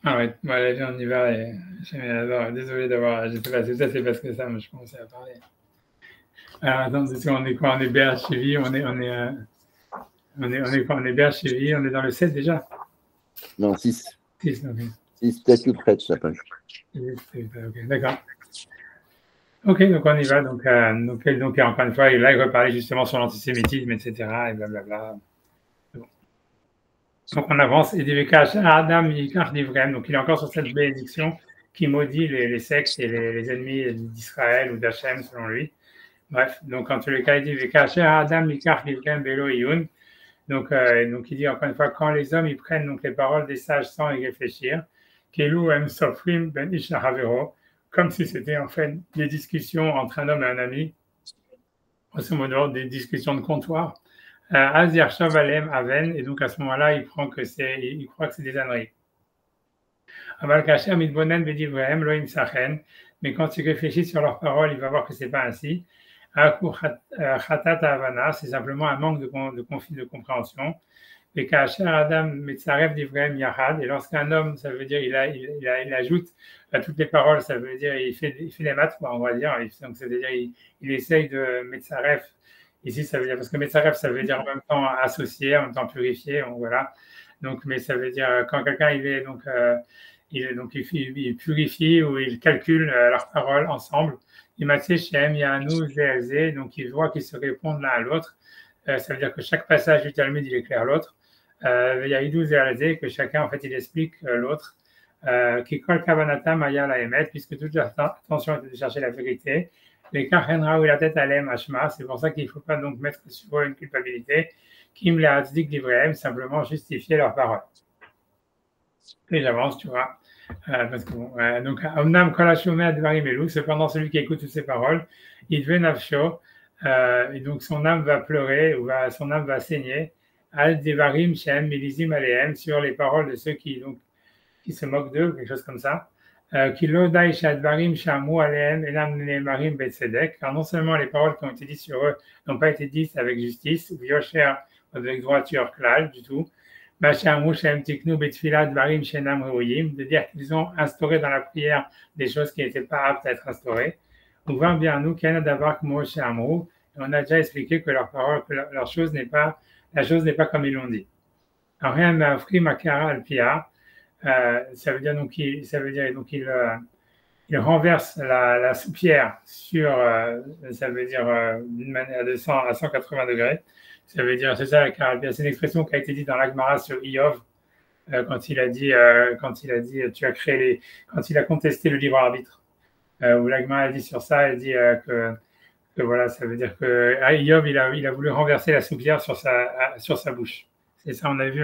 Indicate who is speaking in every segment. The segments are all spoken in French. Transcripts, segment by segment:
Speaker 1: Ah ouais, voilà, on y va et désolé d'avoir, je sais pas, c'est parce que ça, moi je commençais à parler. Alors attends, on est quoi? On est BHV, on est quoi? On est BHV, on est dans le 7 déjà?
Speaker 2: Non, 6.
Speaker 1: 6, ok.
Speaker 2: 6 statut prête, ça passe.
Speaker 1: Ok, d'accord. Ok, donc on y va. Donc encore une fois, là, il reparlait justement sur l'antisémitisme, etc. et blablabla. Bon. Donc on avance. Et Adam, donc il est encore sur cette bénédiction qui maudit les sectes et les ennemis d'Israël ou d'Hachem, selon lui. Bref, donc en tous les cas, il dit Adam, Belo Iyun. Donc il dit encore une fois, quand les hommes ils prennent donc les paroles des sages sans y réfléchir, Kelu em sofrim ben ish lahavero, comme si c'était en fait des discussions entre un homme et un ami, grosso modo des discussions de comptoir. Az yarshav alem aven, et donc à ce moment-là, il croit que c'est des âneries. Aval kasher mitbonen bedivrehem lo imsachen, mais quand il réfléchit sur leurs paroles, il va voir que c'est pas ainsi. Khatat havana, c'est simplement un manque de compréhension. Et kasher adam metzarev divrehem yahad, et lorsqu'un homme, ça veut dire il ajoute à toutes les paroles, ça veut dire il fait les maths, quoi, on va dire. Donc c'est-à-dire il essaye de metzarev. Ici, ça veut dire, parce que Metzarev, ça veut dire en même temps associé, en même temps purifié, donc voilà. Donc, mais ça veut dire quand quelqu'un il purifie ou il calcule leurs paroles ensemble. Imatsé Shem Yanu Zéazé, donc il voit qu'ils se répondent l'un à l'autre. Ça veut dire que chaque passage du Talmud il éclaire l'autre. Yaïdou Zéazé, que chacun en fait il explique l'autre. Qui kol kavanata maya la emet, puisque toute attention est de chercher la vérité. Les Kachenra ou la tête à l'em hashma, c'est pour ça qu'il ne faut pas donc mettre sur eux une culpabilité. Kim la hatzdik divrehem, simplement justifier leurs paroles. Et j'avance, tu vois. Parce que bon, donc, Omnam Kolashome Advarim Elou, cependant celui qui écoute toutes ces paroles, il devait nafsho, et donc son âme va pleurer, son âme va saigner, Al Devarim Shem Milizim Alehem, sur les paroles de ceux qui se moquent d'eux, quelque chose comme ça. Kilodai Shadvarim Shamu Alehem Elam Nemarim Betsedek, car non seulement les paroles qui ont été dites sur eux n'ont pas été dites avec justice, ou Yosher, avec droiture, clal, du tout, de dire qu'ils ont instauré dans la prière des choses qui n'étaient pas aptes à être instaurées. On a déjà expliqué que leur parole, que leur chose n'est pas, la chose n'est pas comme ils l'ont dit. Alors, rien ça veut dire donc il renverse la soupière sur, ça veut dire d'une manière de 100 à 180 degrés. Ça veut dire, c'est ça la carabia. C'est une expression qui a été dite dans l'Agmara sur Iyov, quand il a dit, tu as créé quand il a contesté le libre arbitre. Où l'Agmara a dit sur ça, elle dit que voilà, ça veut dire que Iyov, il a voulu renverser la soupière sur sa bouche. C'est ça, on a vu,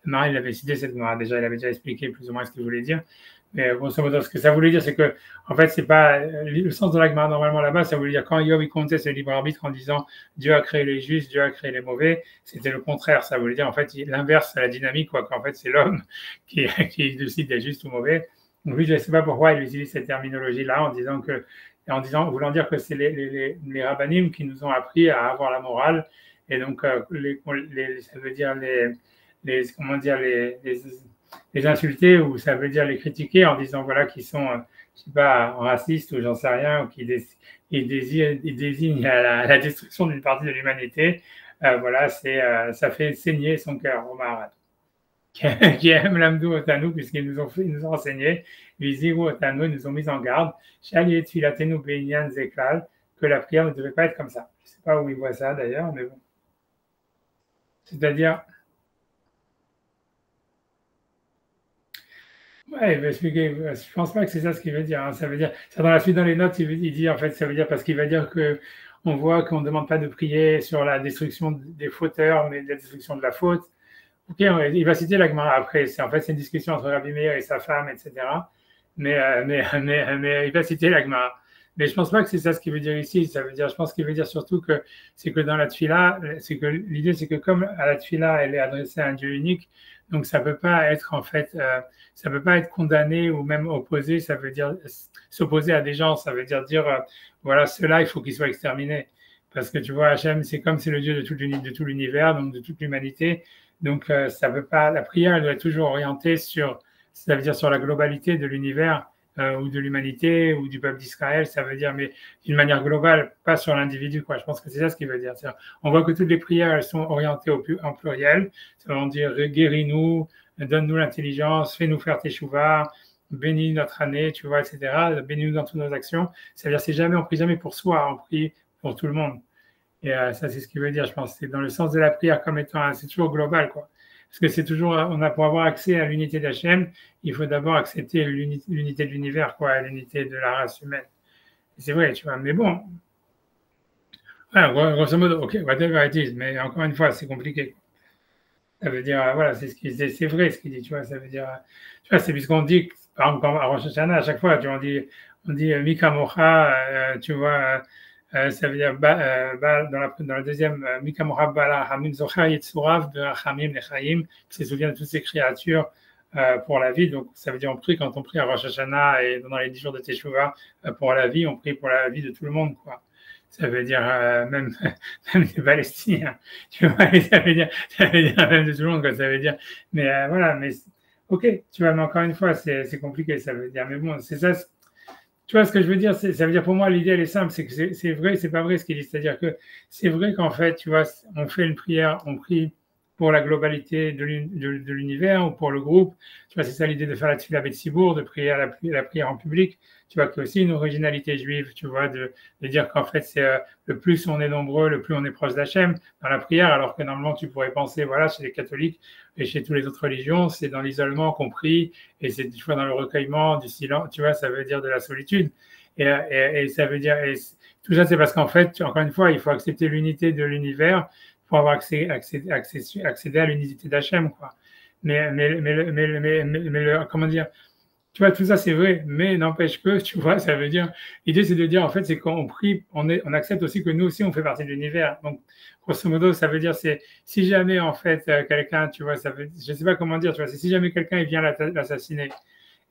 Speaker 1: Marie, il avait cité cette Gemara. Déjà, il avait déjà expliqué plus ou moins ce qu'il voulait dire. Mais grosso modo, ce que ça voulait dire, c'est que, en fait, c'est pas le sens de la Gemara normalement là-bas, ça voulait dire quand Job il conteste le libre arbitre en disant Dieu a créé les justes, Dieu a créé les mauvais, c'était le contraire. Ça voulait dire en fait l'inverse à la dynamique, quoi. Qu'en fait c'est l'homme qui décide d'être juste ou mauvais. Donc lui, je ne sais pas pourquoi il utilise cette terminologie-là voulant dire que c'est les rabbinim qui nous ont appris à avoir la morale. Et donc, ça veut dire comment dire, les insulter, ou ça veut dire les critiquer en disant voilà qu'ils sont, je sais pas, racistes ou j'en sais rien, ou qu'ils désignent la destruction d'une partie de l'humanité. Voilà, ça fait saigner son cœur, Omar, qui aime l'amdou otanou, puisqu'ils nous ont enseigné, visiru otanou, ils nous ont mis en garde, shali et filatenu beinian zeklal, que la prière ne devait pas être comme ça. Je ne sais pas où il voit ça d'ailleurs, mais bon. C'est-à-dire, ouais, il va expliquer, je pense pas que c'est ça ce qu'il veut dire. Hein. Ça veut dire, ça dans la suite dans les notes, il dit en fait, ça veut dire parce qu'il va dire que on voit qu'on ne demande pas de prier sur la destruction des fauteurs, mais la destruction de la faute. Ok, il va citer la Gemara après. C'est une discussion entre Rabbi Meir et sa femme, etc. Mais il va citer la Gemara. Mais je pense pas que c'est ça ce qu'il veut dire ici. Ça veut dire, je pense qu'il veut dire surtout que c'est que dans la Tfila, c'est que l'idée c'est que comme à la Tfila elle est adressée à un Dieu unique, donc ça peut pas être ça peut pas être condamné ou même opposé. Ça veut dire s'opposer à des gens. Ça veut dire voilà, ceux-là il faut qu'ils soient exterminés. Parce que tu vois, Hachem, c'est comme c'est le Dieu de tout l'univers, donc de toute l'humanité. Donc, ça peut pas. La prière, elle doit être toujours orientée sur ça veut dire sur la globalité de l'univers ou de l'humanité ou du peuple d'Israël, ça veut dire, mais d'une manière globale, pas sur l'individu, quoi. Je pense que c'est ça ce qu'il veut dire. On voit que toutes les prières, elles sont orientées en pluriel. Ça veut dire guéris-nous, donne-nous l'intelligence, fais-nous faire teshuva, bénis notre année, tu vois, etc. Bénis-nous dans toutes nos actions. C'est-à-dire, on prie jamais pour soi, on prie pour tout le monde. Et ça, c'est ce qu'il veut dire, je pense. C'est dans le sens de la prière comme étant, c'est toujours global, quoi. Parce que c'est toujours, pour avoir accès à l'unité d'Hachem, il faut d'abord accepter l'unité de l'univers, quoi, l'unité de la race humaine. C'est vrai, tu vois. Mais bon, voilà, grosso modo, ok, whatever it is. Mais encore une fois, c'est compliqué. Ça veut dire, voilà, c'est vrai ce qu'il dit, tu vois. Ça veut dire, tu vois, c'est puisqu'on dit, par exemple, à Rosh Hashanah, à chaque fois, tu vois, on dit Mika Mocha, tu vois, ça veut dire, dans la deuxième, Mika Mocha Bala Hamim Zochar Yitzurav de Hamim Lechaim, qui se souvient de toutes ces créatures pour la vie. Donc, ça veut dire, quand on prie à Rosh Hashanah et dans les 10 jours de Teshuvah pour la vie, on prie pour la vie de tout le monde, quoi. Ça veut dire même des Palestiniens, tu vois, ça veut dire même de tout le monde, quoi, ça veut dire. Mais voilà, mais ok, tu vois, mais encore une fois, c'est compliqué, ça veut dire. Mais bon, c'est ça, tu vois ce que je veux dire, ça veut dire pour moi, l'idée, elle est simple, c'est que c'est vrai, c'est pas vrai ce qu'il dit. C'est-à-dire que c'est vrai qu'en fait, tu vois, on fait une prière, on prie pour la globalité de l'univers ou pour le groupe. Tu vois, c'est ça l'idée de faire la tefila Betsibour, de prier la prière en public. Tu vois, qu'il y a aussi une originalité juive, tu vois, de dire qu'en fait, c'est le plus on est nombreux, le plus on est proche d'Hachem dans la prière, alors que normalement, tu pourrais penser, voilà, chez les catholiques et chez toutes les autres religions, c'est dans l'isolement qu'on prie et c'est tu vois, dans le recueillement, du silence, tu vois, ça veut dire de la solitude. Et ça veut dire, et tout ça, c'est parce qu'en fait, encore une fois, il faut accepter l'unité de l'univers pour avoir accéder à l'unité d'Hachem, quoi. Mais, comment dire, tu vois, tout ça c'est vrai, mais n'empêche que, tu vois, ça veut dire, l'idée c'est de dire, en fait, c'est quand on prie, on accepte aussi que nous aussi on fait partie de l'univers. Donc, grosso modo, ça veut dire, c'est si jamais, en fait, quelqu'un, tu vois, je sais pas comment dire, tu vois, c'est si jamais quelqu'un il vient l'assassiner,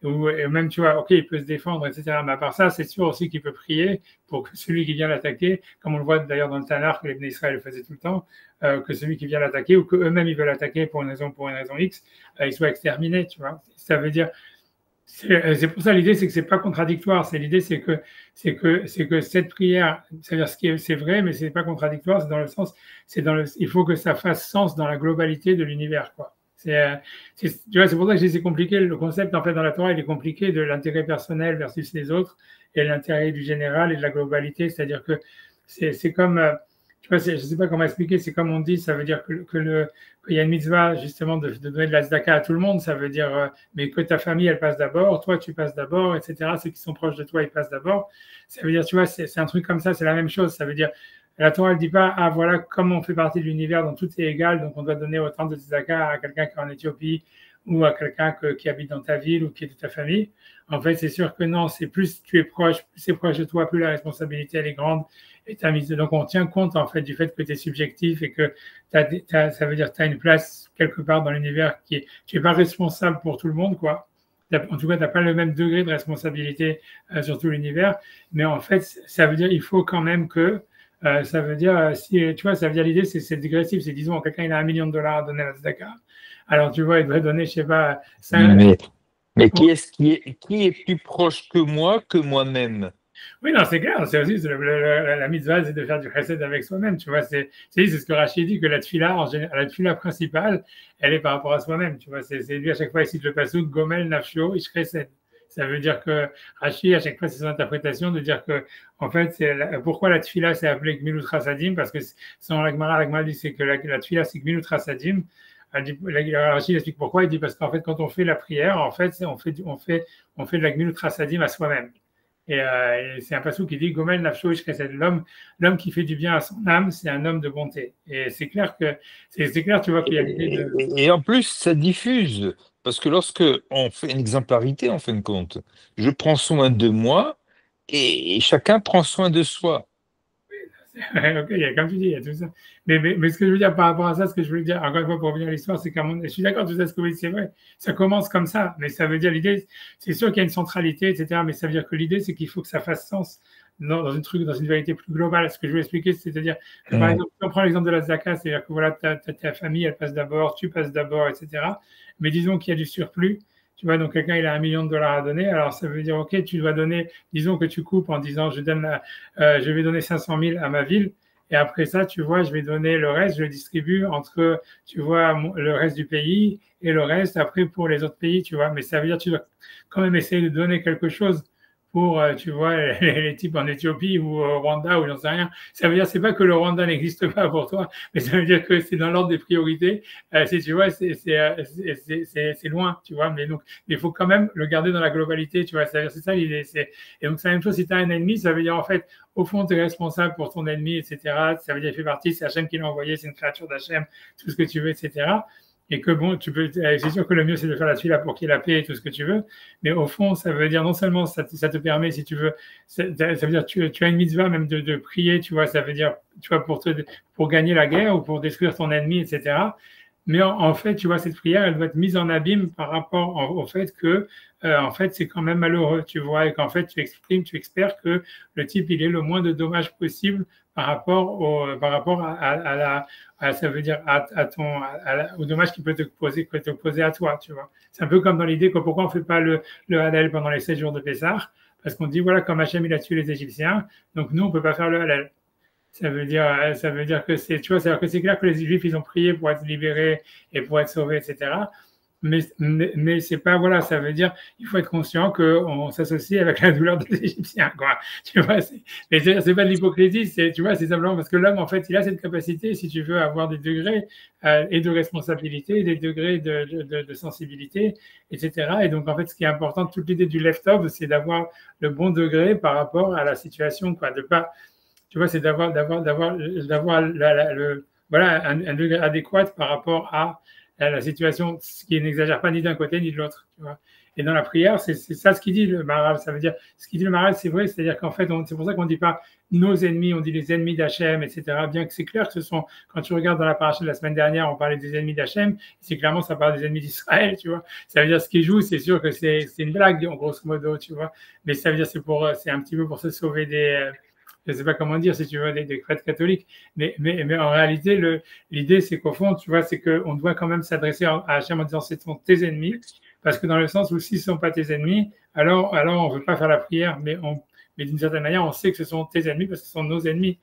Speaker 1: ou même, tu vois, ok, il peut se défendre, etc. Mais à part ça, c'est sûr aussi qu'il peut prier pour que celui qui vient l'attaquer, comme on le voit d'ailleurs dans le Tanakh, que les Bnei Israël le faisaient tout le temps, que celui qui vient l'attaquer ou qu'eux-mêmes ils veulent attaquer pour une raison X, il soit exterminé, tu vois. Ça veut dire, c'est pour ça l'idée, c'est que c'est pas contradictoire. L'idée, c'est que cette prière, c'est-à-dire c'est vrai, mais c'est pas contradictoire. C'est dans le sens, il faut que ça fasse sens dans la globalité de l'univers, quoi. Tu vois, c'est pour ça que c'est compliqué. Le concept, en fait, dans la Torah, il est compliqué de l'intérêt personnel versus les autres et l'intérêt du général et de la globalité. C'est-à-dire que c'est comme, tu vois, je ne sais pas comment expliquer, c'est comme on dit, ça veut dire qu'il y a une mitzvah, justement, de donner de la tzedaka à tout le monde. Ça veut dire, mais que ta famille, elle passe d'abord, toi, tu passes d'abord, etc. Ceux qui sont proches de toi, ils passent d'abord. Ça veut dire, tu vois, c'est un truc comme ça, c'est la même chose. Ça veut dire, la Torah ne dit pas, ah voilà, comme on fait partie de l'univers dont tout est égal, donc on doit donner autant de tzedaka à quelqu'un qui est en Éthiopie ou à quelqu'un qui habite dans ta ville ou qui est de ta famille. En fait, c'est sûr que non, c'est plus tu es proche, plus c'est proche de toi, plus la responsabilité elle est grande. Et donc on tient compte en fait du fait que tu es subjectif et que ça veut dire que tu as une place quelque part dans l'univers tu n'es pas responsable pour tout le monde, quoi. En tout cas, tu n'as pas le même degré de responsabilité sur tout l'univers. Mais en fait, ça veut dire il faut quand même que ça veut dire, si tu vois, ça veut dire l'idée, c'est dégressif. C'est disons, quelqu'un il a $1 million à donner à la tzedaka. Alors tu vois, il devrait donner, je sais pas, 5.
Speaker 3: Mais qui est plus proche que moi-même?
Speaker 1: Oui, non, c'est clair. C'est aussi la mitzvah, c'est de faire du chesed avec soi-même. Tu vois, c'est ce que Rachid dit que la tefila, en général, la tefila principale, elle est par rapport à soi-même. Tu vois, c'est lui à chaque fois il cite le pasuk Gomel Nafsho Ish Chesed. Ça veut dire que Rachid, à chaque fois, c'est son interprétation de dire que, en fait, pourquoi la tefila s'est appelée Gmilut Chasadim, parce que selon la Gemara dit c'est que la tefila c'est Gmilut Chasadim. Rachid explique pourquoi. Il dit parce qu'en fait, quand on fait la prière, en fait, on fait de la Gmilut Chasadim à soi-même. Et c'est un passage qui dit Gomel Nafsho Ish Chesed, l'homme qui fait du bien à son âme, c'est un homme de bonté. Et c'est clair tu vois qu'il y a l'idée de.
Speaker 3: Et en plus, ça diffuse. Parce que lorsque on fait une exemplarité, en fin de compte, je prends soin de moi et chacun prend soin de soi.
Speaker 1: Ok, comme tu dis, il y a tout ça. Mais ce que je veux dire par rapport à ça, ce que je veux dire, encore une fois, pour revenir à l'histoire, c'est je suis d'accord, tout ça, ce que vous dites, c'est vrai. Ça commence comme ça, mais ça veut dire l'idée, c'est sûr qu'il y a une centralité, etc. Mais ça veut dire que l'idée, c'est qu'il faut que ça fasse sens dans une vérité plus globale. Ce que je veux expliquer, c'est-à-dire, que, par exemple, si on prend l'exemple de la Zaka, c'est-à-dire que voilà, ta famille, elle passe d'abord, tu passes d'abord, etc. Mais disons qu'il y a du surplus. Tu vois, donc quelqu'un, il a 1 million de dollars à donner. Alors, ça veut dire, OK, tu dois donner, disons que tu coupes en disant, je vais donner 500 000 à ma ville. Et après ça, tu vois, je vais donner le reste, je le distribue entre, tu vois, le reste du pays et le reste après pour les autres pays, tu vois. Mais ça veut dire que tu dois quand même essayer de donner quelque chose pour, tu vois, les types en Éthiopie ou au Rwanda ou j'en sais rien. Ça veut dire, c'est pas que le Rwanda n'existe pas pour toi, mais ça veut dire que c'est dans l'ordre des priorités. Si tu vois, c'est loin, tu vois. Mais donc, il faut quand même le garder dans la globalité, tu vois. C'est ça l'idée. Et donc, c'est la même chose si tu as un ennemi, ça veut dire en fait, au fond, tu es responsable pour ton ennemi, etc. Ça veut dire qu'il fait partie, c'est Hachem qui l'a envoyé, c'est une créature d'Hachem, tout ce que tu veux, etc. Et que bon, c'est sûr que le mieux c'est de faire la tuile pour qu'il y ait la paix et tout ce que tu veux, mais au fond, ça veut dire non seulement ça te permet, si tu veux, ça veut dire tu as une mitzvah même de prier, tu vois, ça veut dire, tu vois, pour gagner la guerre ou pour détruire ton ennemi, etc. Mais en fait, tu vois, cette prière, elle doit être mise en abîme par rapport au fait que, en fait, c'est quand même malheureux, tu vois, et qu'en fait, tu espères que le type, il ait le moins de dommages possible par rapport ça veut dire au dommage qu'il peut te poser à toi, tu vois. C'est un peu comme dans l'idée que pourquoi on fait pas le Hallel pendant les 7 jours de Pessah, parce qu'on dit, voilà, comme Hachem, il a tué les Égyptiens, donc nous, on peut pas faire le Hallel. Ça veut dire que tu vois, c'est-à-dire que c'est clair que les Juifs, ils ont prié pour être libérés et pour être sauvés, etc. Mais c'est pas, voilà, ça veut dire, il faut être conscient qu'on s'associe avec la douleur des Égyptiens, quoi. Tu vois, mais c'est pas de l'hypocrisie, tu vois, c'est simplement parce que l'homme, en fait, il a cette capacité, si tu veux, avoir des degrés et de responsabilité, des degrés de sensibilité, etc. Et donc, en fait, ce qui est important, toute l'idée du left-off, c'est d'avoir le bon degré par rapport à la situation, quoi, de pas, tu vois, c'est d'avoir voilà, un degré adéquat par rapport à la situation, ce qui n'exagère pas ni d'un côté ni de l'autre, tu vois. Et dans la prière, c'est ça ce qu'il dit le Maharal. Ça veut dire, ce qu'il dit le Maharal, c'est vrai, c'est-à-dire qu'en fait, c'est pour ça qu'on ne dit pas nos ennemis, on dit les ennemis d'Hachem, etc. Bien que c'est clair que ce sont, quand tu regardes dans la paracha de la semaine dernière, on parlait des ennemis d'Hachem, c'est clairement ça parle des ennemis d'Israël, tu vois. Ça veut dire ce qu'il joue, c'est sûr que c'est une blague, en grosso modo, tu vois. Mais ça veut dire c'est un petit peu pour se sauver je ne sais pas comment dire, si tu veux, des prêtres catholiques. Mais en réalité, l'idée, c'est qu'au fond, tu vois, c'est qu'on doit quand même s'adresser à Hachem en disant ce sont tes ennemis, parce que dans le sens où s'ils ne sont pas tes ennemis, alors on ne veut pas faire la prière, mais d'une certaine manière, on sait que ce sont tes ennemis parce que ce sont nos ennemis.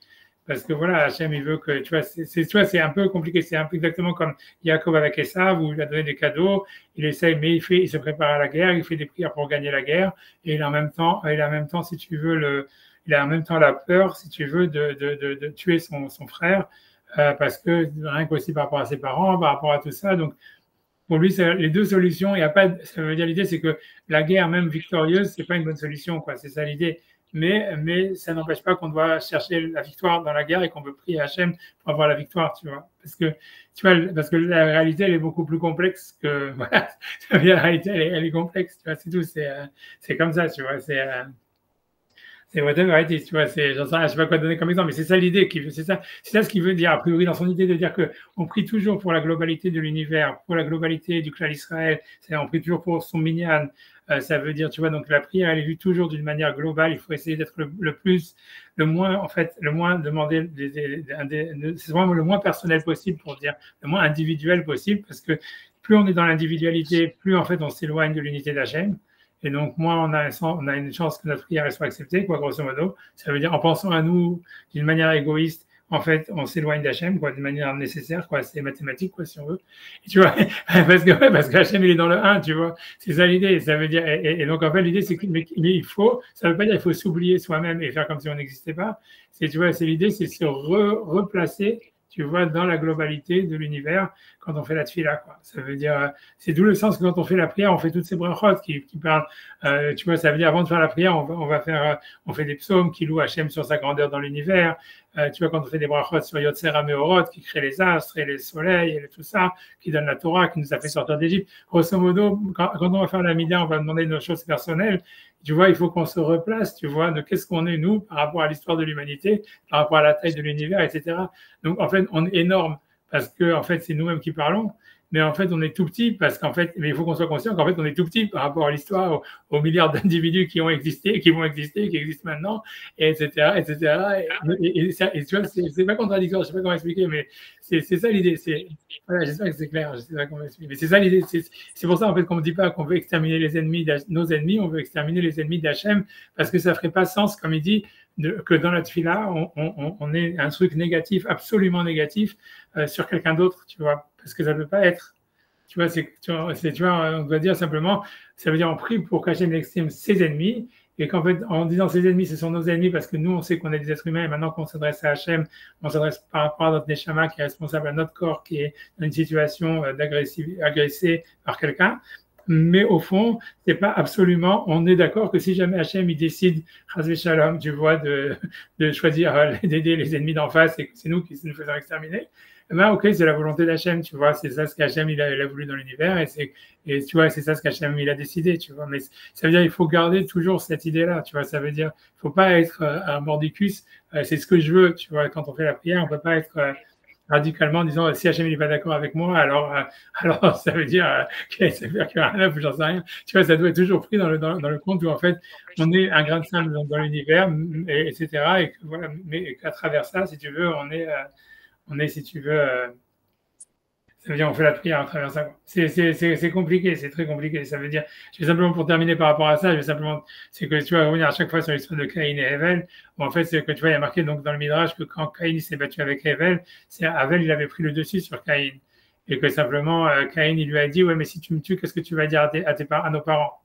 Speaker 1: Parce que voilà, Hachem, il veut que, tu vois, c'est un peu compliqué. C'est un peu exactement comme Yaakov avec Esav, où il a donné des cadeaux, il essaye, mais il se prépare à la guerre, il fait des prières pour gagner la guerre, et en même temps, si tu veux, il a en même temps la peur, si tu veux, de tuer son frère, parce que rien qu'aussi par rapport à ses parents, par rapport à tout ça. Donc, pour lui, les deux solutions, il y a pas, ça veut dire l'idée, c'est que la guerre, même victorieuse, c'est pas une bonne solution, quoi. C'est ça l'idée. Mais ça n'empêche pas qu'on doit chercher la victoire dans la guerre et qu'on peut prier Hachem pour avoir la victoire, tu vois. Parce que la réalité, elle est beaucoup plus complexe que, voilà. La réalité, elle est complexe, tu vois. C'est tout. C'est comme ça, tu vois. C'est whatever it is, tu vois, j'en sais rien, je sais pas quoi donner comme exemple, mais c'est ça l'idée, c'est ça ce qu'il veut dire, a priori, dans son idée de dire qu'on prie toujours pour la globalité de l'univers, pour la globalité du clan Israël, c'est-à-dire on prie toujours pour son minyan, ça veut dire, tu vois, donc la prière, elle est vue toujours d'une manière globale, il faut essayer d'être le moins demandé, c'est vraiment le moins personnel possible pour dire, le moins individuel possible, parce que plus on est dans l'individualité, plus en fait on s'éloigne de l'unité d'Hachem. Et donc, moins on a une chance que notre prière soit acceptée, quoi, grosso modo. Ça veut dire, en pensant à nous d'une manière égoïste, en fait, on s'éloigne d'Hachem, quoi, d'une manière nécessaire, quoi. C'est mathématique, quoi, si on veut. Et tu vois, parce que Hachem, il est dans le 1, tu vois. C'est ça l'idée. Ça veut dire, et donc, en fait, l'idée, c'est qu'il ça veut pas dire qu'il faut s'oublier soi-même et faire comme si on n'existait pas. Tu vois, l'idée, c'est se replacer, tu vois, dans la globalité de l'univers quand on fait la tefila, quoi. Ça veut dire, c'est d'où le sens que quand on fait la prière, on fait toutes ces brachot qui parlent, tu vois, ça veut dire avant de faire la prière, on fait des psaumes qui louent Hachem sur sa grandeur dans l'univers. Tu vois, quand on fait des brachot sur Yotzer HaMeorot, qui crée les astres et les soleils et tout ça, qui donne la Torah, qui nous a fait sortir d'Égypte. Grosso modo, quand on va faire la Mida, on va demander nos choses personnelles. Tu vois, il faut qu'on se replace, tu vois, de qu'est-ce qu'on est, nous, par rapport à l'histoire de l'humanité, par rapport à la taille de l'univers, etc. Donc, en fait, on est énorme parce que, en fait, c'est nous-mêmes qui parlons, mais en fait, on est tout petit parce qu'en fait, mais il faut qu'on soit conscient qu'en fait, on est tout petit par rapport à l'histoire, aux milliards d'individus qui ont existé, qui vont exister, qui existent maintenant, et etc., etc. Et tu vois, c'est pas contradictoire, je sais pas comment expliquer, mais c'est ça l'idée. Voilà, j'espère que c'est clair, je sais pas comment expliquer, mais c'est ça l'idée. C'est pour ça en fait qu'on ne dit pas qu'on veut exterminer les ennemis, nos ennemis, on veut exterminer les ennemis d'Hachem parce que ça ferait pas sens, comme il dit, que dans la tefila, on ait un truc négatif, absolument négatif, sur quelqu'un d'autre, tu vois, parce que ça ne peut pas être. Tu vois, tu vois, on doit dire simplement, ça veut dire on prie pour qu'Hachem extermine ses ennemis, et qu'en fait, en disant ses ennemis, ce sont nos ennemis, parce que nous, on sait qu'on est des êtres humains, et maintenant qu'on s'adresse à Hachem, on s'adresse par rapport à notre Neshama qui est responsable à notre corps, qui est dans une situation agressé par quelqu'un. Mais au fond, c'est pas absolument. On est d'accord que si jamais Hachem il décide, Chazvé Shalom, tu vois, de choisir d'aider les ennemis d'en face et que c'est nous qui nous faisons exterminer, eh ben ok, c'est la volonté d'Hachem, tu vois, c'est ça ce qu'Hachem il a voulu dans l'univers et tu vois, c'est ça ce qu'Hachem il a décidé, tu vois. Mais ça veut dire il faut garder toujours cette idée-là, tu vois. Ça veut dire il faut pas être un mordicus, c'est ce que je veux, tu vois. Quand on fait la prière, on peut pas être radicalement en disant si Hachem n'est pas d'accord avec moi, alors ça veut dire qu'il y a un œuf, j'en sais rien. Tu vois, ça doit être toujours pris dans le compte où en fait on est un grain de sable dans l'univers, etc. Et que, voilà, mais qu'à travers ça, si tu veux, on est si tu veux, ça veut dire on fait la prière à travers ça. C'est compliqué, c'est très compliqué. Ça veut dire, je vais simplement pour terminer par rapport à ça, c'est que tu vas revenir à chaque fois sur l'histoire de Caïn et Hevel. Où en fait, c'est que tu vois, il y a marqué donc dans le Midrash que quand Caïn s'est battu avec Hevel, c'est Hevel il avait pris le dessus sur Caïn et que simplement Caïn il lui a dit ouais mais si tu me tues, qu'est-ce que tu vas dire à nos parents?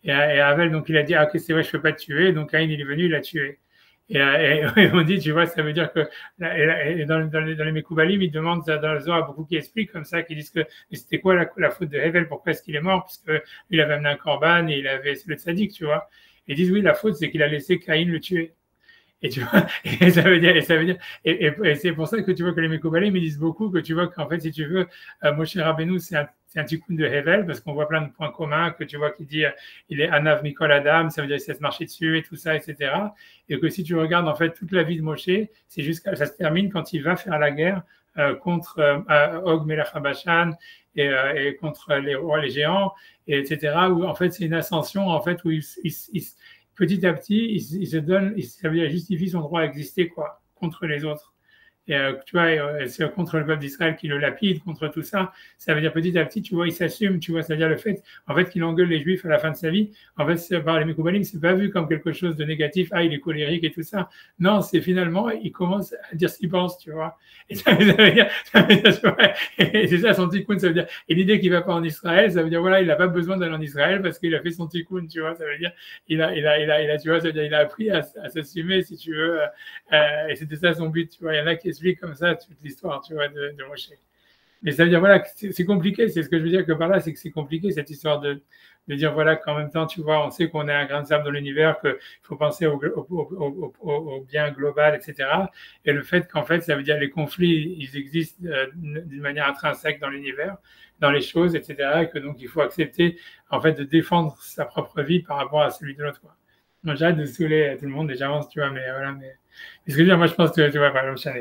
Speaker 1: Et Hevel donc il a dit ah ok c'est vrai je peux pas te tuer donc Caïn il est venu il l'a tué. Et on dit, tu vois, ça veut dire que dans les Mekoubalim, ils demandent dans le Zohar beaucoup qui expliquent comme ça, qui disent que c'était quoi la faute de Hevel, pourquoi est-ce qu'il est mort, puisque il avait amené un korban et c'est le tzaddik, tu vois. Et ils disent oui, la faute c'est qu'il a laissé Caïn le tuer. Et tu vois, et c'est pour ça que tu vois que les Mekoubalim, ils disent beaucoup que tu vois qu'en fait, si tu veux, Moshe Rabbeinu, c'est un tikkun de Hevel, parce qu'on voit plein de points communs, que tu vois qui dit il est Anav Mikol Adam, ça veut dire qu'il sait se marcher dessus et tout ça, etc. Et que si tu regardes en fait toute la vie de Moshe, ça se termine quand il va faire la guerre contre Og Melech HaBashan et contre les rois, les géants, etc. Où en fait c'est une ascension en fait où petit à petit, il se donne, ça veut dire justifie son droit à exister quoi, contre les autres. Et tu vois, c'est contre le peuple d'Israël qui le lapide, contre tout ça. Ça veut dire petit à petit, tu vois, il s'assume, tu vois, c'est-à-dire le fait, en fait, qu'il engueule les Juifs à la fin de sa vie. En fait, par les Mekoubalim, c'est pas vu comme quelque chose de négatif. Ah, il est colérique et tout ça. Non, c'est finalement, il commence à dire ce qu'il pense, tu vois. Et ça veut dire et c'est ça son tikkun, ça veut dire. Et l'idée qu'il va pas en Israël, ça veut dire voilà, il n'a pas besoin d'aller en Israël parce qu'il a fait son tikkun, tu vois. Ça veut dire, tu vois, ça veut dire, il a appris à s'assumer, si tu veux. Et c'était ça son but, tu vois. Il y en a qui expliquent comme ça toute l'histoire, tu vois, de Moshe. Mais ça veut dire, voilà, c'est compliqué, c'est ce que je veux dire que par là, c'est que c'est compliqué cette histoire de dire, voilà, qu'en même temps, tu vois, on sait qu'on est un grain de sable dans l'univers, qu'il faut penser au bien global, etc. Et le fait qu'en fait, ça veut dire les conflits, ils existent d'une manière intrinsèque dans l'univers, dans les choses, etc. Et que donc, il faut accepter, en fait, de défendre sa propre vie par rapport à celui de l'autre, quoi. Moi, j'arrête de saouler tout le monde, et j'avance, tu vois, mais voilà, mais ce que je veux dire, moi, je pense que, tu vois, par exemple,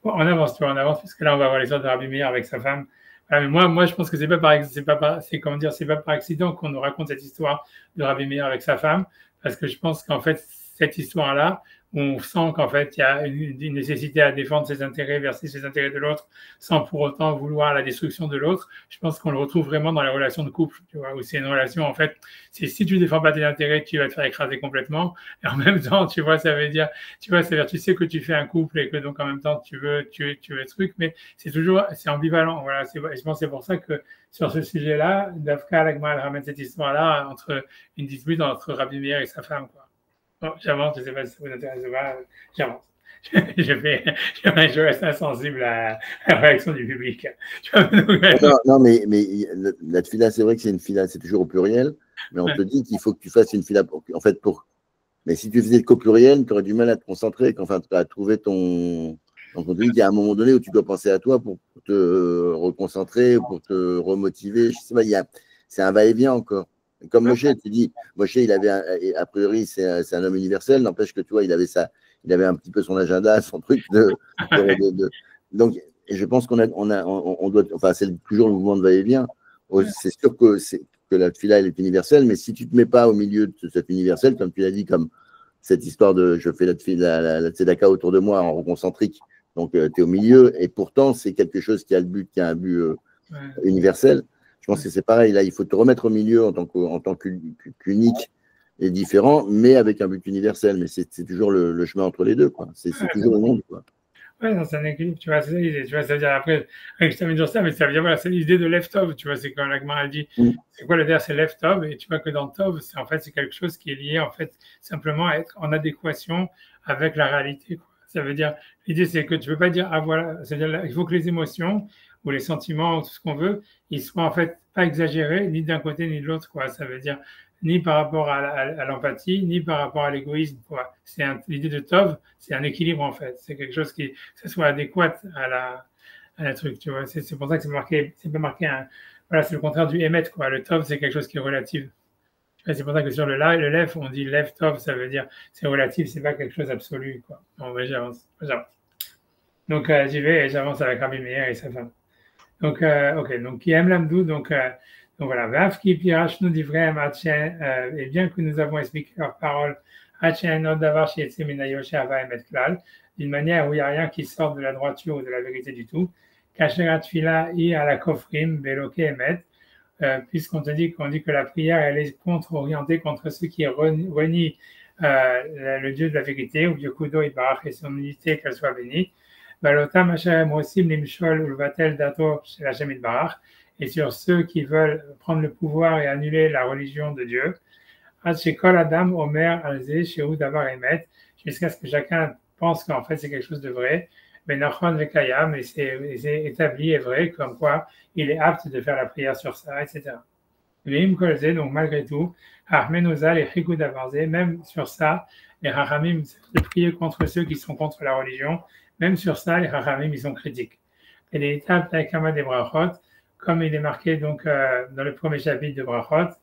Speaker 1: bon, on avance, tu vois, on avance, parce que là, on va voir l'histoire de Rabbi Meir avec sa femme. Voilà, mais moi, je pense que c'est pas par accident qu'on nous raconte cette histoire de Rabbi Meir avec sa femme, parce que je pense qu'en fait, cette histoire-là, on sent qu'en fait, il y a une nécessité à défendre ses intérêts versus ses intérêts de l'autre, sans pour autant vouloir la destruction de l'autre. Je pense qu'on le retrouve vraiment dans les relations de couple, tu vois, où c'est une relation, en fait, c'est si tu défends pas tes intérêts, tu vas te faire écraser complètement. Et en même temps, tu vois, ça veut dire, tu sais que tu fais un couple et que donc en même temps, tu veux truc, mais c'est ambivalent. Voilà, je pense que c'est pour ça que sur ce sujet-là, Dafka Lagma ramène cette histoire-là entre une dispute entre Rabbi Meir et sa femme, quoi. Bon, j'avance, je ne sais pas si ça vous intéresse ou pas, j'avance. Je reste insensible à la réaction du public.
Speaker 2: Non, mais la tefila, c'est vrai que c'est une fila, c'est toujours au pluriel, mais on te dit qu'il faut que tu fasses une fila, en fait, mais si tu faisais qu'au pluriel, tu aurais du mal à te concentrer, enfin, à trouver ton. Donc, on te dit qu'il y a un moment donné où tu dois penser à toi pour te reconcentrer, pour te remotiver. Je sais pas, c'est un va-et-vient encore. Comme Moshe, tu dis, Moshe, il avait, a priori, c'est un homme universel, n'empêche que tu vois, il avait un petit peu son agenda, son truc donc, et je pense on doit, enfin, c'est toujours le mouvement de va-et-vient. C'est sûr que la tefila, elle est universelle, mais si tu ne te mets pas au milieu de cette universelle, comme tu l'as dit, comme cette histoire de je fais la tzedaka autour de moi en rond concentrique, donc tu es au milieu, et pourtant c'est quelque chose qui a un but universel. Je pense que c'est pareil, là il faut te remettre au milieu en tant qu'unique et différent, mais avec un but universel. Mais c'est toujours le chemin entre les deux, quoi. C'est toujours le monde, quoi.
Speaker 1: Ouais, c'est un équilibre, tu vois, c'est ça l'idée, tu vois, ça veut dire après, avec ça veut dire ça, mais ça veut dire, voilà, c'est l'idée de left-of, tu vois, c'est quand l'Agmara dit, c'est quoi le der, c'est left-of, et tu vois que dans Tov, en fait, c'est quelque chose qui est lié, en fait, simplement à être en adéquation avec la réalité, quoi. Ça veut dire, l'idée, c'est que tu peux pas dire, ah voilà, c'est-à-dire, il faut que les émotions, ou les sentiments, ou tout ce qu'on veut, ils soient, en fait, pas exagérés, ni d'un côté, ni de l'autre, quoi. Ça veut dire, ni par rapport à l'empathie, ni par rapport à l'égoïsme. L'idée de Tov, c'est un équilibre en fait. C'est quelque chose que ça soit adéquat à la truc, tu vois. C'est pour ça que c'est pas marqué voilà, c'est le contraire du émet, quoi. Le Tov, c'est quelque chose qui est relatif. C'est pour ça que sur le lef, on dit lef Tov, ça veut dire c'est relatif, c'est pas quelque chose d'absolu, quoi. Bon, j'avance. Donc j'y vais et j'avance avec Rabbi Meir et sa femme. Donc, ok, donc qui aime l'amdou, donc voilà, Vav qui pirach nous divrem et bien que nous avons expliqué leurs paroles, d'une manière où il n'y a rien qui sort de la droiture ou de la vérité du tout, Kasherat Fila i à la kofrim, beloke emet, puisqu'on dit que la prière elle est orientée contre ceux qui renient le Dieu de la vérité, ou Yokudo Ibarach et son unité, qu'elle soit bénie. Et sur ceux qui veulent prendre le pouvoir et annuler la religion de Dieu, jusqu'à ce que chacun pense qu'en fait c'est quelque chose de vrai, mais c'est établi et vrai, comme quoi il est apte de faire la prière sur ça, etc. Donc malgré tout, même sur ça, les Rachamim, de prier contre ceux qui sont contre la religion, même sur ça, les Rachamim, ils sont critiques. Et les étapes d'Akama des Brachot, comme il est marqué donc dans le premier chapitre de Brachot,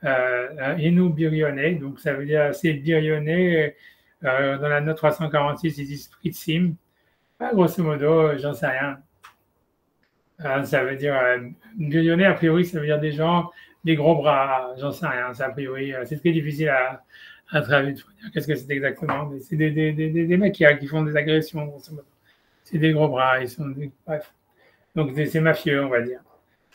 Speaker 1: Inu Birioné, donc ça veut dire c'est Birioné, dans la note 346, ils disent Pritzim, grosso modo, j'en sais rien. Ça veut dire Birioné, a priori, ça veut dire des gens, des gros bras, j'en sais rien, ça a priori, c'est très difficile à traduire. Qu'est-ce que c'est exactement? Mais c'est des mecs qui font des agressions, grosso modo. C'est des gros bras, bref. Donc c'est mafieux, on va dire.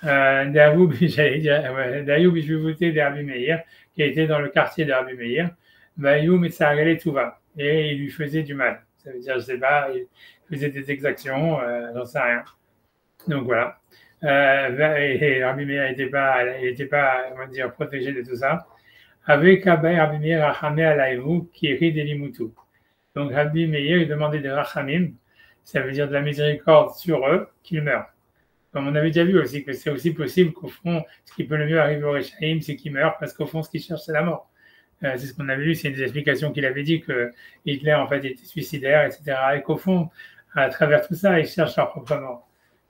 Speaker 1: Dayoub, j'allais dire, Dayoub, je vais voter d'Herbi Meir, qui était dans le quartier d'Herbi Meir. Dayoub, mais ça allait tout va. Et il lui faisait du mal. Ça veut dire, je sais pas, il faisait des exactions, j'en sais rien. Donc voilà. Et Herbi Meir n'était pas, on va dire, protégé de tout ça. Avec Abay Herbi Meir Rachamé Alaïvou, qui rit des Limoutou. Donc Herbi Meir, il demandait des Rachamim, ça veut dire de la miséricorde sur eux, qu'ils meurent. Comme on avait déjà vu aussi, que c'est aussi possible qu'au fond, ce qui peut le mieux arriver au Réchaïm, c'est qu'il meurt, parce qu'au fond, ce qu'il cherche, c'est la mort. C'est ce qu'on avait vu, c'est des explications qu'il avait dit que Hitler, en fait, était suicidaire, etc. Et qu'au fond, à travers tout ça, il cherche leur propre mort.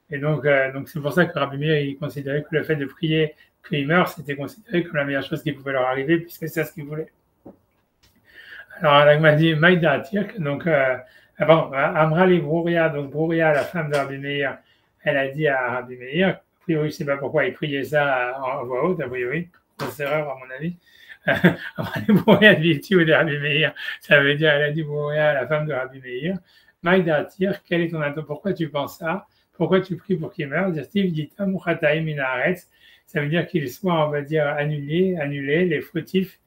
Speaker 1: Et donc c'est pour ça que Rabbi Meir, il considérait que le fait de prier qu'il meure, c'était considéré comme la meilleure chose qui pouvait leur arriver, puisque c'est ce qu'il voulait. Alors, il m'a dit, Maïda Tirk, donc, Amra li Brouria, donc Brouria, la femme de Rabbi Meir, elle a dit à Rabbi Meir, a priori, je ne sais pas pourquoi il priait ça en voix haute, a priori, grosse erreur à mon avis. Brouria de Rabbi Meir, ça veut dire, elle a dit Brouria, la femme de Rabbi Meir, Maïda Tirk, quel est ton intention? Pourquoi tu penses ça? Pourquoi tu pries pour qu'il meure? Ça veut dire qu'il soit, on va dire, annulé les fautifs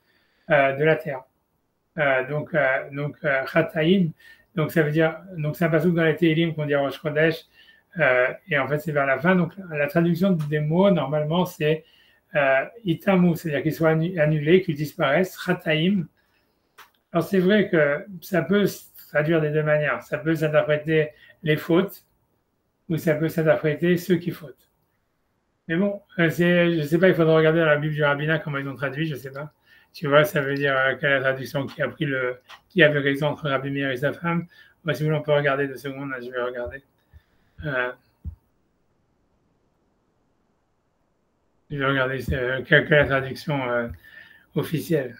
Speaker 1: de la terre. Donc Chataïm, donc ça veut dire, donc c'est un passage dans les Télim qu'on dit à Rosh Chodesh, et en fait c'est vers la fin. Donc la traduction des mots normalement c'est Itamu, c'est-à-dire qu'ils soient annulés, qu'ils disparaissent. Chataïm. Alors c'est vrai que ça peut se traduire des deux manières. Ça peut s'interpréter les fautes, ou ça peut s'interpréter ceux qui fautent. Mais bon, je ne sais pas, il faudra regarder dans la Bible du rabbinat comment ils ont traduit, je ne sais pas. Tu vois, ça veut dire quelle est la traduction qui avait raison entre Rabbi Meir et sa femme. Moi, si vous voulez, on peut regarder 2 secondes, là, je vais regarder. Je vais regarder quelle est la traduction officielle.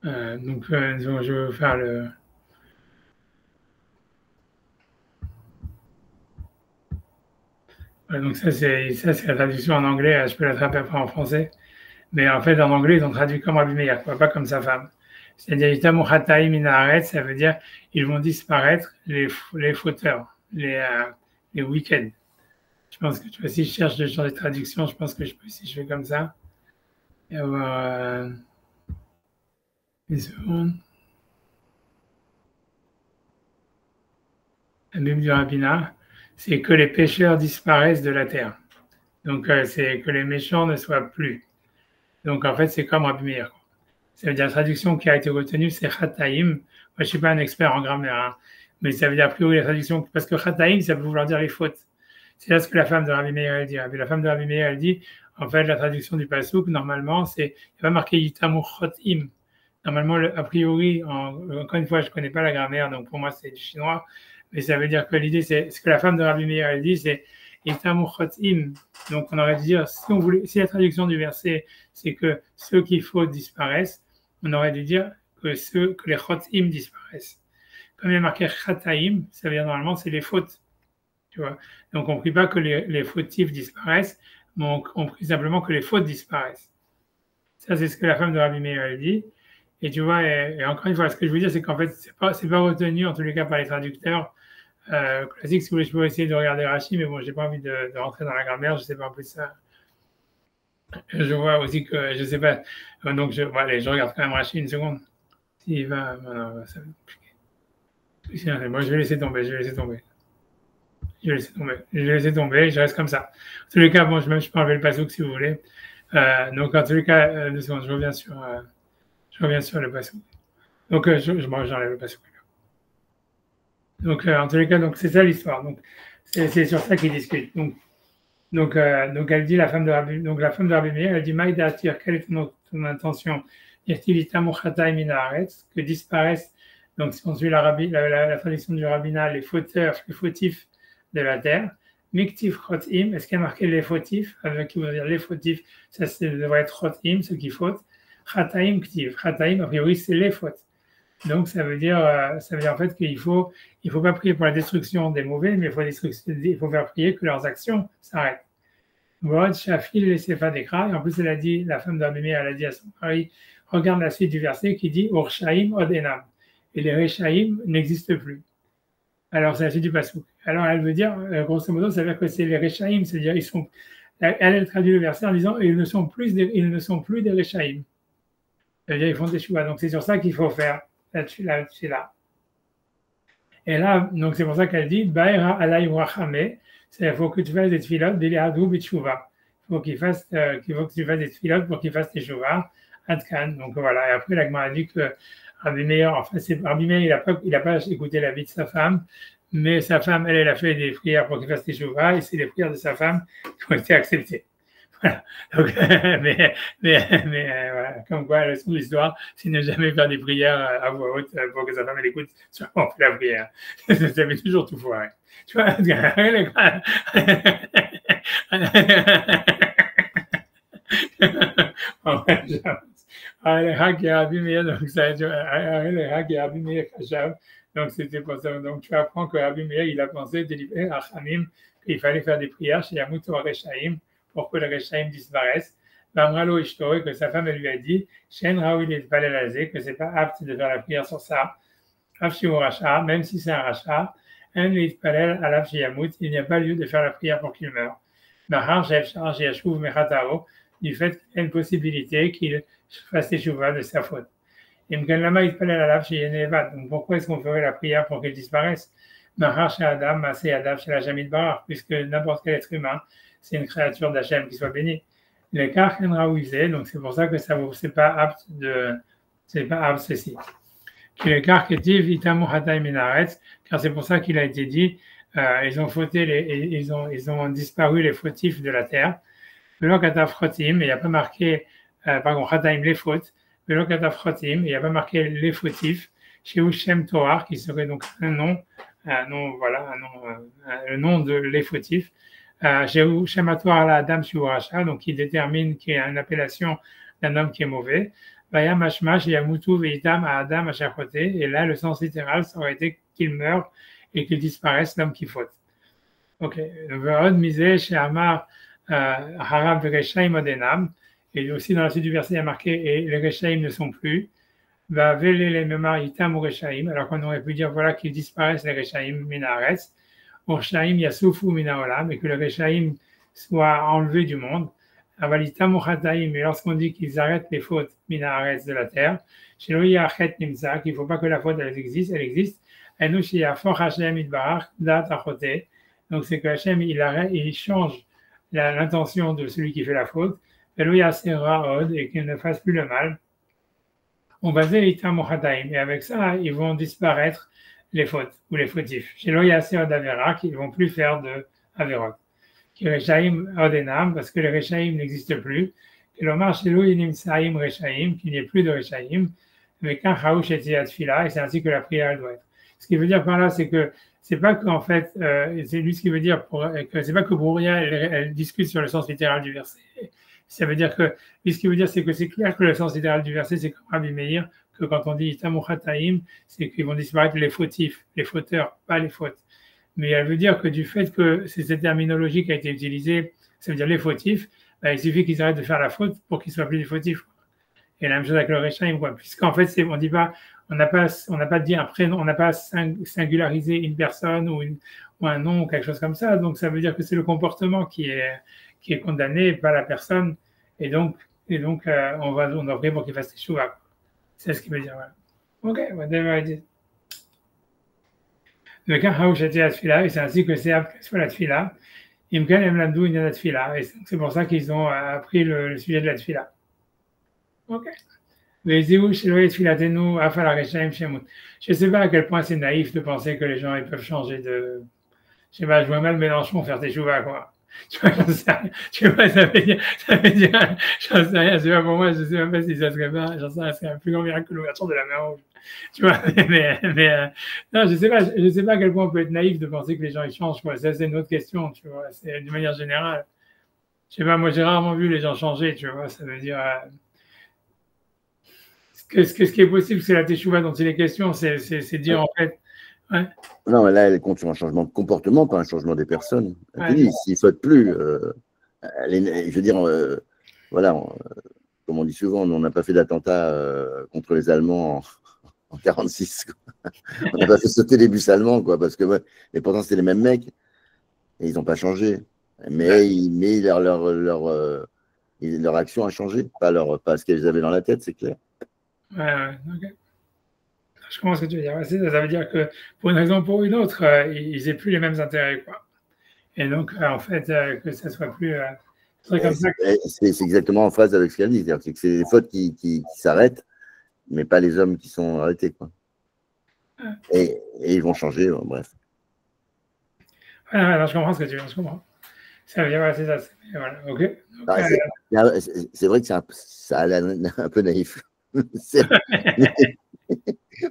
Speaker 1: Je vais faire le. Donc ça c'est la traduction en anglais. Je peux la traduire après en français. Mais en fait, en anglais, ils ont traduit comme Rabbi Meir, pas comme sa femme. C'est-à-dire, Itamu Chataim Inaret, ça veut dire ils vont disparaître les fauteurs, les wicked. Je pense que tu vois, si je cherche le genre de traduction, je pense que je peux, si je fais comme ça, et avoir une seconde. La Bible du rabbinat, c'est que les pécheurs disparaissent de la terre. Donc, c'est que les méchants ne soient plus. Donc, en fait, c'est comme Rabbi Meir. Ça veut dire la traduction qui a été retenue, c'est Chataim. Moi, je ne suis pas un expert en grammaire, hein, mais ça veut dire a priori la traduction, parce que Chataim, ça peut vouloir dire les fautes. C'est là ce que la femme de Rabbi Meir elle dit. La femme de Rabbi Meir elle dit, en fait, la traduction du pasuk, normalement, il n'y a pas marqué Yitamu Chotim. Normalement, a priori, encore une fois, je ne connais pas la grammaire, donc pour moi, c'est du chinois, mais ça veut dire que l'idée, c'est ce que la femme de Rabbi Meir elle dit, c'est Yitamu Chotim. Donc, on aurait dû dire, si la traduction du verset, c'est que ceux qui fautent disparaissent, on aurait dû dire que les Chotim disparaissent. Comme il y a marqué Chataim, ça veut dire normalement, c'est les fautes. Tu vois. Donc, on ne prie pas que les fautifs disparaissent, mais on prie simplement que les fautes disparaissent. Ça, c'est ce que la femme de Rabbi Meir a dit. Et tu vois, et encore une fois, ce que je veux dire, c'est qu'en fait, c'est pas retenu, en tous les cas, par les traducteurs classiques. Si vous voulez, je peux essayer de regarder Rashi, mais bon, j'ai pas envie de rentrer dans la grammaire, je sais pas un peu ça. Je vois aussi que, je sais pas, donc allez, je regarde quand même Rashi une seconde. S'il va, non, ça va compliqué. Moi, je vais laisser tomber. Je vais laisser tomber, je reste comme ça. En tous les cas, bon, je peux enlever le pasouk si vous voulez. Donc, en tous les cas, 2 secondes, je reviens sur le pasouk. Donc, j'enlève le pasouk. Donc, en tous les cas, donc c'est ça l'histoire. Donc, c'est sur ça qu'ils discutent. Donc, elle dit, la femme de Rabbi Meir, elle dit, Maïda Atir, quelle est ton intention? Que disparaissent, donc si on suit la traduction du rabbinat, les fautifs de la terre. Miktiv chotim, est-ce qu'il y a marqué les fautifs, qui veut dire les fautifs, ça devrait être chotim, ceux qui fautent. Chataim ktiv, chataim, a priori c'est les fautes. Donc ça veut dire en fait qu'il faut pas prier pour la destruction des mauvais, mais il faut faire prier que leurs actions s'arrêtent. Vod shafil les sefadekra, et en plus la femme d'Abimé, elle a dit à son mari, regarde la suite du verset qui dit Urshaim odenam, et les Rechaim n'existent plus. Alors, c'est la suite du pasouk. Alors, elle veut dire, grosso modo, ça veut dire que c'est les Rechaim, c'est-à-dire, elle traduit le verset en disant, ils ne sont plus des Rechaim. C'est-à-dire, ils font des choix. Donc, c'est sur ça qu'il faut faire, là-dessus, là. Et là, donc, c'est pour ça qu'elle dit, Baïra alay wachame, il faut que tu fasses des tfilotes, des le'adou b'tshuva. Il faut que tu fasses des tfilotes pour qu'il fasse des tshuvah, adkan. Donc, voilà. Et après, la Gemara dit que Rabbi Meir, il n'a pas écouté la vie de sa femme, mais sa femme, elle a fait des prières pour qu'il fasse des teshuvah, et c'est les prières de sa femme qui ont été acceptées. Voilà. Donc, mais voilà, comme quoi, la leçon de l'histoire, c'est ne jamais faire des prières à voix haute pour que sa femme elle écoute sur on fait la prière. Ça fait toujours tout foiré. Tu vois, donc c'était pour ça. Donc tu apprends que Rabbi Meir, il a pensé délivrer à Hamim qu'il fallait faire des prières chez Yamut Rechaim pour que les Rechaim disparaissent. Bamralo Ishto, que sa femme elle lui a dit, Shen Raoul et Balalazé, que c'est pas apte de faire la prière sur ça. Afshi Racha, même si c'est un Racha, un Palel à l'Afshi Yamut, il n'y a pas lieu de faire la prière pour qu'il meure. Mahar Shevchar Yashuv Mechatao, du fait qu'il y a une possibilité qu'il fasse teshuva de sa faute. Et Mkanlama Itpalel Alav chez Yenevad. Donc pourquoi est-ce qu'on ferait la prière pour qu'il disparaisse? Mahar chez Adam, Masé Adam chez la Jamid Barar, puisque n'importe quel être humain, c'est une créature d'Hachem qui soit bénie. Le Kar Kenraouizé, donc c'est pour ça que c'est pas apte ceci. Le Kar Ketiv Itamu Hatay Minaretz, car c'est pour ça qu'il a été dit, ils ont fauté, ils ont disparu les fautifs de la terre. Velo Kataf Chotim, il n'y a pas marqué, Chataim les fautes. Velo Kataf Chotim, il n'y a pas marqué les fautifs. Chez Shem Torah, qui serait donc le nom de les fautifs. Shematoire la Adam Shuracha, donc qui détermine qu'il y a une appellation d'un homme qui est mauvais. Vaya Mashmash Yamutu Veitam à Adam à chaque côté. Et là, le sens littéral, ça aurait été qu'il meure et qu'il disparaisse l'homme qui faute. Ok. Verod Misé chez Amar Harab Reshaim Odenam. Et aussi dans la suite du verset, il y a marqué et les Reshaim ne sont plus. Va Vele les Memar Itam ou Reshaim. Alors qu'on aurait pu dire voilà qu'ils disparaissent les Reshaim Minaretz. Reshaim Yasufu Minaolam. Et que les Reshaim soient enlevés du monde. Avalita Mochataim, mais lorsqu'on dit qu'ils arrêtent les fautes minaretz de la terre, chez Loïachet Nimsa, qu'il ne faut pas que la faute elle existe, Enoshia For Hashem Idbarach, Dat Achote, donc c'est que Hashem il change l'intention de celui qui fait la faute, et qu'il ne fasse plus le mal. On va Zelita Mochataim, et avec ça, ils vont disparaître les fautes ou les fautifs. Chez Loïachet Davera, qu'ils ne vont plus faire de Averot. Reshaim Odenam, parce que les Reshaim n'existent plus, que l'Omar Shelou Yinim Saim Reshaim, qu'il n'y ait plus de Reshaim, mais qu'un Chaouch et Tfila, et c'est ainsi que la prière doit être. Ce qui veut dire par là, c'est que c'est pas qu'en fait, c'est lui ce qui veut dire que c'est pas que Brouria elle discute sur le sens littéral du verset. Ça veut dire que lui ce qui veut dire, c'est que c'est clair que le sens littéral du verset, c'est comme Rabbi Meir, que quand on dit Itamuchataim, c'est qu'ils vont disparaître les fautifs, les fauteurs, pas les fautes. Mais elle veut dire que du fait que c'est cette terminologie qui a été utilisée, ça veut dire les fautifs, il suffit qu'ils arrêtent de faire la faute pour qu'ils ne soient plus des fautifs. Et la même chose avec le Reshaim, puisqu'en fait, on dit pas, on n'a pas dit un prénom, on n'a pas singularisé une personne ou un nom ou quelque chose comme ça. Donc ça veut dire que c'est le comportement qui est condamné, pas la personne. Et donc on doit prier pour qu'il fasse teshuva. C'est ce qu'il veut dire. Voilà. Ok, whatever it is. Le cas où j'étais à Tfila, et c'est ainsi que c'est après la Tfila. Imkan Emlandou il y a la Tfila. Et c'est pour ça qu'ils ont appris le sujet de la Tfila. Ok. Je ne sais pas à quel point c'est naïf de penser que les gens ils peuvent changer de. Je sais pas, je vois mal Mélenchon faire teshuva, quoi. Tu vois, j'en sais rien. Tu vois, ça veut dire, j'en sais rien. C'est pas pour moi, je sais même pas si ça serait pas, j'en sais rien, c'est un plus grand miracle que l'ouverture de la mer Rouge. Tu vois, non, je sais pas à quel point on peut être naïf de penser que les gens ils changent, quoi. Ça, c'est une autre question, tu vois. C'est d'une manière générale. Je sais pas, moi, j'ai rarement vu les gens changer, tu vois. Ça veut dire, ce qui est possible, c'est la teshuva dont il est question, c'est dire, en fait, ouais.
Speaker 2: Non, là, elle compte sur un changement de comportement, pas un changement des personnes. Ouais. S'ils ne sautent plus, je veux dire, voilà, comme on dit souvent, on n'a pas fait d'attentat contre les Allemands en 1946. On n'a pas fait sauter les bus allemands, quoi, parce que, ouais, mais pourtant, c'était les mêmes mecs, et ils n'ont pas changé. Mais leur action a changé, pas ce qu'ils avaient dans la tête, c'est clair.
Speaker 1: Ouais, ok. Je comprends ce que tu veux dire. Ça veut dire que pour une raison ou pour une autre, ils n'aient plus les mêmes intérêts, quoi. Et donc, en fait, que ça soit plus.
Speaker 2: C'est exactement en phase avec ce qu'elle dit. C'est-à-dire que c'est les fautes qui s'arrêtent, mais pas les hommes qui sont arrêtés, quoi. Et ils vont changer, bref.
Speaker 1: Ouais, je comprends ce que tu veux dire, je comprends. Ça veut dire, ouais, c'est ça. Voilà, ok.
Speaker 2: Donc, c'est vrai que ça a l'air un peu naïf.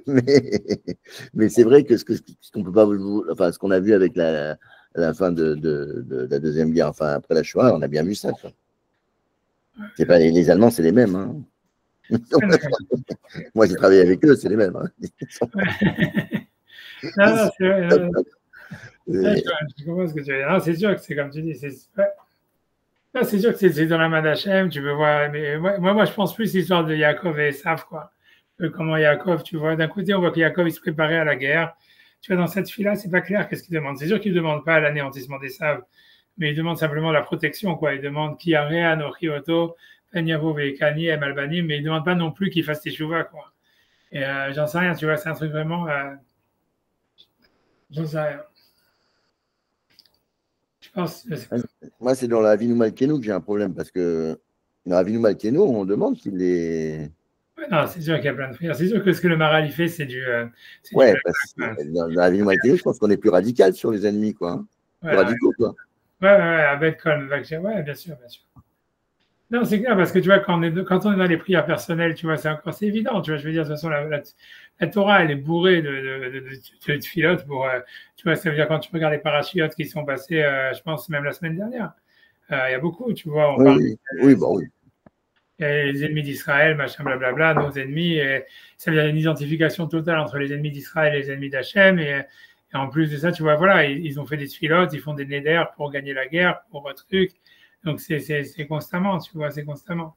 Speaker 2: mais c'est vrai que ce qu'on peut pas, enfin, ce qu'on a vu avec la fin de la Deuxième Guerre, enfin après la Shoah, on a bien vu ça. C'est pas les Allemands, c'est les mêmes. Hein. Moi, j'ai travaillé avec eux, c'est les mêmes. Hein.
Speaker 1: Non, c'est vrai. Je comprends ce que tu veux dire. C'est sûr que c'est comme tu dis. C'est sûr que c'est dans la main d'Hachem, tu peux voir. Mais moi, je pense plus l'histoire de Yaakov et Esav, quoi. Comment Yaakov, tu vois, d'un côté, on voit que Yaakov, il se préparait à la guerre. Tu vois, dans cette fille-là, c'est pas clair qu'est-ce qu'il demande. C'est sûr qu'il ne demande pas l'anéantissement d'Esav, mais il demande simplement la protection, quoi. Il demande qui a réa no chioto, penyavo veikani et malbani, mais il ne demande pas non plus qu'il fasse teshuva, quoi. Et j'en sais rien, tu vois, c'est un truc vraiment. J'en sais rien. Je pense.
Speaker 2: Moi, c'est dans la Avinu Malkeinu que j'ai un problème, parce que dans la Avinu Malkeinu, on demande qu'il est.
Speaker 1: Non, c'est sûr qu'il y a plein de prières. C'est sûr que ce que le Maral fait, c'est du.
Speaker 2: Ouais, parce que dans la Avinu Malkeinu, je pense qu'on est plus radical sur les ennemis, quoi. Plus radicaux, quoi.
Speaker 1: Ouais, avec Kol, ouais, bien sûr, bien sûr. Non, c'est clair, parce que tu vois, quand on est dans les prières personnelles, tu vois, c'est évident, tu vois, je veux dire, de toute façon, la Torah, elle est bourrée de tfilotes pour, tu vois, ça veut dire quand tu regardes les parachiotes qui sont passés, je pense, même la semaine dernière, il y a beaucoup, tu vois, on parle
Speaker 2: Oui, oui, bah oui.
Speaker 1: les ennemis d'Israël, machin, blablabla, nos ennemis, et ça veut dire une identification totale entre les ennemis d'Israël et les ennemis d'Hachem, et en plus de ça, tu vois, voilà, ils ont fait des tfilotes, ils font des néders pour gagner la guerre, pour un truc, donc c'est constamment, tu vois, c'est constamment.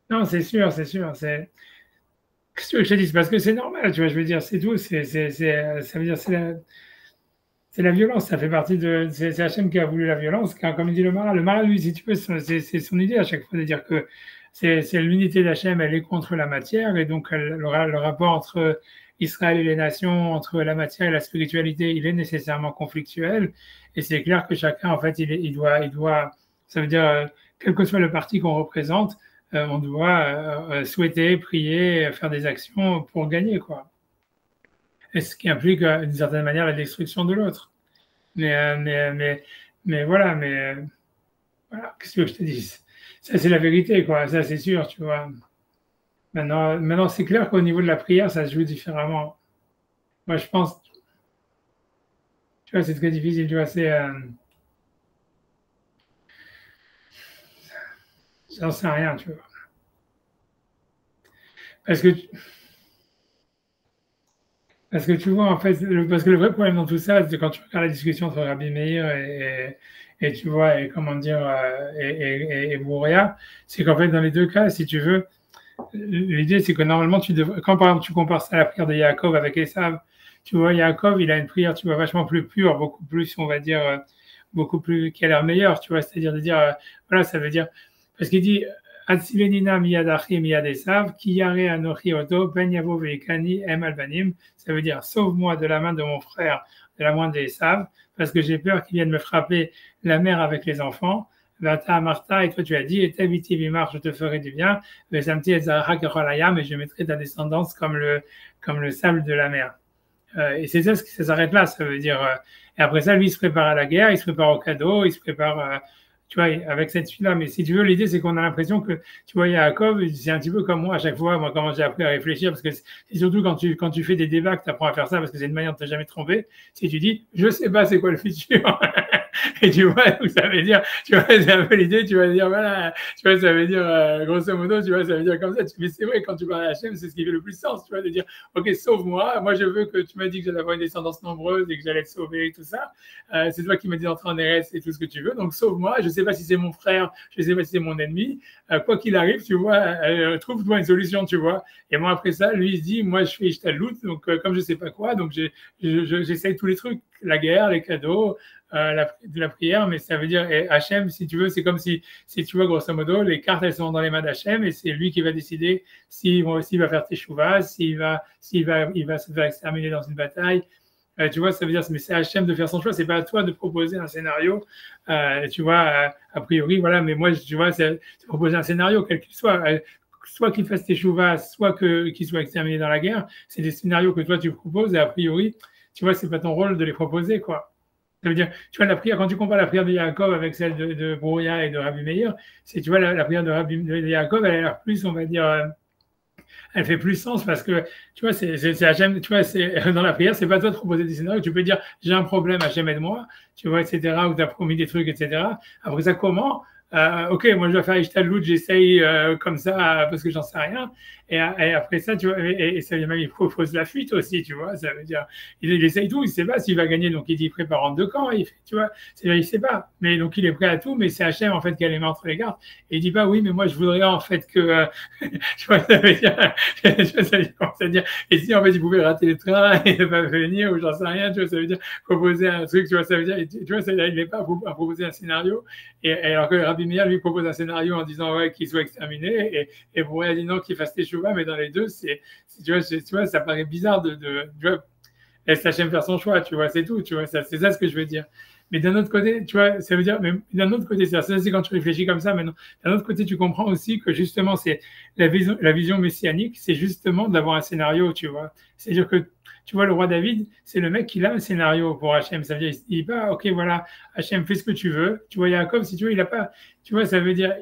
Speaker 1: Non, c'est sûr, c'est sûr. Qu'est-ce que tu veux que je te dise? Parce que c'est normal, tu vois, je veux dire, c'est tout. Ça veut dire, c'est la violence, ça fait partie de. C'est Hachem qui a voulu la violence, car comme dit le Maral. Le Maral, lui, si tu veux, c'est son idée à chaque fois de dire que c'est l'unité d'Hachem, elle est contre la matière, et donc le rapport entre Israël et les nations, entre la matière et la spiritualité, il est nécessairement conflictuel. Et c'est clair que chacun, en fait, il doit, ça veut dire, quel que soit le parti qu'on représente, on doit souhaiter, prier, faire des actions pour gagner, quoi. Et ce qui implique, d'une certaine manière, la destruction de l'autre. Mais, euh, mais, mais, mais voilà, voilà, qu'est-ce que je te dis? Ça, c'est la vérité, quoi. Ça, c'est sûr, tu vois. Maintenant c'est clair qu'au niveau de la prière, ça se joue différemment. Moi, je pense, tu vois, c'est très difficile, tu vois, j'en sais rien, tu vois. Parce que, Parce que tu vois, en fait, parce que le vrai problème dans tout ça, c'est quand tu regardes la discussion entre Rabbi Meir et tu vois, et comment dire, et Bouria, c'est qu'en fait, dans les deux cas, si tu veux, l'idée, c'est que normalement, quand par exemple, tu compares ça à la prière de Yaakov avec Esav, tu vois, Yaakov, il a une prière, tu vois, vachement plus pure, beaucoup plus, on va dire, beaucoup plus, qui a l'air meilleure, tu vois, c'est-à-dire de dire, voilà, ça veut dire, parce qu'il dit, Atzilenina miyad achim miyad Esav, ki yare anochi oto, ben yavo veikani em albanim, ça veut dire, sauve-moi de la main de mon frère, de la main d'Esav, parce que j'ai peur qu'il vienne me frapper la mère avec les enfants. Vata Martha, et toi tu as dit, et Taviti Vimar, je te ferai du bien, mais je mettrai ta descendance comme le sable de la mer. Et c'est ça, ça s'arrête là, ça veut dire. Et après ça, lui, il se prépare à la guerre, il se prépare au cadeau, il se prépare, tu vois, avec cette fille-là. Mais si tu veux, l'idée, c'est qu'on a l'impression que, tu vois, Yaakov, c'est un petit peu comme moi à chaque fois, moi, comment j'ai appris à réfléchir, parce que c'est surtout quand tu fais des débats que tu apprends à faire ça, parce que c'est une manière de ne te jamais tromper. Si tu dis, je sais pas c'est quoi le futur. Et tu vois, donc ça veut dire, tu vois, c'est un peu l'idée, tu vas dire, voilà, tu vois, ça veut dire, grosso modo, tu vois, ça veut dire comme ça. Mais c'est vrai, quand tu parles à Hachem, c'est ce qui fait le plus sens, tu vois, de dire, OK, sauve-moi. Moi, je veux que tu m'as dit que j'allais avoir une descendance nombreuse et que j'allais te sauver et tout ça. C'est toi qui m'as dit d'entrer en RS et tout ce que tu veux. Donc, sauve-moi. Je ne sais pas si c'est mon frère, je ne sais pas si c'est mon ennemi. Quoi qu'il arrive, tu vois, trouve-toi une solution, tu vois. Et moi, après ça, lui, il se dit, moi, je fais Ishtalut, donc comme je ne sais pas quoi, donc j'essaye tous les trucs, la guerre, les cadeaux, de la prière, mais ça veut dire, et Hachem, si tu veux, c'est comme si tu vois, grosso modo, les cartes, elles sont dans les mains d'Hachem, et c'est lui qui va décider s'il va faire teshuva, il va se faire exterminer dans une bataille. Tu vois, ça veut dire, mais c'est Hachem de faire son choix, c'est pas à toi de proposer un scénario. Tu vois, a priori, voilà, mais moi, tu vois, c'est proposer un scénario, quel qu'il soit. Soit qu'il fasse teshuva, soit qu'il soit exterminé dans la guerre. C'est des scénarios que toi, tu proposes, et a priori, tu vois, c'est pas ton rôle de les proposer, quoi. Ça veut dire, tu vois, la prière, quand tu compares la prière de Yaakov avec celle de Brouya et de Rabbi Meir, tu vois, la prière de Yaakov, elle a l'air plus, on va dire, elle fait plus sens parce que, tu vois, c'est Hachem, tu vois, dans la prière, c'est pas toi de proposer des scénarios. Tu peux dire, j'ai un problème, Hachem, aide-moi, tu vois, etc., ou tu as promis des trucs, etc. Après ça, comment? OK, moi je dois faire Ishtalut, j'essaye comme ça parce que j'en sais rien. Et après ça, tu vois, ça même il propose la fuite aussi, tu vois. Ça veut dire, il essaye tout, il sait pas s'il va gagner, donc il dit prépare en deux camps, tu vois, il sait pas. Mais donc il est prêt à tout, mais c'est Hachem en fait qui a les mains entre les gardes. Et il dit pas oui, mais moi je voudrais en fait que, tu vois, ça veut dire, ça veut dire, et si en fait il pouvait rater le train et ne pas venir ou j'en sais rien, tu vois, ça veut dire proposer un truc, tu vois, ça veut dire, tu vois, il n'est pas à proposer un scénario. Et alors que Rabbi Meir lui propose un scénario en disant ouais, qu'il soit exterminé, et Brouya dit non, qu'il fasse teshuva, mais dans les deux, tu vois, ça paraît bizarre tu vois, laisse Hachem faire son choix, tu vois, c'est tout, tu vois, c'est ça ce que je veux dire. Mais d'un autre côté, tu vois, ça veut dire, mais d'un autre côté, ça c'est quand tu réfléchis comme ça, mais non, d'un autre côté, tu comprends aussi que justement, c'est la vision messianique, c'est justement d'avoir un scénario, tu vois. C'est-à-dire que, tu vois, le roi David, c'est le mec qui a un scénario pour Hachem. Ça veut dire, il dit pas, OK, voilà, Hachem, fais ce que tu veux. Tu vois, Yaakov, si tu veux, il a pas, tu vois, ça veut dire,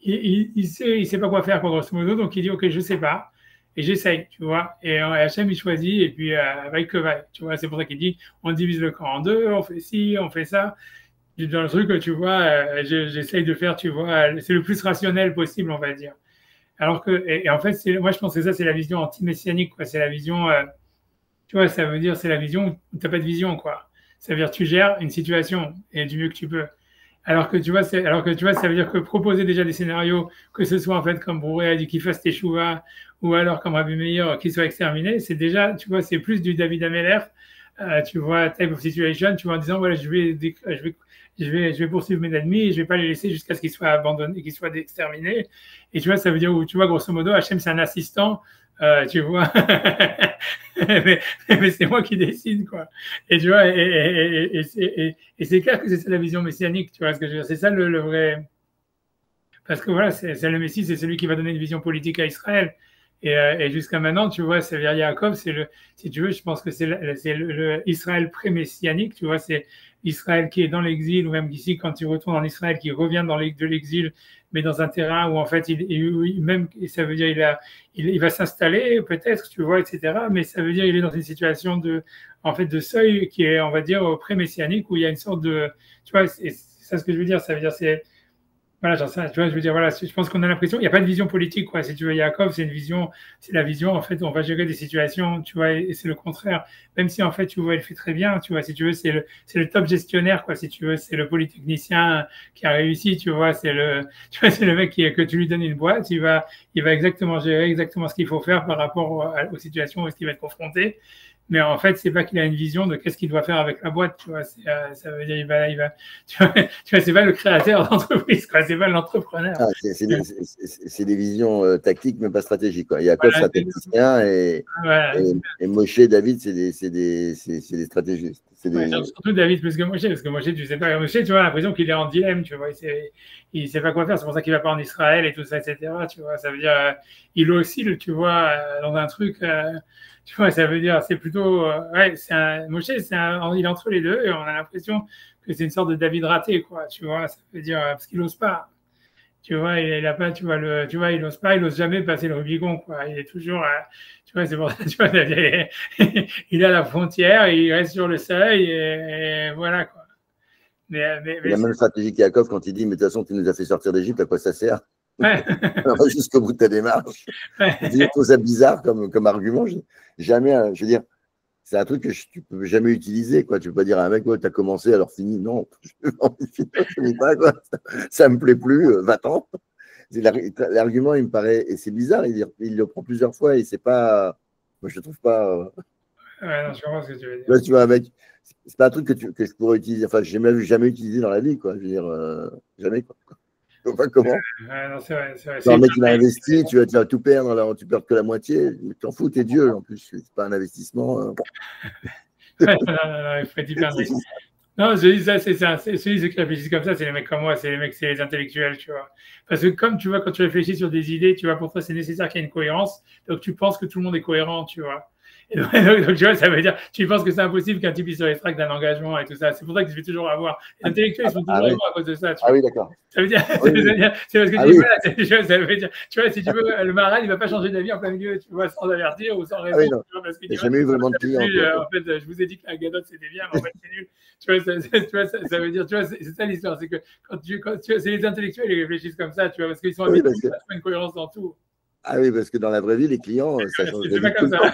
Speaker 1: il sait pas quoi faire, quoi, grosso modo, donc il dit, ok, je sais pas, et j'essaye, tu vois, et Hachem, il choisit, et puis, avec que vaille, tu vois, c'est pour ça qu'il dit, on divise le camp en deux, on fait ci, on fait ça, dans le truc, tu vois, j'essaye de faire, tu vois, c'est le plus rationnel possible, on va dire. Alors que, et en fait, moi, je pense que ça, c'est la vision anti-messianique, quoi, c'est la vision, tu vois, ça veut dire, c'est la vision où tu n'as pas de vision, quoi. Ça veut dire, tu gères une situation, et du mieux que tu peux. Alors que tu vois, ça veut dire que proposer déjà des scénarios, que ce soit en fait comme Bourré a dit qu'il fasse teshuva, ou alors comme Rabbi Meir qu'il soit exterminé, c'est déjà, tu vois, c'est plus du David Ameller, tu vois, type of situation, tu vois, en disant voilà, je vais poursuivre mes ennemis et je vais pas les laisser jusqu'à ce qu'ils soient abandonnés, qu'ils soient exterminés. Et tu vois, ça veut dire, tu vois, grosso modo, Hachem c'est un assistant, tu vois, mais c'est moi qui décide, quoi. Et tu vois, et c'est clair que c'est ça la vision messianique, tu vois ce que je veux dire. C'est ça le vrai. Parce que voilà, c'est le Messie, c'est celui qui va donner une vision politique à Israël. Et jusqu'à maintenant, tu vois, c'est vers Yaakov, si tu veux, je pense que c'est le Israël pré-messianique, tu vois, c'est Israël qui est dans l'exil, ou même ici, quand il retourne en Israël, qui revient de l'exil, mais dans un terrain où, en fait, même, ça veut dire, il va s'installer, peut-être, tu vois, etc. Mais ça veut dire, il est dans une situation en fait, de seuil qui est, on va dire, pré-messianique, où il y a une sorte de, tu vois, c'est ça ce que je veux dire, ça veut dire, voilà, j'en sais, tu vois, je veux dire, voilà, je pense qu'on a l'impression, il n'y a pas de vision politique, quoi. Si tu veux, Yaakov, c'est la vision, en fait, on va gérer des situations, tu vois, et c'est le contraire. Même si, en fait, tu vois, il fait très bien, tu vois, si tu veux, c'est le top gestionnaire, quoi, si tu veux, c'est le polytechnicien qui a réussi, tu vois, tu vois, c'est le mec que tu lui donnes une boîte, il va exactement gérer exactement ce qu'il faut faire par rapport aux situations où il va être confronté. Mais en fait, c'est pas qu'il a une vision de qu'est-ce qu'il doit faire avec la boîte, tu vois. Ça veut dire tu vois, c'est pas le créateur d'entreprise, quoi. C'est pas l'entrepreneur.
Speaker 2: Ah, c'est des visions tactiques, mais pas stratégiques, quoi. Yaakov, c'est un tacticien et Moshe et David, c'est des stratégistes.
Speaker 1: Surtout David plus que Moshe, tu sais pas. Moshe, tu vois, l'impression qu'il est en dilemme, tu vois. Il sait pas quoi faire. C'est pour ça qu'il va pas en Israël et tout ça, etc. Tu vois, ça veut dire, il oscille, tu vois, dans un truc. Tu vois, ça veut dire, c'est plutôt, ouais, Moshe, il est entre les deux et on a l'impression que c'est une sorte de David raté, quoi. Tu vois, ça veut dire parce qu'il ose pas. Tu vois, il a pas, tu vois, il ose pas, il ose jamais passer le Rubicon, quoi. Il est toujours, tu vois, c'est pour ça, tu vois, il est à la frontière, il reste sur le seuil et voilà, quoi.
Speaker 2: Mais la même stratégie qu'Yaakov quand il dit, mais de toute façon, tu nous as fait sortir d'Égypte, à quoi ça sert?
Speaker 1: Ouais.
Speaker 2: Jusqu'au bout de ta démarche. Je trouve ça bizarre comme argument. Jamais, je veux dire, c'est un truc que tu peux jamais utiliser, quoi. Tu peux pas dire à un mec, ouais, tu as commencé, alors fini. Non, je finis pas, quoi. Ça me plaît plus, va-t'en. L'argument, il me paraît, et c'est bizarre, il le prend plusieurs fois et c'est pas, moi je trouve pas.
Speaker 1: Ouais, non, je comprends ce que tu veux dire.
Speaker 2: Là, tu vois, mec, c'est pas un truc que je pourrais utiliser, enfin, j'ai jamais utilisé dans la vie, quoi. Je veux dire, jamais, quoi. Je vois pas comment.
Speaker 1: Ouais, non, c'est vrai.
Speaker 2: Un mec qui a investi, tu vas tout perdre, alors tu perds que la moitié. T'en fous, t'es Dieu en plus. C'est pas un investissement.
Speaker 1: Ouais, non, il faut être hyper naïf. Non, je dis ça, ceux qui réfléchissent comme ça, c'est les mecs comme moi, c'est les intellectuels, tu vois. Parce que comme tu vois, quand tu réfléchis sur des idées, tu vois, pour toi, c'est nécessaire qu'il y ait une cohérence. Donc, tu penses que tout le monde est cohérent, tu vois. Et donc, tu vois, ça veut dire, tu penses que c'est impossible qu'un type il se rétracte d'un engagement et tout ça. C'est pour ça que je vais toujours avoir. Les intellectuels, ils sont toujours avoir à cause de ça. Tu vois.
Speaker 2: Oui, d'accord.
Speaker 1: Ça veut dire, c'est parce que tu dis, voilà, ça veut dire, tu vois, si tu veux, le maral, il va pas changer d'avis en plein milieu, tu vois, sans avertir ou sans raison.
Speaker 2: Tu vois, parce que il n'y a jamais eu vraiment de client.
Speaker 1: En fait, je vous ai dit que la gadote, c'était bien, mais en fait, c'est nul. Tu vois, ça veut dire, tu vois, c'est ça l'histoire, c'est que quand tu vois, c'est les intellectuels, ils réfléchissent comme ça, tu vois, parce qu'ils sont habitués à une cohérence dans tout.
Speaker 2: Ah oui, parce que dans la vraie vie, les clients, ça change de vie. C'est pas comme
Speaker 1: ça.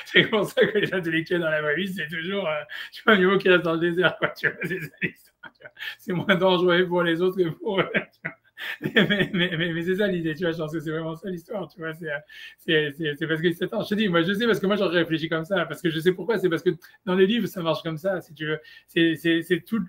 Speaker 1: C'est pour ça que les intellectuels dans la vraie vie, c'est toujours, tu vois, un niveau qui reste dans le désert, quoi, tu vois, c'est ça l'histoire. C'est moins dangereux pour les autres que pour eux. Mais c'est ça l'idée, tu vois, je pense que c'est vraiment ça l'histoire, tu vois, c'est parce que, attends, je te dis, moi je sais parce que moi j'aurais réfléchi comme ça, parce que je sais pourquoi, c'est parce que dans les livres ça marche comme ça, si tu veux, c'est tout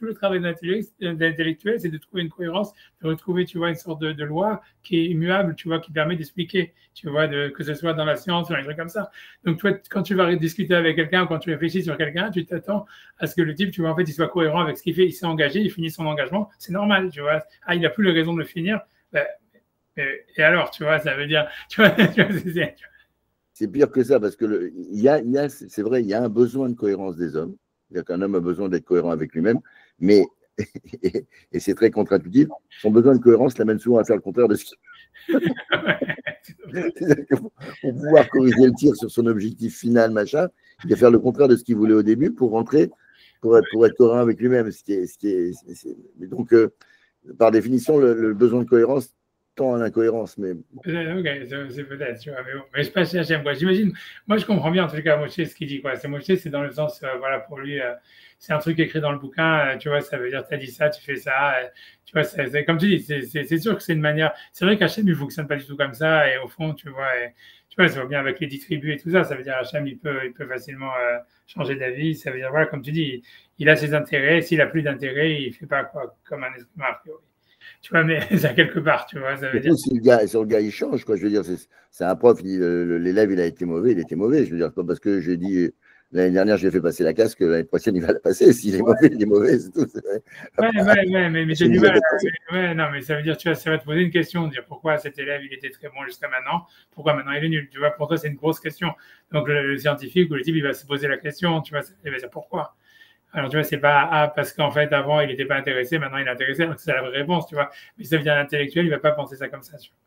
Speaker 1: le travail d'intellectuel, c'est de trouver une cohérence, de retrouver, tu vois, une sorte de loi qui est immuable, tu vois, qui permet d'expliquer, tu vois, que ce soit dans la science ou dans les trucs comme ça. Donc toi, quand tu vas discuter avec quelqu'un ou quand tu réfléchis sur quelqu'un, tu t'attends à ce que le type, tu vois, en fait, il soit cohérent avec ce qu'il fait, il s'est engagé, il finit son engagement, c'est normal, tu vois, il n'a plus le raison de le finir, et alors, tu vois, ça veut dire,
Speaker 2: c'est pire que ça, parce que c'est vrai, il y a un besoin de cohérence des hommes, c'est-à-dire qu'un homme a besoin d'être cohérent avec lui-même, mais et c'est très contre-intuitif, son besoin de cohérence l'amène souvent à faire le contraire de ce qu'il pour pouvoir corriger le tir sur son objectif final, machin, il va faire le contraire de ce qu'il voulait au début pour rentrer, pour être cohérent avec lui-même. Donc, par définition, le besoin de cohérence tend à l'incohérence. Mais
Speaker 1: bon. Ok, c'est peut-être, tu vois, mais bon, mais je passe HM, quoi. J'imagine, moi je comprends bien en tout cas Moshe ce qu'il dit, quoi. C'est Moshe, c'est dans le sens, voilà, pour lui, c'est un truc écrit dans le bouquin, tu vois, ça veut dire, tu as dit ça, tu fais ça, tu vois, comme tu dis, c'est sûr que c'est une manière, c'est vrai qu'Hachem, il ne fonctionne pas du tout comme ça, et au fond, tu vois, ça va bien avec les 10 tribus et tout ça, ça veut dire Hachem, il peut facilement changer d'avis, ça veut dire, voilà, comme tu dis, il a ses intérêts, s'il n'a plus d'intérêt, il ne fait pas quoi, comme un esprit a priori. Tu vois, mais ça quelque part, tu vois, ça veut dire.
Speaker 2: Si le gars, il change, quoi. Je veux dire, c'est un prof, l'élève, il a été mauvais, il était mauvais. Je veux dire, pas parce que j'ai dit l'année dernière, j'ai fait passer la casque, l'année prochaine, il va la passer. S'il est mauvais, il est mauvais, c'est tout.
Speaker 1: Mais j'ai du mal. Non, mais ça veut dire, tu vois, ça va te poser une question, dire pourquoi cet élève, il était très bon jusqu'à maintenant, pourquoi maintenant il est nul. Tu vois, pour toi, c'est une grosse question. Donc, le scientifique ou le type, il va se poser la question, tu vois, il va dire pourquoi. Alors, tu vois, c'est pas parce qu'en fait, avant, il n'était pas intéressé, maintenant, il est intéressé, donc c'est la vraie réponse, tu vois. Mais ça veut dire l'intellectuel, il ne va pas penser ça comme ça, tu vois.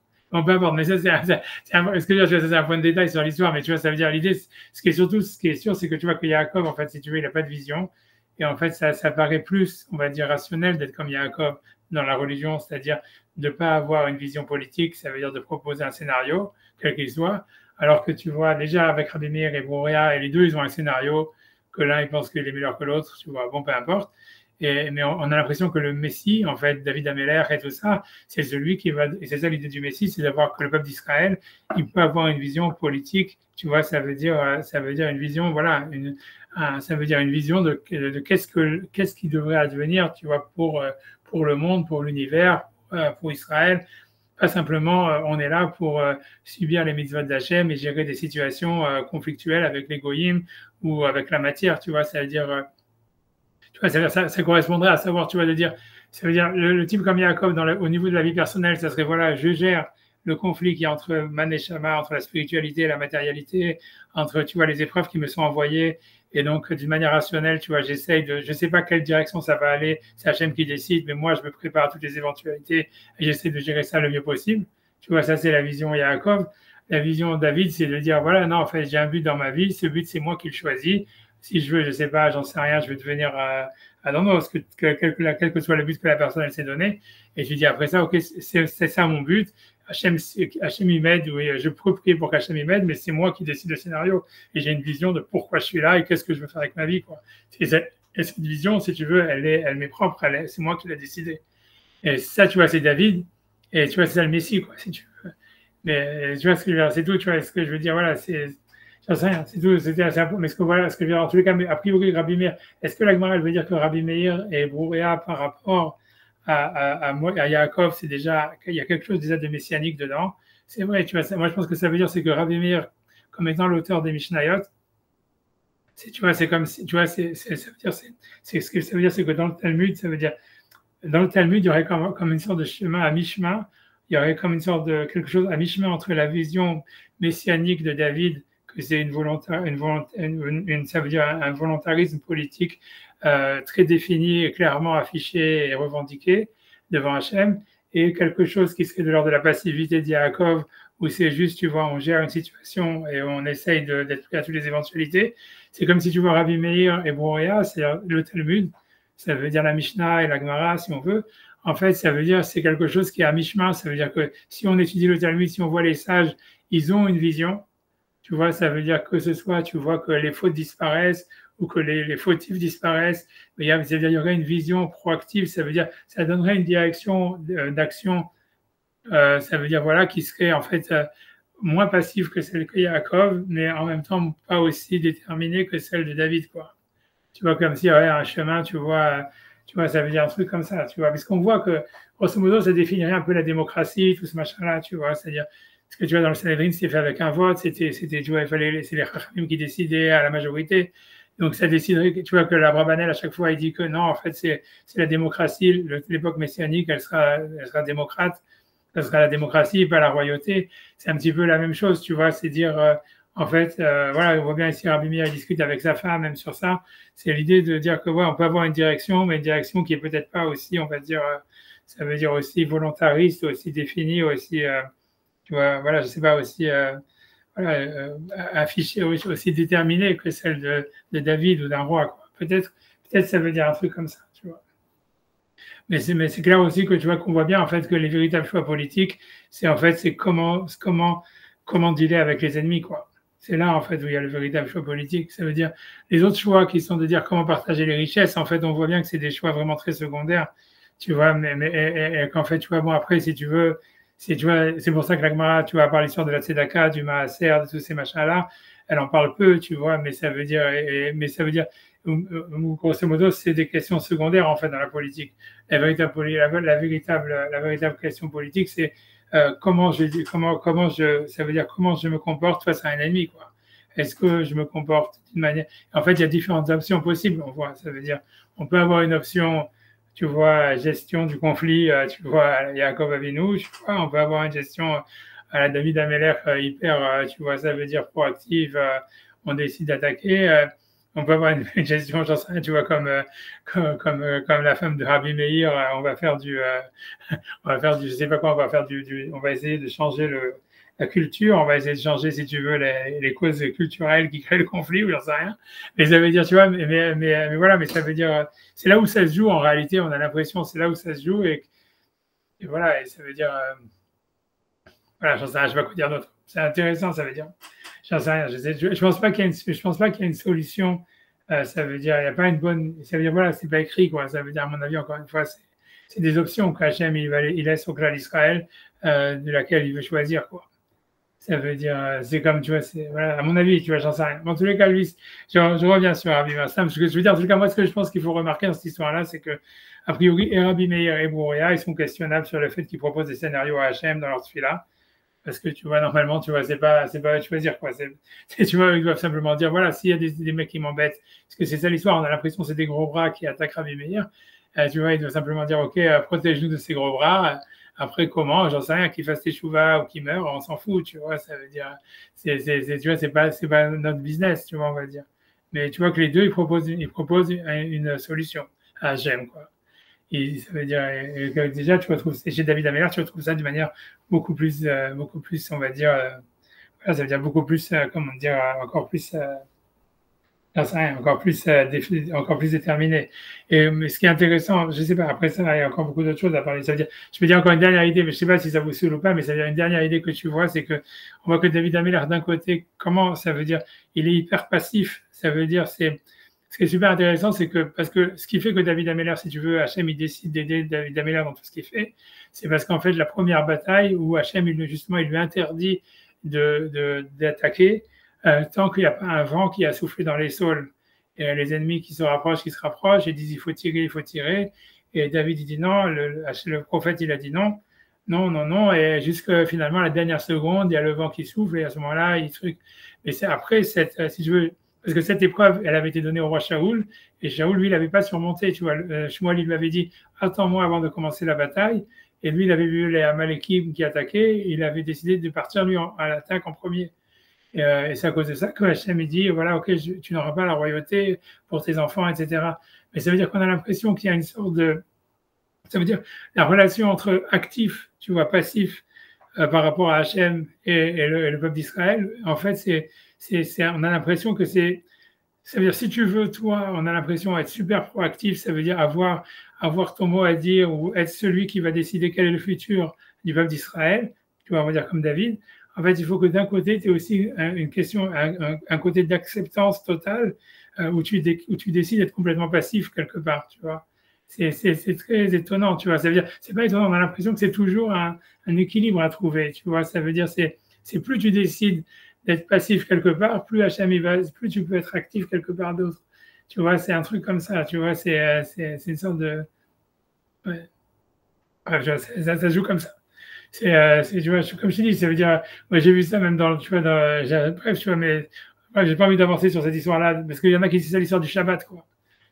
Speaker 1: Bon, peu importe, mais ça, c'est un point de détail sur l'histoire, mais tu vois, ça veut dire l'idée, ce qui est sûr, c'est que tu vois que Yaakov, en fait, si tu veux, il n'a pas de vision. Et en fait, ça paraît plus, on va dire, rationnel d'être comme Yaakov dans la religion, c'est-à-dire de ne pas avoir une vision politique, ça veut dire de proposer un scénario, quel qu'il soit, alors que tu vois, déjà avec Rabbi Meir et Brouria, et les deux, ils ont un scénario, que l'un, il pense qu'il est meilleur que l'autre, tu vois, bon, peu importe. Mais on a l'impression que le Messie, en fait, David Ameller et tout ça, c'est celui qui va, et c'est ça l'idée du Messie, c'est d'avoir que le peuple d'Israël, il peut avoir une vision politique, tu vois, ça veut dire une vision, voilà, ça veut dire une vision de qu'est-ce qui devrait advenir, tu vois, pour le monde, pour l'univers, pour Israël. Pas simplement, on est là pour subir les mitzvot d'Hachem et gérer des situations conflictuelles avec les goyim ou avec la matière, tu vois, ça veut dire, tu vois, ça correspondrait à savoir, tu vois, de dire, ça veut dire, le type comme Yaakov, au niveau de la vie personnelle, ça serait, voilà, je gère le conflit qui est entre Man et Shama, entre la spiritualité et la matérialité, entre, tu vois, les épreuves qui me sont envoyées, et donc, d'une manière rationnelle, tu vois, je sais pas quelle direction ça va aller, c'est Hachem qui décide, mais moi, je me prépare à toutes les éventualités et j'essaie de gérer ça le mieux possible. Tu vois, ça, c'est la vision Yaakov. La vision David, c'est de dire, voilà, non, en fait, j'ai un but dans ma vie, ce but, c'est moi qui le choisis. Si je veux, je sais pas, j'en sais rien, je veux devenir quel que soit le but que la personne, elle s'est donné. Et je lui dis, après ça, ok, c'est ça mon but. Hachem il m'aide, oui, je peux prier pour qu'Hachem il m'aide, mais c'est moi qui décide le scénario. Et j'ai une vision de pourquoi je suis là et qu'est-ce que je veux faire avec ma vie, quoi. Et cette vision, si tu veux, elle m'est propre, c'est moi qui l'ai décidé. Et ça, tu vois, c'est David. Et tu vois, c'est ça le Messie, quoi, si tu veux. Mais tu vois, c'est tout, tu vois, ce que je veux dire, voilà, j'en sais rien, c'est tout, c'était assez important. Mais ce que voilà, ce que je veux dire, en tous les cas, a priori, Rabbi Meir, est-ce que la Gemara, elle veut dire que Rabbi Meir et Brouria par rapport à Yaakov, c'est déjà, il y a quelque chose déjà de messianique dedans. C'est vrai, tu vois, moi je pense que ça veut dire, c'est que Rabbi Meir, comme étant l'auteur des Mishnayot, tu vois, c'est comme si, tu vois, ça veut dire, ce que ça veut dire, c'est que dans le Talmud, ça veut dire, dans le Talmud, il y aurait comme une sorte de chemin à mi-chemin, il y aurait comme une sorte de quelque chose à mi-chemin entre la vision messianique de David, que c'est ça veut dire un volontarisme politique très défini et clairement affiché et revendiqué devant Hachem, et quelque chose qui serait de l'ordre de la passivité de Yaakov, où c'est juste, tu vois, on gère une situation et on essaye d'être prêt à toutes les éventualités. C'est comme si tu vois Rabbi Meir et Brouria, c'est le Talmud, ça veut dire la Mishnah et la Gemara, si on veut. En fait, ça veut dire c'est quelque chose qui est à mi-chemin. Ça veut dire que si on étudie le Talmud, si on voit les sages, ils ont une vision. Tu vois, ça veut dire que ce soit, tu vois, que les fautes disparaissent ou que les fautifs disparaissent. Mais il y aurait une vision proactive. Ça veut dire, ça donnerait une direction d'action. Ça veut dire, voilà, qui serait en fait moins passive que celle de Yaakov, mais en même temps pas aussi déterminée que celle de David, quoi. Tu vois, comme s'il y avait un chemin, tu vois, ça veut dire un truc comme ça, tu vois. Parce qu'on voit que, grosso modo, ça définirait un peu la démocratie, tout ce machin-là, tu vois. C'est-à-dire, ce que tu vois dans le Sanhedrin, c'était fait avec un vote, c'était, tu vois, c'est les Chachamim qui décidaient à la majorité. Donc, ça déciderait, tu vois, que la Brabanel, à chaque fois, il dit que non, en fait, c'est la démocratie, l'époque messianique, elle sera démocrate, ça sera la démocratie, pas la royauté. C'est un petit peu la même chose, tu vois, c'est dire, en fait, voilà, on voit bien ici Rabbi Meir discute avec sa femme, même sur ça. C'est l'idée de dire que, ouais, on peut avoir une direction, mais une direction qui est peut-être pas aussi, on va dire, ça veut dire aussi volontariste, aussi définie, aussi, tu vois, voilà, je sais pas, aussi, voilà, affichée, aussi déterminée que celle de David ou d'un roi, quoi. Peut-être ça veut dire un truc comme ça, tu vois. Mais c'est clair aussi que tu vois qu'on voit bien en fait que les véritables choix politiques, c'est en fait c'est comment dealer avec les ennemis, quoi. C'est là en fait où il y a le véritable choix politique. Ça veut dire les autres choix qui sont de dire comment partager les richesses. En fait, on voit bien que c'est des choix vraiment très secondaires, tu vois. Et qu'en fait, tu vois, bon après, si tu veux, si tu vois, c'est pour ça que la Gemara, tu vois, par l'histoire de la Tzedaka, du Maaser, de tous ces machins-là, elle en parle peu, tu vois. Mais ça veut dire, mais ça veut dire, grosso modo, c'est des questions secondaires en fait dans la politique. La véritable question politique, c'est comment ça veut dire comment je me comporte face à un ennemi, quoi. Est-ce que je me comporte d'une manière. En fait, il y a différentes options possibles, on voit. Ça veut dire, on peut avoir une option, tu vois, gestion du conflit, tu vois, Yaakov Avinu, tu vois, on peut avoir une gestion à la David Ameller hyper, tu vois, ça veut dire proactive, on décide d'attaquer. On peut avoir une gestion, j'en sais rien, tu vois, comme la femme de Rabbi Meir, je sais pas quoi, on va essayer de changer la culture, on va essayer de changer, si tu veux, les causes culturelles qui créent le conflit, ou j'en sais rien. Mais ça veut dire, tu vois, mais voilà, mais ça veut dire, c'est là où ça se joue en réalité, on a l'impression, c'est là où ça se joue, et voilà, et ça veut dire, voilà, j'en sais rien, je sais pas quoi dire d'autre. C'est intéressant, ça veut dire. J'en sais rien, je pense pas qu'il y a une solution. Ça veut dire, il n'y a pas une bonne. Ça veut dire, voilà, c'est pas écrit, quoi. Ça veut dire, à mon avis, encore une fois, c'est des options qu'Hachem il laisse au clan d'Israël, de laquelle il veut choisir, quoi. Ça veut dire, c'est comme, tu vois, voilà, à mon avis, tu vois, j'en sais rien. Dans tous les cas, lui, je reviens sur Rabbi Massam. Ce que je veux dire, en tout cas, moi, ce que je pense qu'il faut remarquer dans cette histoire-là, c'est que, a priori, et Rabbi Meir et Brouria, ils sont questionnables sur le fait qu'ils proposent des scénarios à Hachem dans leur tefila. Parce que tu vois, normalement, tu vois, c'est pas à choisir, quoi. Tu vois, ils doivent simplement dire, voilà, s'il y a des mecs qui m'embêtent, parce que c'est ça l'histoire, on a l'impression que c'est des gros bras qui attaquent Rabbi Meir. Tu vois, ils doivent simplement dire, OK, protège-nous de ces gros bras. Après, comment, j'en sais rien, qu'ils fassent teshuva ou qu'ils meurent, on s'en fout, tu vois, ça veut dire, tu vois, c'est pas notre business, tu vois, on va dire. Mais tu vois que les deux, ils proposent une solution à Hachem, quoi. Et ça veut dire que déjà, tu retrouves, chez David Ameller, tu retrouves ça d'une manière beaucoup plus, on va dire, voilà, ça veut dire beaucoup plus, comment dire, encore plus, j'en sais rien, encore plus déterminé. Mais ce qui est intéressant, je sais pas, après ça, il y a encore beaucoup d'autres choses à parler. Ça veut dire, je peux dire encore une dernière idée, mais je sais pas si ça vous saoule ou pas, mais ça veut dire une dernière idée que tu vois, c'est que on voit que David Ameller, d'un côté, comment ça veut dire, il est hyper passif. Ça veut dire, ce qui est super intéressant, c'est que, parce que ce qui fait que David Ameller, si tu veux, Hachem, il décide d'aider David Ameller dans tout ce qu'il fait, c'est parce qu'en fait, la première bataille où Hachem, justement, il lui interdit d'attaquer, tant qu'il n'y a pas un vent qui a soufflé dans les saules. Et les ennemis qui se rapprochent, et disent il faut tirer, il faut tirer. Et David, il dit non, le prophète, il a dit non, non, non, non. Et jusqu'à finalement, la dernière seconde, il y a le vent qui souffle, et à ce moment-là, il truc. Mais c'est après, si je veux, parce que cette épreuve, elle avait été donnée au roi Shaoul, et Shaoul, lui, il n'avait pas surmonté. Tu vois, Shmuel, il lui avait dit attends-moi avant de commencer la bataille. Et lui, il avait vu les Amalekim qui attaquaient, il avait décidé de partir, lui, à l'attaque en premier. Et c'est à cause de ça que Hachem dit voilà, ok, tu n'auras pas la royauté pour tes enfants, etc. Mais ça veut dire qu'on a l'impression qu'il y a une sorte de. Ça veut dire la relation entre actif, tu vois, passif, par rapport à Hachem et le peuple d'Israël, en fait, on a l'impression que c'est. Ça veut dire, si tu veux, toi, on a l'impression d'être super proactif, ça veut dire avoir ton mot à dire ou être celui qui va décider quel est le futur du peuple d'Israël, tu vois, on va dire comme David. En fait, il faut que d'un côté, tu aies aussi une question, un côté d'acceptance totale où tu décides d'être complètement passif quelque part, tu vois. C'est très étonnant, tu vois. Ça veut dire, c'est pas étonnant, on a l'impression que c'est toujours un équilibre à trouver, tu vois. Ça veut dire, c'est plus tu décides d'être passif quelque part, plus plus tu peux être actif quelque part d'autre. Tu vois, c'est un truc comme ça, tu vois, c'est une sorte de. Ouais. Bref, ça se joue comme ça. Tu vois, comme je te dis, ça veut dire, moi j'ai vu ça même tu vois, bref, tu vois, mais j'ai pas envie d'avancer sur cette histoire-là, parce qu'il y en a qui disent ça l'histoire du Shabbat, quoi.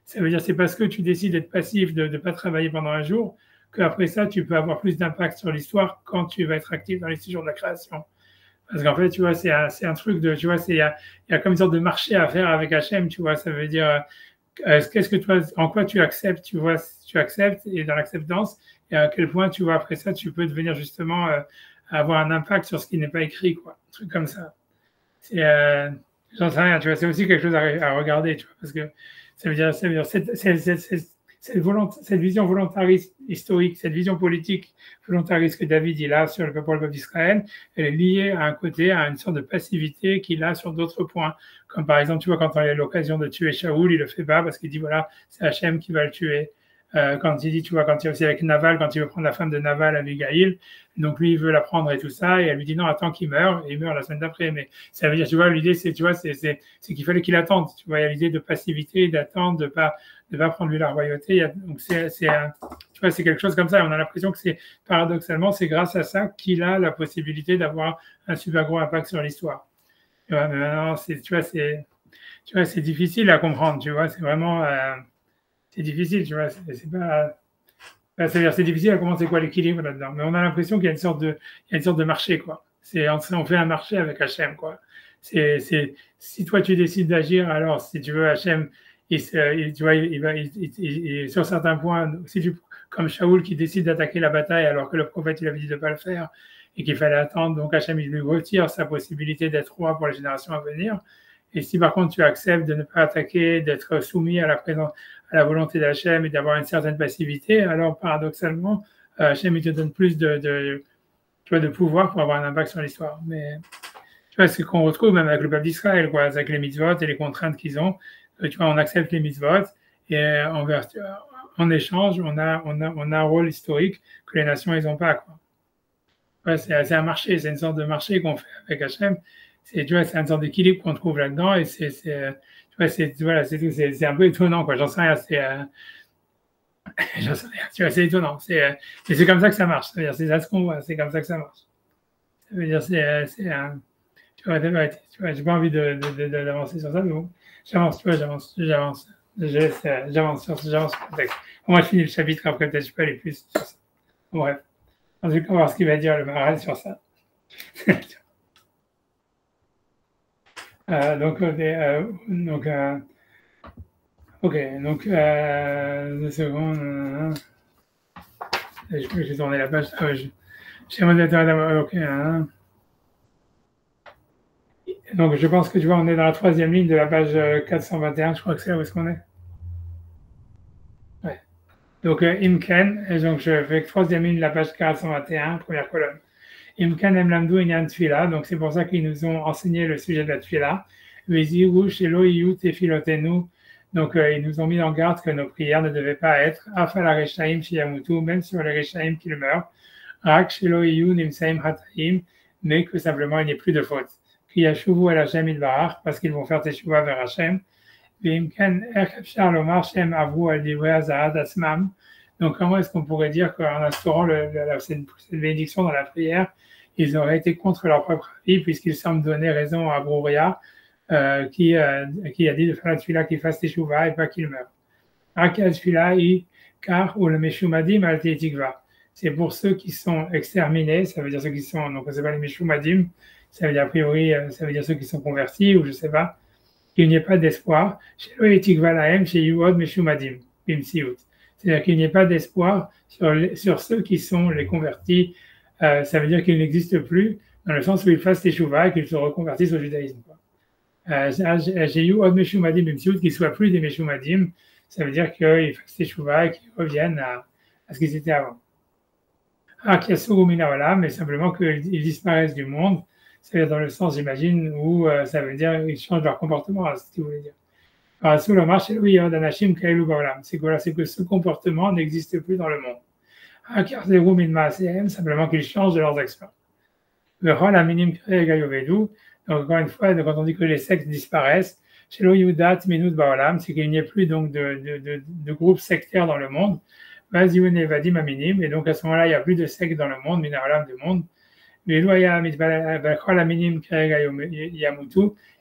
Speaker 1: Ça veut dire, c'est parce que tu décides d'être passif, de ne pas travailler pendant un jour, qu'après ça, tu peux avoir plus d'impact sur l'histoire quand tu vas être actif dans les 6 jours de la création. Parce qu'en fait, tu vois, c'est un truc de, tu vois, il y a comme une sorte de marché à faire avec Hachem, tu vois, ça veut dire, qu'est-ce que toi, en quoi tu acceptes, tu vois, tu acceptes et dans l'acceptance, et à quel point, tu vois, après ça, tu peux devenir justement avoir un impact sur ce qui n'est pas écrit, quoi, un truc comme ça. C'est, j'en sais rien, tu vois, c'est aussi quelque chose à regarder, tu vois, parce que ça veut dire cette vision volontariste historique, cette vision politique volontariste que David il a sur le peuple d'Israël, elle est liée à un côté, à une sorte de passivité qu'il a sur d'autres points. Comme par exemple, tu vois, quand on a l'occasion de tuer Shaoul, il le fait pas parce qu'il dit voilà, c'est Hachem qui va le tuer. Quand il dit, tu vois, quand il est aussi avec Naval, quand il veut prendre la femme de Naval, Abigail, donc lui, il veut la prendre et tout ça, et elle lui dit non, attends qu'il meure, et il meurt la semaine d'après. Mais ça veut dire, tu vois, l'idée, c'est, tu vois, c'est qu'il fallait qu'il attende. Tu vois, il y a l'idée de passivité, d'attendre, de pas prendre lui la royauté. Donc tu vois, c'est quelque chose comme ça. On a l'impression que c'est, paradoxalement, c'est grâce à ça qu'il a la possibilité d'avoir un super gros impact sur l'histoire. Tu vois, mais maintenant, tu vois, c'est difficile à comprendre, tu vois, c'est vraiment, c'est difficile, tu vois, c'est pas, c'est-à-dire, c'est difficile à comprendre c'est quoi l'équilibre là-dedans. Mais on a l'impression qu'il y a une sorte de marché, quoi. On fait un marché avec Hachem, quoi. Si toi tu décides d'agir, alors si tu veux, Hachem, tu vois, sur certains points, comme Shaoul qui décide d'attaquer la bataille alors que le prophète il avait dit de ne pas le faire et qu'il fallait attendre, donc Hachem il lui retire sa possibilité d'être roi pour les générations à venir. Et si par contre tu acceptes de ne pas attaquer, d'être soumis à la volonté d'Hachem et d'avoir une certaine passivité, alors paradoxalement, Hachem il te donne plus tu vois, de pouvoir pour avoir un impact sur l'histoire. Mais tu vois, c'est ce qu'on retrouve même avec le peuple d'Israël, quoi, avec les mitzvot et les contraintes qu'ils ont. Tu vois, on accepte les mitzvot et en échange, on a un rôle historique que les nations ils n'ont pas, quoi. Ouais, c'est un marché, c'est une sorte de marché qu'on fait avec Hachem. Tu vois, c'est une sorte d'équilibre qu'on trouve là-dedans et tu vois, voilà, c'est un peu étonnant, quoi. J'en sais rien, j'en sais rien, tu vois, c'est étonnant. Mais c'est comme ça que ça marche. C'est ça ce qu'on voit, c'est comme ça que ça marche. Ça veut dire, tu vois, j'ai pas envie d'avancer sur ça, mais bon, j'avance, tu vois, j'avance sur le texte. Moi, je finis le chapitre, après peut-être je peux aller plus sur ça. Bon, bref, en tout cas, on va voir ce qu'il va dire le Maharal sur ça. Ok, 2 secondes. J'ai tourné la page. Ok. Donc, je pense que tu vois, on est dans la 3e ligne de la page 421. Je crois que c'est là où est-ce qu'on est. Ouais. Donc, Imken, et donc je fais 3e ligne de la page 421, première colonne. Imken Emlamdou Inyan Tfila, donc c'est pour ça qu'ils nous ont enseigné le sujet de la Tfila. Veziru Shelo Iyu Tefilotenu, donc ils nous ont mis en garde que nos prières ne devaient pas être Afal Reshaim Shiyamutu, même sur les Reshaim qui meurent, Rak Shelo Iyu Nimsaim Hataim, mais que simplement il n'y ait plus de faute. Kriyashuvu El Hashem Ilbarach, parce qu'ils vont faire Teshuva vers Hashem. Veimken Erkefshar Lomar Shem Avru Al Divrei Azahat Asmam. Donc, comment est-ce qu'on pourrait dire qu'en instaurant cette bénédiction dans la prière, ils auraient été contre leur propre avis, puisqu'ils semblent donner raison à Brouria, qui a dit de faire la tefila qui fasse teshuva et pas qu'il meure. Car ou le meshumadim al tikva. C'est pour ceux qui sont exterminés, ça veut dire ceux qui sont, donc c'est pas les meshumadim, ça veut dire a priori, ça veut dire ceux qui sont convertis, ou je sais pas, qu'il n'y ait pas d'espoir. Chez eux, tikva lahem, chez yuod meshumadim, bimsiut. C'est-à-dire qu'il n'y ait pas d'espoir sur ceux qui sont les convertis. Ça veut dire qu'ils n'existent plus dans le sens où ils fassent teshuva et qu'ils se reconvertissent au judaïsme. J'ai eu autre meshumadim bimsiut qui ne soient plus des meshumadim. Ça veut dire qu'ils fassent teshuva et qu'ils reviennent à ce qu'ils étaient avant. Mais simplement qu'ils disparaissent du monde. C'est dans le sens, j'imagine, où ça veut dire qu'ils changent leur comportement, c'est ce que vous voulez dire. C'est que ce comportement n'existe plus dans le monde. Simplement qu'ils changent de leurs actions. Donc, encore une fois, quand on dit que les sectes disparaissent, c'est qu'il n'y ait plus donc de groupes sectaires dans le monde. Et donc à ce moment-là, il n'y a plus de sectes dans le monde, du monde.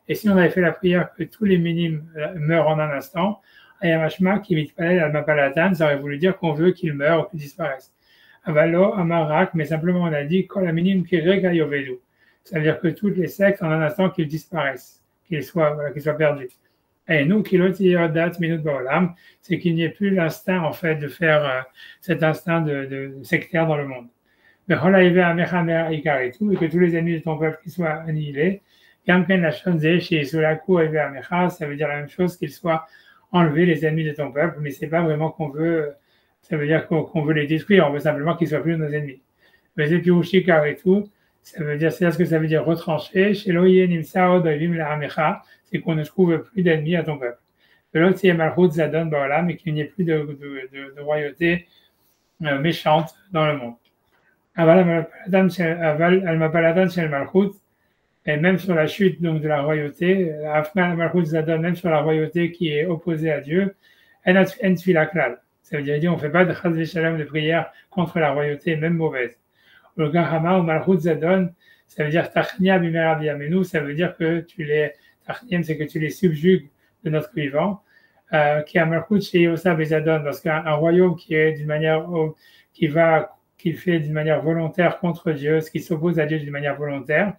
Speaker 1: Et si on avait fait la prière que tous les minimes meurent en un instant, Ayamashma qui mitpalel al-mapalatan, ça aurait voulu dire qu'on veut qu'ils meurent ou qu'ils disparaissent. Avalo, Amarak, mais simplement on a dit Kol minime ki rega yovedu. Ça veut dire que toutes les sectes, en un instant, qu'ils disparaissent, qu'ils soient perdus. Et nous, c'est qu'il n'y ait plus l'instinct, en fait, de faire cet instinct de sectaire dans le monde. Et que tous les ennemis de ton peuple qui soient annihilés. Ça veut dire la même chose, qu'ils soient enlevés, les ennemis de ton peuple, mais c'est pas vraiment qu'on veut, ça veut dire qu'on veut les détruire, on veut simplement qu'ils soient plus nos ennemis. Mais c'est Pirushikar et tout, ça veut dire, c'est ce que ça veut dire retrancher. Chez Loye Nimsao Davim la Amecha, c'est qu'on ne trouve plus d'ennemis à ton peuple. De l'autre, c'est Malchut Zadon Baolam, mais qu'il n'y ait plus de royauté méchante dans le monde. Aval Al-Mapaladan Shel Malchut, et même sur la chute donc, de la royauté, Afman Malchut Zadon, même sur la royauté qui est opposée à Dieu, En Tfila Klal. Ça veut dire, on ne fait pas de Chaz Shalom de prière contre la royauté, même mauvaise. Le Gahama ou Malchut Zadon, ça veut dire Tachnia Bimera Biyamenu, ça veut dire que Tachniem, c'est que tu les subjugues de notre vivant. Qui a Malchut Sheyosa Bezadon, parce qu'un royaume qui est d'une manière, qui fait d'une manière volontaire contre Dieu, ce qui s'oppose à Dieu d'une manière volontaire,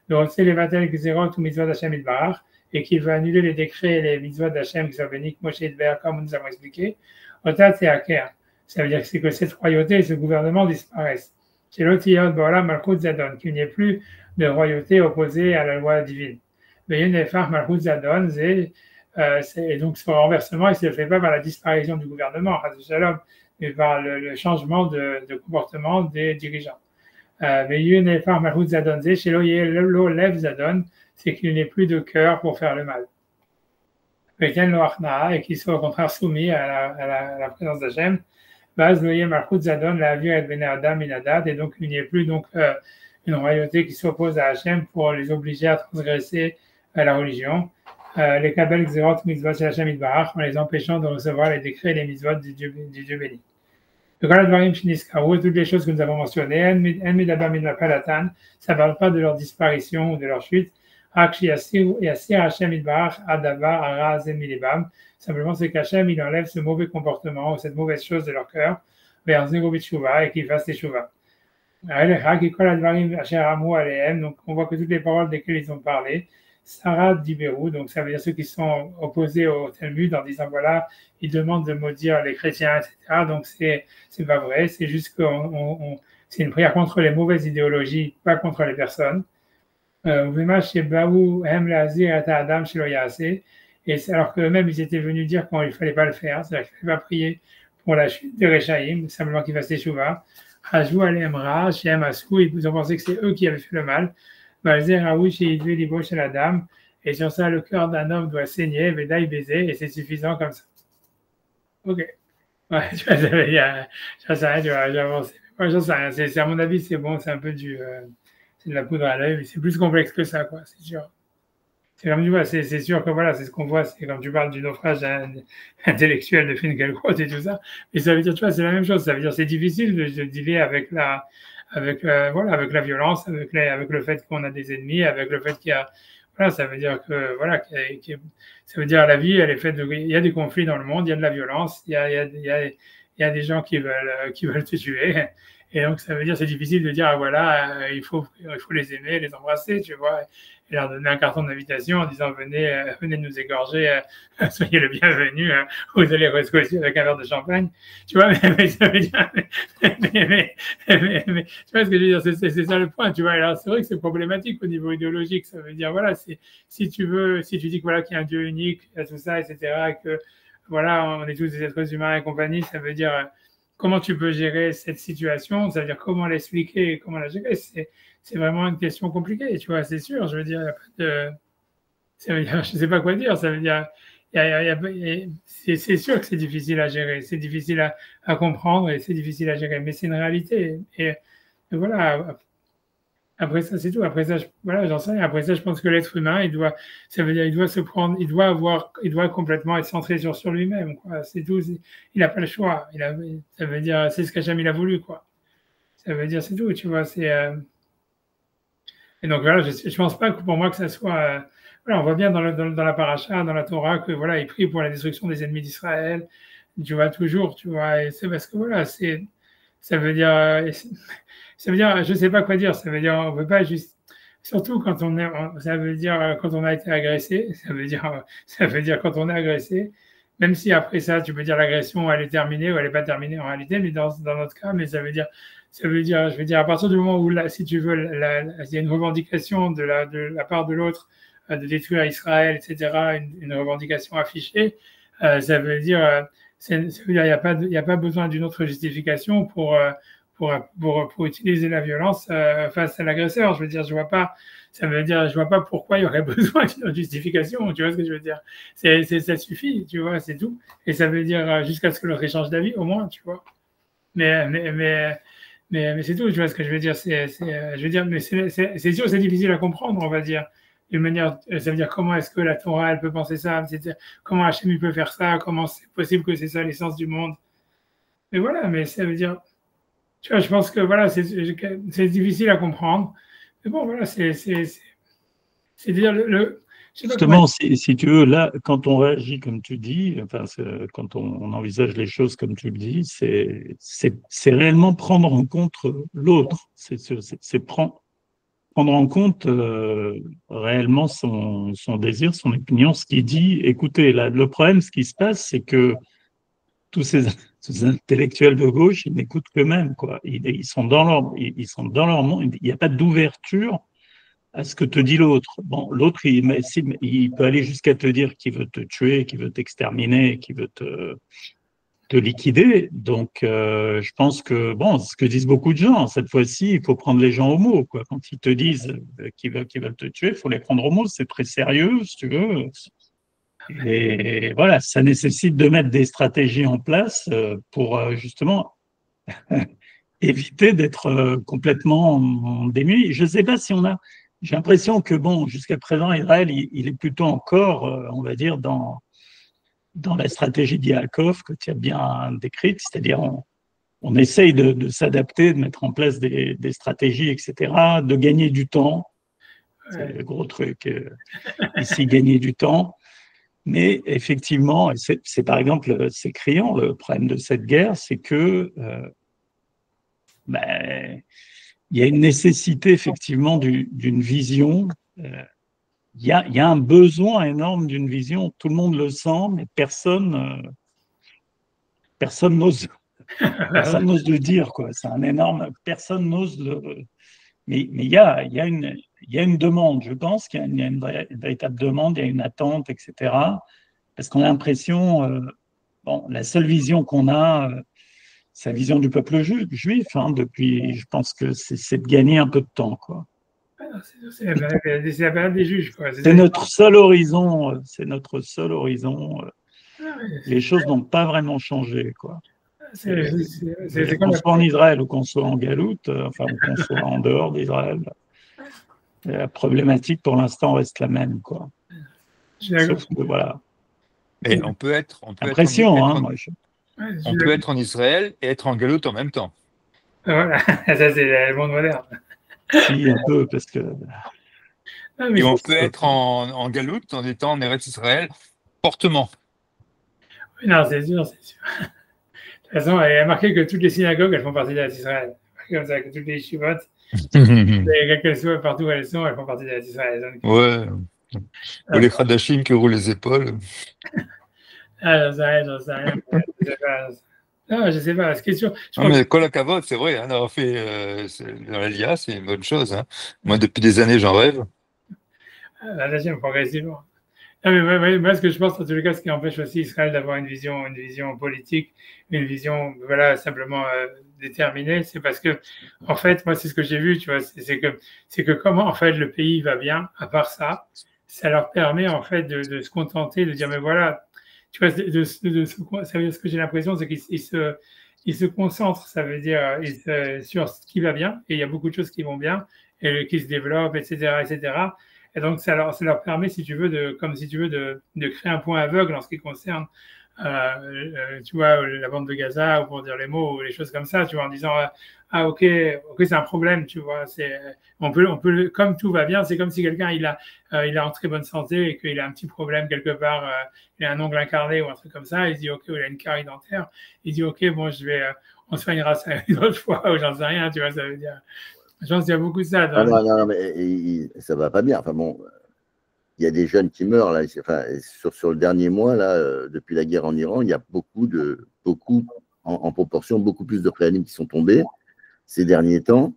Speaker 1: donc c'est les Vatel Gzerot ou Mitzvot Hashem Idbarach, et qui va annuler les décrets et les Mitzvot d'Hashem qui sont bénis, Moshe Idbarach, comme nous avons expliqué. Otat c'est Aker. Ça veut dire que cette royauté et ce gouvernement disparaissent. Chez l'Otiyot Baolam Malchut Zadon, qu'il n'y ait plus de royauté opposée à la loi divine. Mais une Nefar Malchut Zadon, et donc ce renversement, il ne se fait pas par la disparition du gouvernement, mais par le changement de comportement des dirigeants. Mais une Nefar Malchut Zadon, chez l'O Lev Zadon, c'est qu'il n'y ait plus de cœur pour faire le mal. Et qu'il soit au contraire soumis à la présence d'Hachem. Baz loye Malchut Zadon, la vie et bene Adam inadat, et donc il n'y ait plus donc une royauté qui s'oppose à Hachem pour les obliger à transgresser la religion. Les kabel xerot mitzvot shel Hachem Yitbarach, en les empêchant de recevoir les décrets et les mitzvot du Dieu béni. Donc, toutes les choses que nous avons mentionnées, ça ne parle pas de leur disparition ou de leur chute. Simplement, c'est qu'Hachem, il enlève ce mauvais comportement ou cette mauvaise chose de leur cœur vers Zerobitchouva et qu'ils fassent les Chouva. Donc, on voit que toutes les paroles desquelles ils ont parlé, Sarah Dibérou, donc ça veut dire ceux qui sont opposés au Talmud en disant voilà, ils demandent de maudire les chrétiens, etc. Donc, c'est pas vrai, c'est juste que c'est une prière contre les mauvaises idéologies, pas contre les personnes. Et alors qu'eux-mêmes ils étaient venus dire qu'il ne fallait pas le faire, c'est-à-dire qu'il ne fallait pas prier pour la chute des Rechaïm, simplement qu'ils fassent les Shuvah. Hajou Alemra, Shem Asou, ils ont pensé que c'est eux qui avaient fait le mal. Et sur ça, le cœur d'un homme doit saigner, Vedaï baiser, et c'est suffisant comme ça. Ok. Ouais, tu vois, j'en sais rien, tu vois, j'ai avancé. Moi, j'en sais rien. À mon avis, c'est bon, c'est un peu c'est de la poudre à l'œil, mais c'est plus complexe que ça, quoi, c'est sûr. C'est comme tu vois, c'est sûr que voilà, c'est ce qu'on voit, c'est quand tu parles du naufrage intellectuel de Finkielkraut et tout ça, mais ça veut dire, tu vois, c'est la même chose, ça veut dire c'est difficile de dealer avec la violence, avec le fait qu'on a des ennemis, avec le fait qu'il y a, voilà, ça veut dire que, voilà, ça veut dire la vie, elle est faite il y a des conflits dans le monde, il y a de la violence, il y a des gens qui veulent te tuer. Et donc, ça veut dire, c'est difficile de dire, ah, voilà, il faut les aimer, les embrasser, tu vois, et leur donner un carton d'invitation en disant, venez nous égorger, soyez le bienvenu, vous allez rescourir avec un verre de champagne, tu vois, mais ça veut dire, mais tu vois ce que je veux dire, c'est ça le point, tu vois, alors c'est vrai que c'est problématique au niveau idéologique, ça veut dire, voilà, si tu dis que voilà, qu'il y a un Dieu unique, il y a tout ça, etc., et que, voilà, on est tous des êtres humains et compagnie, ça veut dire, comment tu peux gérer cette situation, ça veut dire comment l'expliquer et comment la gérer, c'est vraiment une question compliquée, tu vois, c'est sûr, je veux dire, il n'y a pas de... Ça veut dire, je ne sais pas quoi dire, ça veut dire, c'est sûr que c'est difficile à gérer, c'est difficile à comprendre et c'est difficile à gérer, mais c'est une réalité. Et voilà, après ça, c'est tout. Après ça, voilà, j'en sais rien. Après ça, je pense que l'être humain, ça veut dire, il doit se prendre, il doit complètement être centré sur lui-même, quoi. C'est tout. Il n'a pas le choix. Ça veut dire, c'est ce qu'Hachem il a voulu, quoi. Ça veut dire, c'est tout, tu vois. Et donc, voilà, je pense pas que pour moi que ça soit, voilà, on voit bien dans la paracha, dans la Torah, que voilà, il prie pour la destruction des ennemis d'Israël. Tu vois, toujours, tu vois. Et c'est parce que voilà, ça veut dire, je sais pas quoi dire. Ça veut dire, on peut pas juste, surtout quand on est, ça veut dire quand on a été agressé, ça veut dire quand on est agressé, même si après ça, tu peux dire l'agression, elle est terminée ou elle n'est pas terminée en réalité, mais dans notre cas, mais je veux dire, à partir du moment où, là, si tu veux, il y a une revendication de la part de l'autre de détruire Israël, etc., une revendication affichée, ça veut dire, il n'y a pas besoin d'une autre justification pour utiliser la violence face à l'agresseur. Je veux dire, je vois pas pourquoi il y aurait besoin d'une justification. Tu vois ce que je veux dire? Ça suffit, tu vois, c'est tout. Et ça veut dire jusqu'à ce que l'autre échange d'avis, au moins, tu vois. Mais c'est tout, tu vois ce que je veux dire. Je veux dire, mais c'est sûr, c'est difficile à comprendre, on va dire. D'une manière, ça veut dire comment est-ce que la Torah, elle peut penser ça, comment Hachem peut faire ça, comment c'est possible que c'est ça l'essence du monde. Mais voilà, mais ça veut dire, tu vois, je pense que voilà, c'est difficile à comprendre. Mais bon, voilà, c'est-à-dire
Speaker 4: Justement, si tu veux, là, quand on réagit comme tu dis, enfin, quand on envisage les choses comme tu le dis, c'est réellement prendre en compte l'autre. C'est prendre en compte réellement son désir, son opinion, ce qu'il dit. Écoutez, là, le problème, ce qui se passe, c'est que tous ces intellectuels de gauche, ils n'écoutent qu'eux-mêmes, quoi. Ils sont dans leur monde. Il n'y a pas d'ouverture à ce que te dit l'autre. Bon, l'autre, il peut aller jusqu'à te dire qu'il veut te tuer, qu'il veut t'exterminer, qu'il veut te liquider. Donc, je pense que, bon, ce que disent beaucoup de gens, cette fois-ci, il faut prendre les gens au mot, quoi. Quand ils te disent qu'ils veulent te tuer, il faut les prendre au mot. C'est très sérieux, si tu veux. Et voilà, ça nécessite de mettre des stratégies en place pour justement éviter d'être complètement démuni. Je ne sais pas si j'ai l'impression que, bon, jusqu'à présent, Israël, il est plutôt encore, on va dire, dans la stratégie d'Yaakov que tu as bien décrite, c'est-à-dire on essaye de s'adapter, de mettre en place des stratégies, etc., de gagner du temps. C'est le gros truc, ici, gagner du temps. Mais effectivement, c'est par exemple, c'est criant, le problème de cette guerre, c'est que il y a une nécessité effectivement d'une vision. Il y a un besoin énorme d'une vision. Tout le monde le sent, mais personne n'ose le dire, quoi. C'est un énorme. Personne n'ose le. Mais il y a une demande. Je pense qu'il y a une véritable demande, il y a une attente, etc. Parce qu'on a l'impression, la seule vision qu'on a, c'est la vision du peuple juif. Depuis, je pense que c'est de gagner un peu de temps, quoi.
Speaker 1: C'est la période des juges, quoi.
Speaker 4: C'est notre seul horizon. C'est notre seul horizon. Les choses n'ont pas vraiment changé, quoi. Qu'on soit en Israël ou qu'on soit en Galoute, ou qu'on soit en dehors d'Israël, la problématique pour l'instant reste la même, quoi. Sauf que voilà.
Speaker 3: Mais on peut être
Speaker 4: on peut
Speaker 3: être en Israël et être en Galoute en même temps.
Speaker 1: Voilà, ça c'est le monde moderne.
Speaker 4: Si, un peu, parce que.
Speaker 3: Et on peut être en Galoute en étant en Eretz Israël fortement.
Speaker 1: Non, c'est sûr, c'est sûr. De toute façon, il y a marqué que toutes les synagogues, elles font partie d'Eretz Israël. Comme ça, que toutes les yeshivot, quelles qu'elles soient, partout où elles sont, elles font partie d'Eretz Israël.
Speaker 3: Ouais. Ou les Khadashim qui roulent les épaules.
Speaker 1: Ah, j'en sais rien. Non, je sais pas. Ce qui est sûr.
Speaker 3: Non, mais Kol HaKavod, c'est vrai, d'avoir fait dans l'Aliyah, c'est une bonne chose. Moi, depuis des années, j'en rêve.
Speaker 1: La deuxième progressivement. Non, mais moi, ce que je pense, en tous les cas, ce qui empêche aussi Israël d'avoir une vision politique, une vision, voilà, simplement déterminée, c'est parce que, en fait, moi, c'est ce que j'ai vu, tu vois, c'est que comment, en fait, le pays va bien, à part ça, ça leur permet, en fait, de se contenter, de dire, mais voilà, tu vois, ça veut dire ce que j'ai l'impression, c'est qu'ils se concentrent, ça veut dire, sur ce qui va bien, et il y a beaucoup de choses qui vont bien, et qui se développent, etc., etc. Et donc, ça leur permet, si tu veux, de créer un point aveugle en ce qui concerne, tu vois, la bande de Gaza, ou pour dire les mots, ou les choses comme ça, tu vois, en disant, ah, ok, c'est un problème, tu vois, on peut, comme tout va bien, c'est comme si quelqu'un, il est en très bonne santé et qu'il a un petit problème quelque part, il a un ongle incarné ou un truc comme ça, il se dit, ok, il a une carie dentaire, il dit, ok, bon, on se soignera ça une autre fois, ou j'en sais rien, tu vois, ça veut dire. Je pense qu'il y a beaucoup de ça.
Speaker 2: Non, mais ça va pas bien. Enfin bon, il y a des jeunes qui meurent là. Enfin, sur le dernier mois là, depuis la guerre en Iran, il y a beaucoup en proportion beaucoup plus de réanimes qui sont tombés ces derniers temps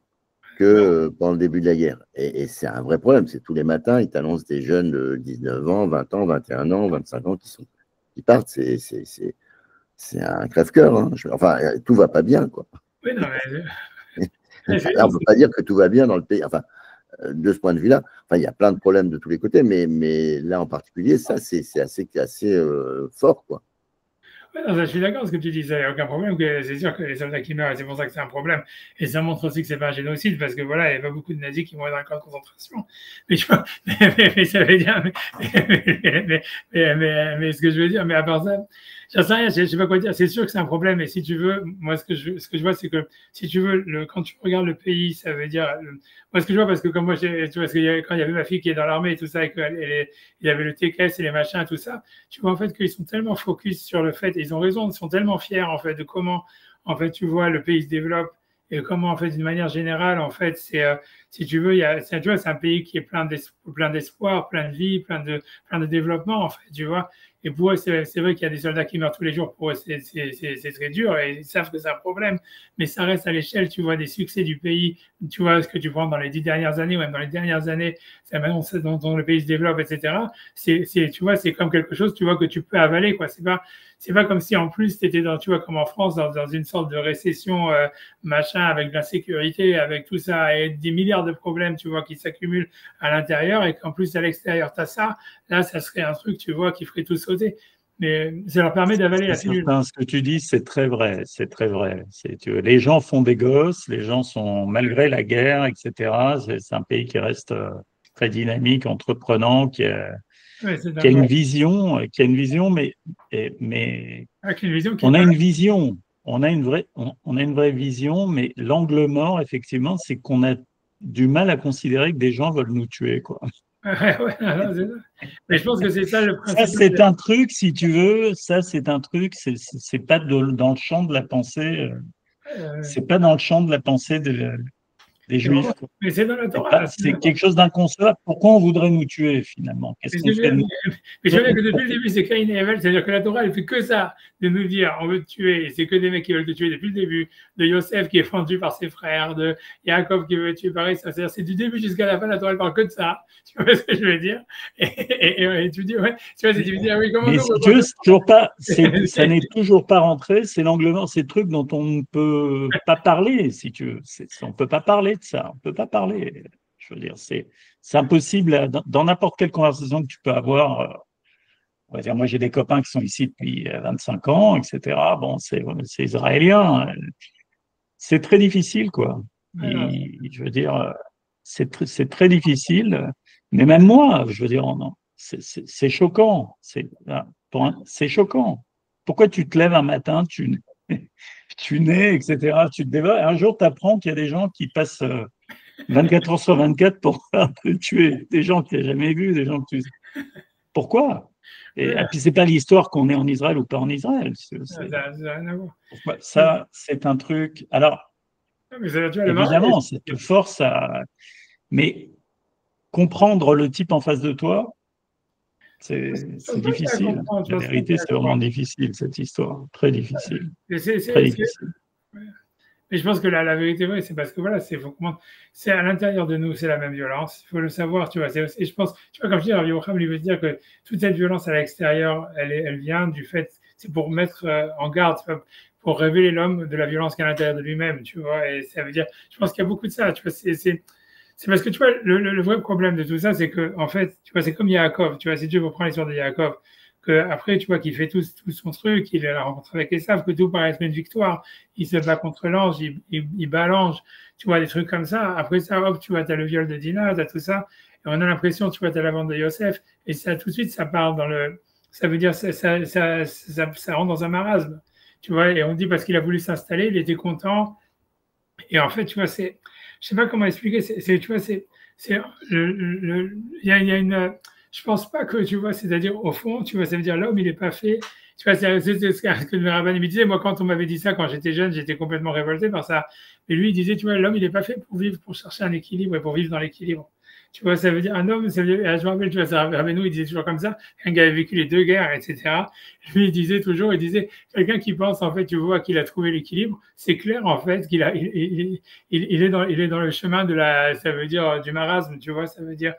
Speaker 2: que pendant le début de la guerre. Et c'est un vrai problème. C'est tous les matins, ils t'annoncent des jeunes de 19 ans, 20 ans, 21 ans, 25 ans qui partent. C'est un crève-cœur. Hein. Enfin, tout va pas bien, quoi.
Speaker 1: Oui, non, mais...
Speaker 2: Alors, on ne peut pas dire que tout va bien dans le pays. Enfin, de ce point de vue-là, enfin, il y a plein de problèmes de tous les côtés, mais là en particulier, ça, c'est assez fort, quoi.
Speaker 1: Ouais, non, je suis d'accord avec ce que tu dis, il n'y a aucun problème. C'est sûr que les soldats qui meurent, c'est pour ça que c'est un problème. Et ça montre aussi que c'est pas un génocide, parce que voilà, il n'y a pas beaucoup de nazis qui vont dans un camp de concentration. Mais, tu vois, mais ça veut dire, mais ce que je veux dire, mais à part ça, j'en sais rien, je sais pas quoi dire. C'est sûr que c'est un problème. Et si tu veux, moi, ce que je vois, c'est que si tu veux, quand tu regardes le pays, ça veut dire, moi, ce que je vois, parce que comme moi, tu vois, parce que quand il y avait ma fille qui est dans l'armée et tout ça, et qu'il y avait le TKS et les machins, tout ça, tu vois, en fait, qu'ils sont tellement focus sur le fait, et ils ont raison, ils sont tellement fiers, en fait, de comment, en fait, tu vois, le pays se développe et comment, en fait, d'une manière générale, en fait, si tu veux, tu vois, c'est un pays qui est plein d'espoir, plein de vie, plein de développement, en fait, tu vois. Et pour eux, c'est vrai qu'il y a des soldats qui meurent tous les jours. Pour eux, c'est très dur et ils savent que c'est un problème. Mais ça reste à l'échelle, tu vois, des succès du pays. Tu vois, ce que tu prends dans les 10 dernières années ou même dans les dernières années, c'est la manière dont le pays se développe, etc. Tu vois, c'est comme quelque chose, tu vois, que tu peux avaler, quoi. C'est pas comme si en plus tu étais tu vois, comme en France, dans une sorte de récession, machin, avec de l'insécurité, avec tout ça et des milliards de problèmes, tu vois, qui s'accumulent à l'intérieur et qu'en plus à l'extérieur, tu as ça. Là, ça serait un truc, tu vois, qui ferait tout sauter. Mais ça leur permet d'avaler la pilule.
Speaker 4: Ce que tu dis, c'est très vrai. C'est très vrai. Les gens font des gosses, les gens sont, malgré la guerre, etc., c'est un pays qui reste très dynamique, entreprenant, qui a une vision, mais
Speaker 1: avec une vision
Speaker 4: on a une vision. On a une vraie vision, mais l'angle mort, effectivement, c'est qu'on a du mal à considérer que des gens veulent nous tuer, quoi.
Speaker 1: Mais je pense que c'est ça le principe.
Speaker 4: Ça, c'est un truc, si tu veux, c'est un truc, c'est pas dans le champ de la pensée, c'est pas dans le champ de la pensée des Juifs.
Speaker 1: Mais c'est dans la Torah.
Speaker 4: C'est quelque chose d'inconcevable. Pourquoi on voudrait nous tuer, finalement? Qu'est-ce qu'on fait de nous?
Speaker 1: Mais je veux dire que depuis le début, c'est Caïn et Abel, c'est-à-dire que la Torah, elle fait que ça, de nous dire, on veut te tuer, et c'est que des mecs qui veulent te tuer depuis le début, de Yosef qui est fendu par ses frères, de Yaakov qui veut te tuer pareil, c'est-à-dire c'est du début jusqu'à la fin, la Torah, elle parle que de ça, tu vois ce que je veux dire? Et tu dis, ouais, tu vois, si tu me dis, ah oui, comment
Speaker 4: mais ça n'est toujours pas rentré, c'est l'angle mort, c'est le truc dont on ne peut pas parler, si tu veux. On ne peut pas parler de ça, on ne peut pas parler. Je veux dire, c'est impossible dans n'importe quelle conversation que tu peux avoir. On va dire, moi, j'ai des copains qui sont ici depuis 25 ans, etc. Bon, c'est israélien. C'est très difficile, quoi. Je veux dire, c'est très difficile. Mais même moi, je veux dire, c'est choquant. C'est choquant. Pourquoi tu te lèves un matin, tu nais, etc. Tu te dévoiles. Un jour, tu apprends qu'il y a des gens qui passent 24 heures sur 24 pour te tuer. Des gens que tu n'as jamais vus, des gens que tu... Pourquoi? Et puis, ce n'est pas l'histoire qu'on est en Israël ou pas en Israël. Ça, c'est un truc... Alors, évidemment, ça te force à... Mais comprendre le type en face de toi, c'est difficile. La vérité, c'est vraiment difficile, cette histoire. Très difficile. Très difficile.
Speaker 1: Mais je pense que la vérité, ouais, c'est parce que voilà, c'est à l'intérieur de nous, c'est la même violence. Il faut le savoir, tu vois. Et je pense, tu vois, comme je dis, Rabbi Yocham lui veut dire que toute cette violence à l'extérieur, elle vient du fait, c'est pour mettre en garde, pour révéler l'homme de la violence qu'il y a à l'intérieur de lui-même, tu vois. Et ça veut dire, je pense qu'il y a beaucoup de ça, tu vois. C'est parce que, tu vois, le vrai problème de tout ça, c'est que, en fait, tu vois, c'est comme Yaakov, tu vois, si Dieu reprend l'histoire de Yaakov, que après, tu vois, qu'il fait tout son truc, il a la rencontre avec Esav, que tout paraît être une victoire, il se bat contre l'ange, il bat l'ange, tu vois, des trucs comme ça. Après ça, hop, tu vois, t'as le viol de Dina, t'as tout ça, et on a l'impression, tu vois, t'as la vente de Yosef, et ça, tout de suite, ça part ça veut dire, ça rentre dans un marasme, tu vois, et on dit parce qu'il a voulu s'installer, il était content, et en fait, tu vois, je sais pas comment expliquer, tu vois, il y a une, je pense pas que, tu vois, c'est-à-dire, au fond, tu vois, ça veut dire l'homme, il n'est pas fait, Tu vois, c'est ce que le rabbin me disait. Moi, quand on m'avait dit ça, quand j'étais jeune, j'étais complètement révolté par ça. Mais lui, il disait, tu vois, l'homme, il n'est pas fait pour vivre, pour chercher un équilibre et pour vivre dans l'équilibre. Tu vois, ça veut dire un homme, ça veut dire, je me rappelle, tu vois, Rabbeinu, il disait toujours comme ça, un gars avait vécu les deux guerres, etc. Lui, il disait toujours, quelqu'un qui pense, en fait, tu vois, qu'il a trouvé l'équilibre, c'est clair, en fait, qu'il a, il est dans le chemin de ça veut dire, du marasme, tu vois, ça veut dire,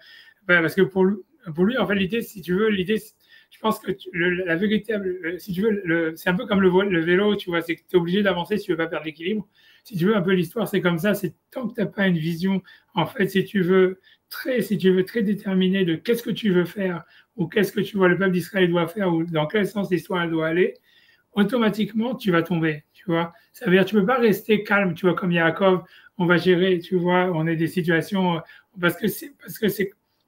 Speaker 1: parce que pour lui, en fait, l'idée, si tu veux, je pense que la véritable, si tu veux, c'est un peu comme le vélo, tu vois, c'est que tu es obligé d'avancer si tu veux pas perdre l'équilibre. Si tu veux, un peu l'histoire, c'est comme ça, c'est tant que tu n'as pas une vision, en fait, si tu veux, très déterminé de qu'est-ce que tu veux faire, ou qu'est-ce que tu vois le peuple d'Israël doit faire, ou dans quel sens l'histoire elle doit aller, automatiquement, tu vas tomber, tu vois. Ça veut dire, tu peux pas rester calme, tu vois, comme Yaakov, on va gérer, tu vois, on est des situations, parce que c'est,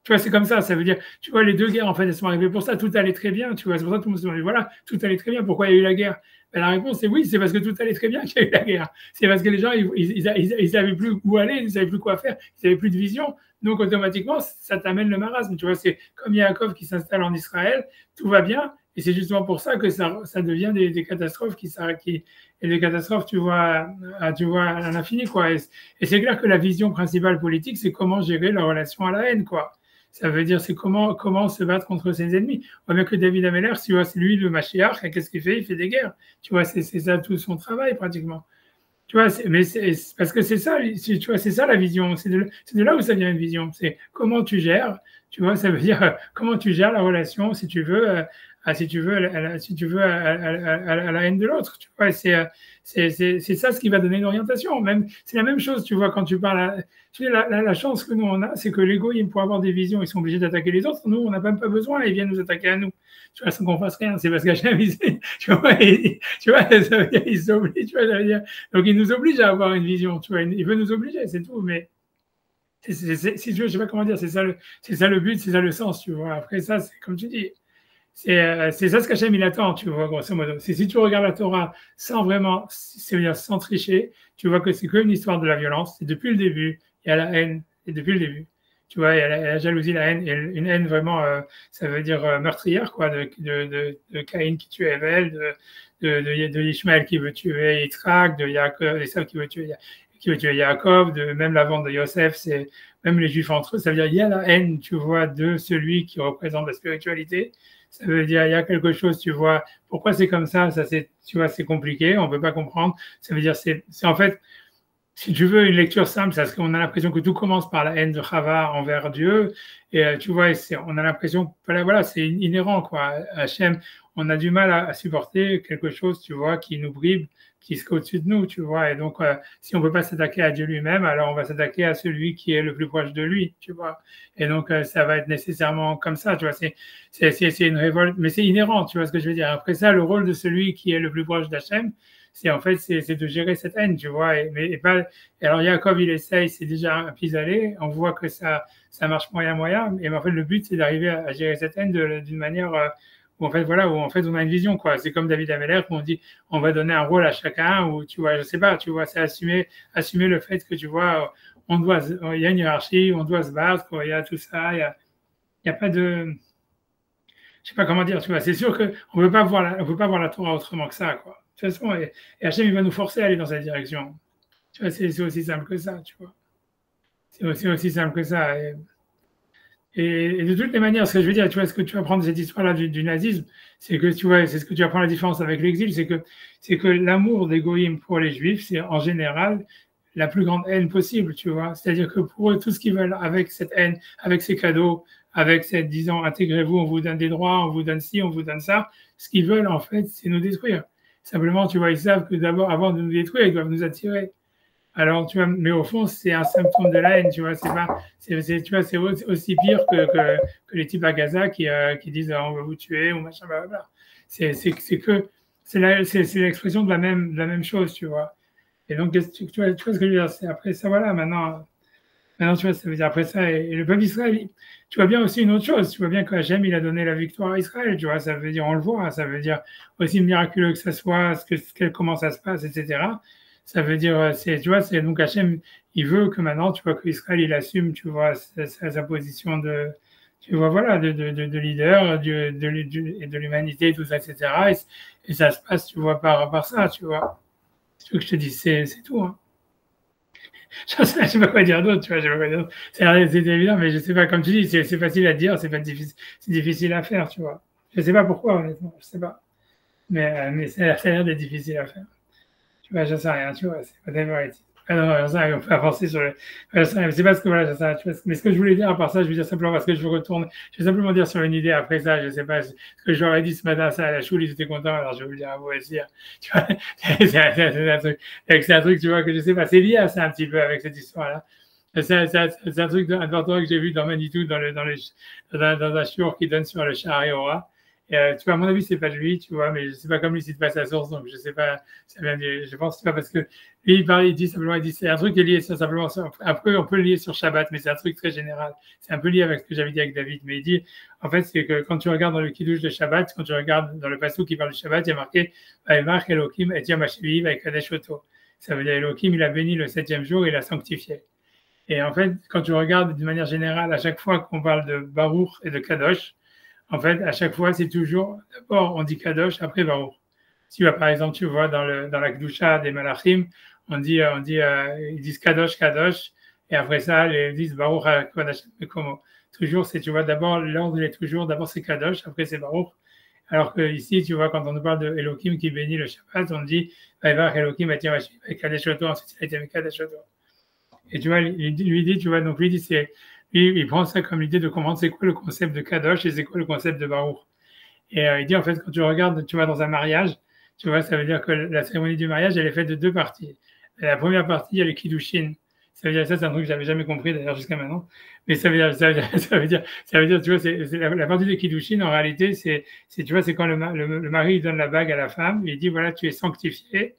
Speaker 1: tu vois, c'est comme ça veut dire, tu vois, les deux guerres, en fait, elles sont arrivées pour ça, tout allait très bien, tu vois, c'est pour ça que tout le monde se dit, voilà, tout allait très bien, pourquoi il y a eu la guerre? Ben, la réponse, c'est oui, c'est parce que tout allait très bien qu'il y a eu la guerre. C'est parce que les gens, ils savaient plus où aller, ils savaient plus quoi faire, ils n'avaient plus de vision. Donc, automatiquement, ça t'amène le marasme. Tu vois, c'est comme Yaakov qui s'installe en Israël, tout va bien. Et c'est justement pour ça que ça devient des catastrophes et des catastrophes, tu vois, à l'infini, quoi. Et c'est clair que la vision principale politique, c'est comment gérer la relation à la haine, quoi. Ça veut dire, c'est comment se battre contre ses ennemis. On voit bien que David Ameller, tu vois, c'est lui le Mashiach, et qu'est-ce qu'il fait? Il fait des guerres. Tu vois, c'est ça tout son travail, pratiquement. Tu vois, mais c'est parce que c'est ça, tu vois, c'est ça la vision. C'est de là où ça vient une vision. C'est comment tu gères. Tu vois, ça veut dire comment tu gères la relation, si tu veux, si tu veux, à la haine de l'autre. Tu vois, c'est ça ce qui va donner une orientation. Même, c'est la même chose, tu vois, quand tu parles. Tu sais, la chance que nous on a, c'est que l'ego, pour avoir des visions, ils sont obligés d'attaquer les autres. Nous, on n'a même pas besoin. Ils viennent nous attaquer à nous. Tu vois, sans qu'on fasse rien. C'est parce qu'Hachem, tu vois, ça veut dire, ils s'obligent. Tu vois, ça veut dire. Donc, il nous oblige à avoir une vision. Tu vois, il veut nous obliger, c'est tout. Mais si tu veux, je sais pas comment dire. C'est ça le but, c'est ça le sens. Tu vois. Après ça, c'est comme tu dis. C'est ça ce qu'Hachem il attend, tu vois, grosso modo. C'est si tu regardes la Torah sans vraiment, c'est-à-dire sans tricher, tu vois que c'est que une histoire de la violence. C'est depuis le début, il y a la haine, et depuis le début. Tu vois, il y a la jalousie, la haine, et une haine vraiment, ça veut dire meurtrière, quoi, de Caïn qui tue Abel, de Ishmaël qui veut tuer Yitzhak, de Yaakov, Esav qui veut tuer Yaakov, même la vente de Yosef, c'est même les Juifs entre eux. Ça veut dire il y a la haine, tu vois, de celui qui représente la spiritualité. Ça veut dire il y a quelque chose, tu vois. Pourquoi c'est comme ça c'est, tu vois, c'est compliqué, on peut pas comprendre. Ça veut dire c'est en fait, si tu veux une lecture simple, c'est parce qu'on a l'impression que tout commence par la haine de Chava envers Dieu. Et tu vois, on a l'impression, voilà, c'est inhérent, quoi. Hachem, on a du mal à supporter quelque chose, tu vois, qui nous bribe, qui est au-dessus de nous, tu vois. Et donc, si on ne peut pas s'attaquer à Dieu lui-même, alors on va s'attaquer à celui qui est le plus proche de lui, tu vois. Et donc, ça va être nécessairement comme ça, tu vois. C'est une révolte, mais c'est inhérent, tu vois ce que je veux dire. Après ça, le rôle de celui qui est le plus proche d'Hachem, c'est en fait, c'est de gérer cette haine, tu vois. Et alors, Yaakov, il essaye, c'est déjà un pis-aller. On voit que ça marche moyen. Et en fait, le but, c'est d'arriver à gérer cette haine d'une manière où en fait, voilà, où en fait, on a une vision, quoi. C'est comme David Ameller, où on dit, on va donner un rôle à chacun, ou tu vois, je sais pas, tu vois, c'est assumer le fait que tu vois, il y a une hiérarchie, on doit se battre, quoi. Il y a tout ça, il y a pas de, je sais pas comment dire, tu vois. C'est sûr que on peut pas voir la Torah autrement que ça, quoi. De toute façon, et Hachem, il va nous forcer à aller dans cette direction. Tu vois, c'est aussi simple que ça, tu vois. C'est aussi simple que ça. Et de toutes les manières, ce que je veux dire, tu vois, ce que tu vas prendre de cette histoire-là du nazisme, c'est que, tu vois, c'est ce que tu vas prendre la différence avec l'exil, c'est que l'amour des goïms pour les juifs, c'est en général la plus grande haine possible, tu vois. C'est-à-dire que pour eux, tout ce qu'ils veulent avec cette haine, avec ces cadeaux, avec cette, disant, intégrez-vous, on vous donne des droits, on vous donne ci, on vous donne ça, ce qu'ils veulent, en fait, c'est nous détruire. Simplement, tu vois, ils savent que d'abord, avant de nous détruire, ils doivent nous attirer. Alors, tu vois, mais au fond, c'est un symptôme de la haine, tu vois. Tu vois, c'est aussi pire que les types à Gaza qui disent on va vous tuer ou machin, blablabla. C'est l'expression de la même chose, tu vois. Et donc, tu vois ce que je veux dire. C'est après ça, voilà, maintenant, tu vois, ça veut dire après ça, et le peuple d'Israël, tu vois bien aussi une autre chose. Tu vois bien qu'Hachem, il a donné la victoire à Israël, tu vois. Ça veut dire, on le voit, ça veut dire aussi miraculeux que ça soit, comment ça se passe, etc. Ça veut dire, tu vois, c'est donc Hachem, il veut que maintenant, tu vois, qu'Israël, il assume, tu vois, sa position tu vois, voilà, de leader, et de l'humanité, tout ça, etc. Et ça se passe, tu vois, par ça, tu vois. Ce que je te dis, c'est tout. Hein. Je ne sais pas quoi dire d'autre, tu vois, je sais pas quoi dire d'autre. C'est évident, mais je sais pas, comme tu dis, c'est facile à dire, c'est difficile à faire, tu vois. Je sais pas pourquoi, honnêtement, je sais pas. Mais ça a l'air d'être difficile à faire. Tu vois, j'en sais rien, tu vois, c'est whatever it is. Ah non, j'en sais rien, on peut avancer sur le. J'en sais rien, mais c'est pas ce que, voilà, j'en sais rien, tu vois. Mais ce que je voulais dire, à part ça, je veux dire simplement parce que je retourne. Je vais simplement dire sur une idée après ça, je sais pas, ce que j'aurais dit ce matin, ça, à la choule, ils étaient contents, alors je vais vous le dire à vous aussi. Hein. Tu vois, c'est un truc, tu vois, que je sais pas, c'est lié à ça un petit peu avec cette histoire-là. C'est un truc important que j'ai vu dans Manitou, dans un shiur qui donne sur le Shahar Hora. Tu vois, à mon avis, c'est pas de lui, tu vois, mais je sais pas comme lui cite pas sa source, donc je sais pas, ça vient je pense pas parce que lui, il parle, il dit simplement, il dit, c'est un truc qui est lié sur, simplement sur, après, on peut le lier sur Shabbat, mais c'est un truc très général. C'est un peu lié avec ce que j'avais dit avec David, mais il dit, en fait, c'est que quand tu regardes dans le Kiddush de Shabbat, quand tu regardes dans le passage qui parle de Shabbat, il y a marqué, Vaïmar Elohim et Yom HaShevi Vaïkadesh Oto. Ça veut dire Elohim, il a béni le 7e jour, il a sanctifié. Et en fait, quand tu regardes d'une manière générale, à chaque fois qu'on parle de Baruch et de Kadosh, en fait, à chaque fois, c'est toujours, d'abord, on dit Kadosh, après Baruch. Si, par exemple, tu vois, dans la Kedusha des Malachim, ils disent Kadosh, Kadosh, et après ça, ils disent Baruch HaKadosh Mekomo. Toujours, tu vois, d'abord, l'ordre est toujours, d'abord c'est Kadosh, après c'est Baruch. Alors que ici, tu vois, quand on nous parle de Elohim qui bénit le Shabbat, on dit Vaïvar Elohim Atir Hashem Kadesh Oto, ensuite il a été Kadesh Oto. Et tu vois, lui dit, tu vois, donc lui dit, il prend ça comme l'idée de comprendre c'est quoi le concept de Kadosh et c'est quoi le concept de Baruch. Et il dit, en fait, quand tu regardes, tu vois, dans un mariage, tu vois, ça veut dire que la cérémonie du mariage, elle est faite de 2 parties. Et la première partie, il y a le Kiddushin. Ça veut dire, ça, c'est un truc que j'avais jamais compris d'ailleurs jusqu'à maintenant. Mais ça veut dire, tu vois, c'est la partie de Kiddushin, en réalité, tu vois, c'est quand le mari donne la bague à la femme, il dit, voilà, tu es sanctifié.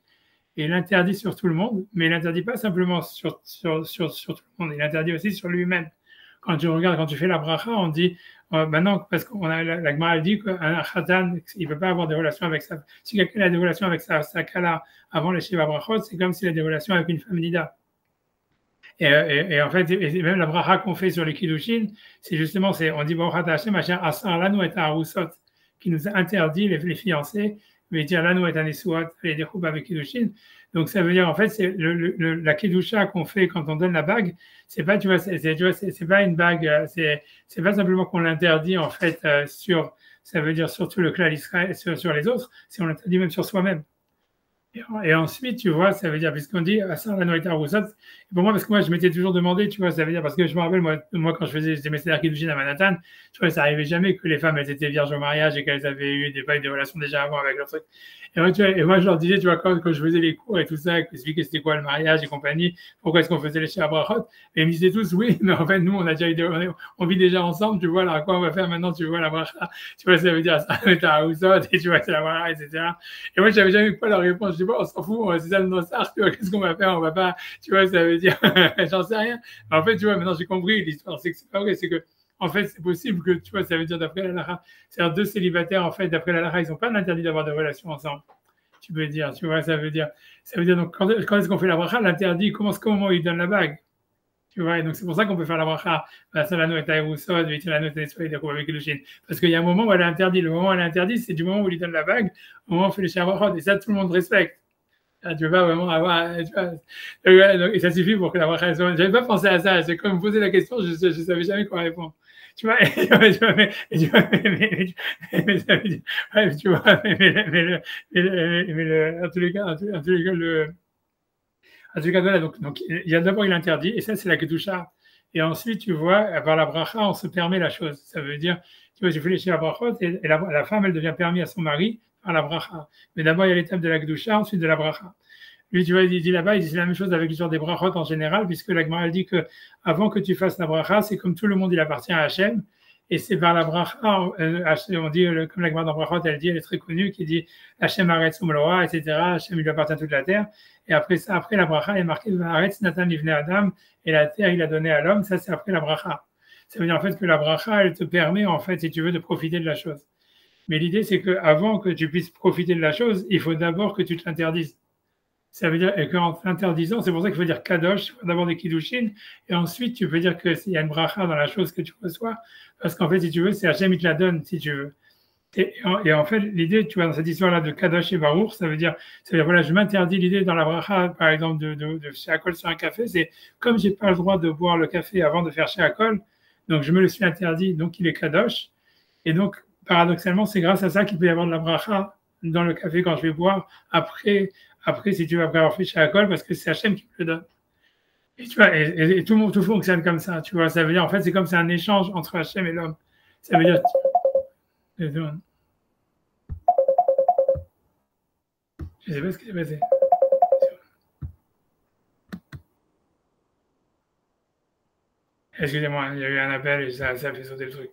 Speaker 1: Et il interdit sur tout le monde, mais il n'interdit pas simplement sur tout le monde, il interdit aussi sur lui-même. Quand tu regardes, quand tu fais la bracha, on dit, maintenant, parce qu'on a, la Gemara dit qu'un khatan, il ne peut pas avoir des relations avec sa, si quelqu'un a des relations avec sa kala avant les Shiva Brachot, c'est comme s'il a des relations avec une femme nida. Et en fait, et même la bracha qu'on fait sur les Kiddushin, c'est justement, on dit, Baruch Hashem, Asher Asar Lanu et Arusot, qui nous a interdit les fiancés, mais dire là, nous, est un essuat, les découpes avec Kiddushin. Donc, ça veut dire, en fait, c'est la Kiddusha qu'on fait quand on donne la bague, c'est pas, tu vois, c'est pas une bague, c'est pas simplement qu'on l'interdit, en fait, ça veut dire sur tout le clan d'Israël, sur les autres, c'est on l'interdit même sur soi-même. Et ensuite, tu vois, ça veut dire, puisqu'on dit, ça, la nourriture roussat, pour moi, parce que moi, je m'étais toujours demandé, tu vois, ça veut dire, parce que je me rappelle, moi quand je faisais mes Seder Kiddushin à Manhattan, tu vois, ça arrivait jamais que les femmes, elles étaient vierges au mariage et qu'elles avaient eu des relations déjà avant avec leur truc. Et moi, je leur disais, tu vois, quand je faisais les cours et tout ça, expliquer c'était quoi le mariage et compagnie, pourquoi est-ce qu'on faisait les Shiva Brachot, et ils me disaient tous, oui, mais en fait, nous, on vit déjà ensemble, tu vois, alors quoi on va faire maintenant, tu vois, la bracha, tu vois, ça veut dire, ça, t'as Roussot, et tu vois, c'est la bracha, etc. Et moi, j'avais jamais quoi leur réponse, je dis, bon, on s'en fout, c'est ça le nossard, tu vois, qu'est-ce qu'on va faire, on va pas, tu vois, ça veut dire, j'en sais rien. En fait, tu vois, maintenant, j'ai compris l'histoire, c'est que c'est pas vrai, c'est que, en fait, c'est possible que, tu vois, ça veut dire d'après la Lara, c'est-à-dire 2 célibataires, en fait, d'après la Lara, ils n'ont pas l'interdit d'avoir des relations ensemble. Tu peux dire, tu vois, ça veut dire donc, quand est-ce qu'on fait la bracha, l'interdit commence comment il donne la bague. Tu vois, et donc c'est pour ça qu'on peut faire la bracha. Parce qu'il y a un moment où elle est interdite. Le moment où elle est interdite, c'est du moment où il donne la bague, au moment où on fait les shabrachot. Et ça, tout le monde respecte. Tu ne veux pas vraiment avoir. Et ça suffit pour que la bracha soit. Je n'avais pas pensé à ça. C'est comme me poser la question, je ne savais jamais quoi répondre. Tu vois, mais en tous les cas, voilà, donc il y a d'abord il interdit, et ça c'est la kedusha. Et ensuite, tu vois, par la bracha, on se permet la chose. Ça veut dire, tu vois, j'ai fait les shiva brachot, et la femme, elle devient permis à son mari par la bracha. Mais d'abord, il y a l'étape de la kedusha, ensuite de la bracha. Lui, tu vois, il dit là-bas, il dit c'est la même chose avec l'histoire des brachot en général, puisque la Gemara dit que avant que tu fasses la bracha, c'est comme tout le monde, il appartient à Hachem, et c'est par la bracha, on dit, comme la Gemara dans brachot, elle dit, elle est très connue, qui dit Hachem arrête Soumloa, etc. Hachem, il lui appartient à toute la terre. Et après ça, après la bracha, elle est marquée arrête Nathan livne Adam, et la terre, il a donné à l'homme, ça c'est après la bracha. Ça veut dire en fait que la bracha, elle te permet, en fait, si tu veux, de profiter de la chose. Mais l'idée, c'est qu'avant que tu puisses profiter de la chose, il faut d'abord que tu te l'interdises. Ça veut dire, et qu'en l'interdisant, c'est pour ça qu'il faut dire kadosh, il faut d'abord des kiddushin, et ensuite tu peux dire qu'il y a une bracha dans la chose que tu reçois, parce qu'en fait, si tu veux, c'est Hachem, il te la donne, si tu veux. Et en fait, l'idée, tu vois, dans cette histoire-là de kadosh et baruch, ça veut dire, voilà, je m'interdis l'idée dans la bracha, par exemple, de shakol sur un café, c'est comme j'ai pas le droit de boire le café avant de faire shakol, donc je me le suis interdit, donc il est kadosh, et donc, paradoxalement, c'est grâce à ça qu'il peut y avoir de la bracha dans le café quand je vais boire, après si tu veux, après avoir fait shakol, parce que c'est Hachem qui me le donne. Et tu vois, et tout le monde, tout fonctionne comme ça, tu vois, ça veut dire, en fait, c'est comme c'est un échange entre Hachem et l'homme. Ça veut dire, je sais pas ce qui s'est passé. Excusez-moi, il y a eu un appel et ça a fait sauter le truc.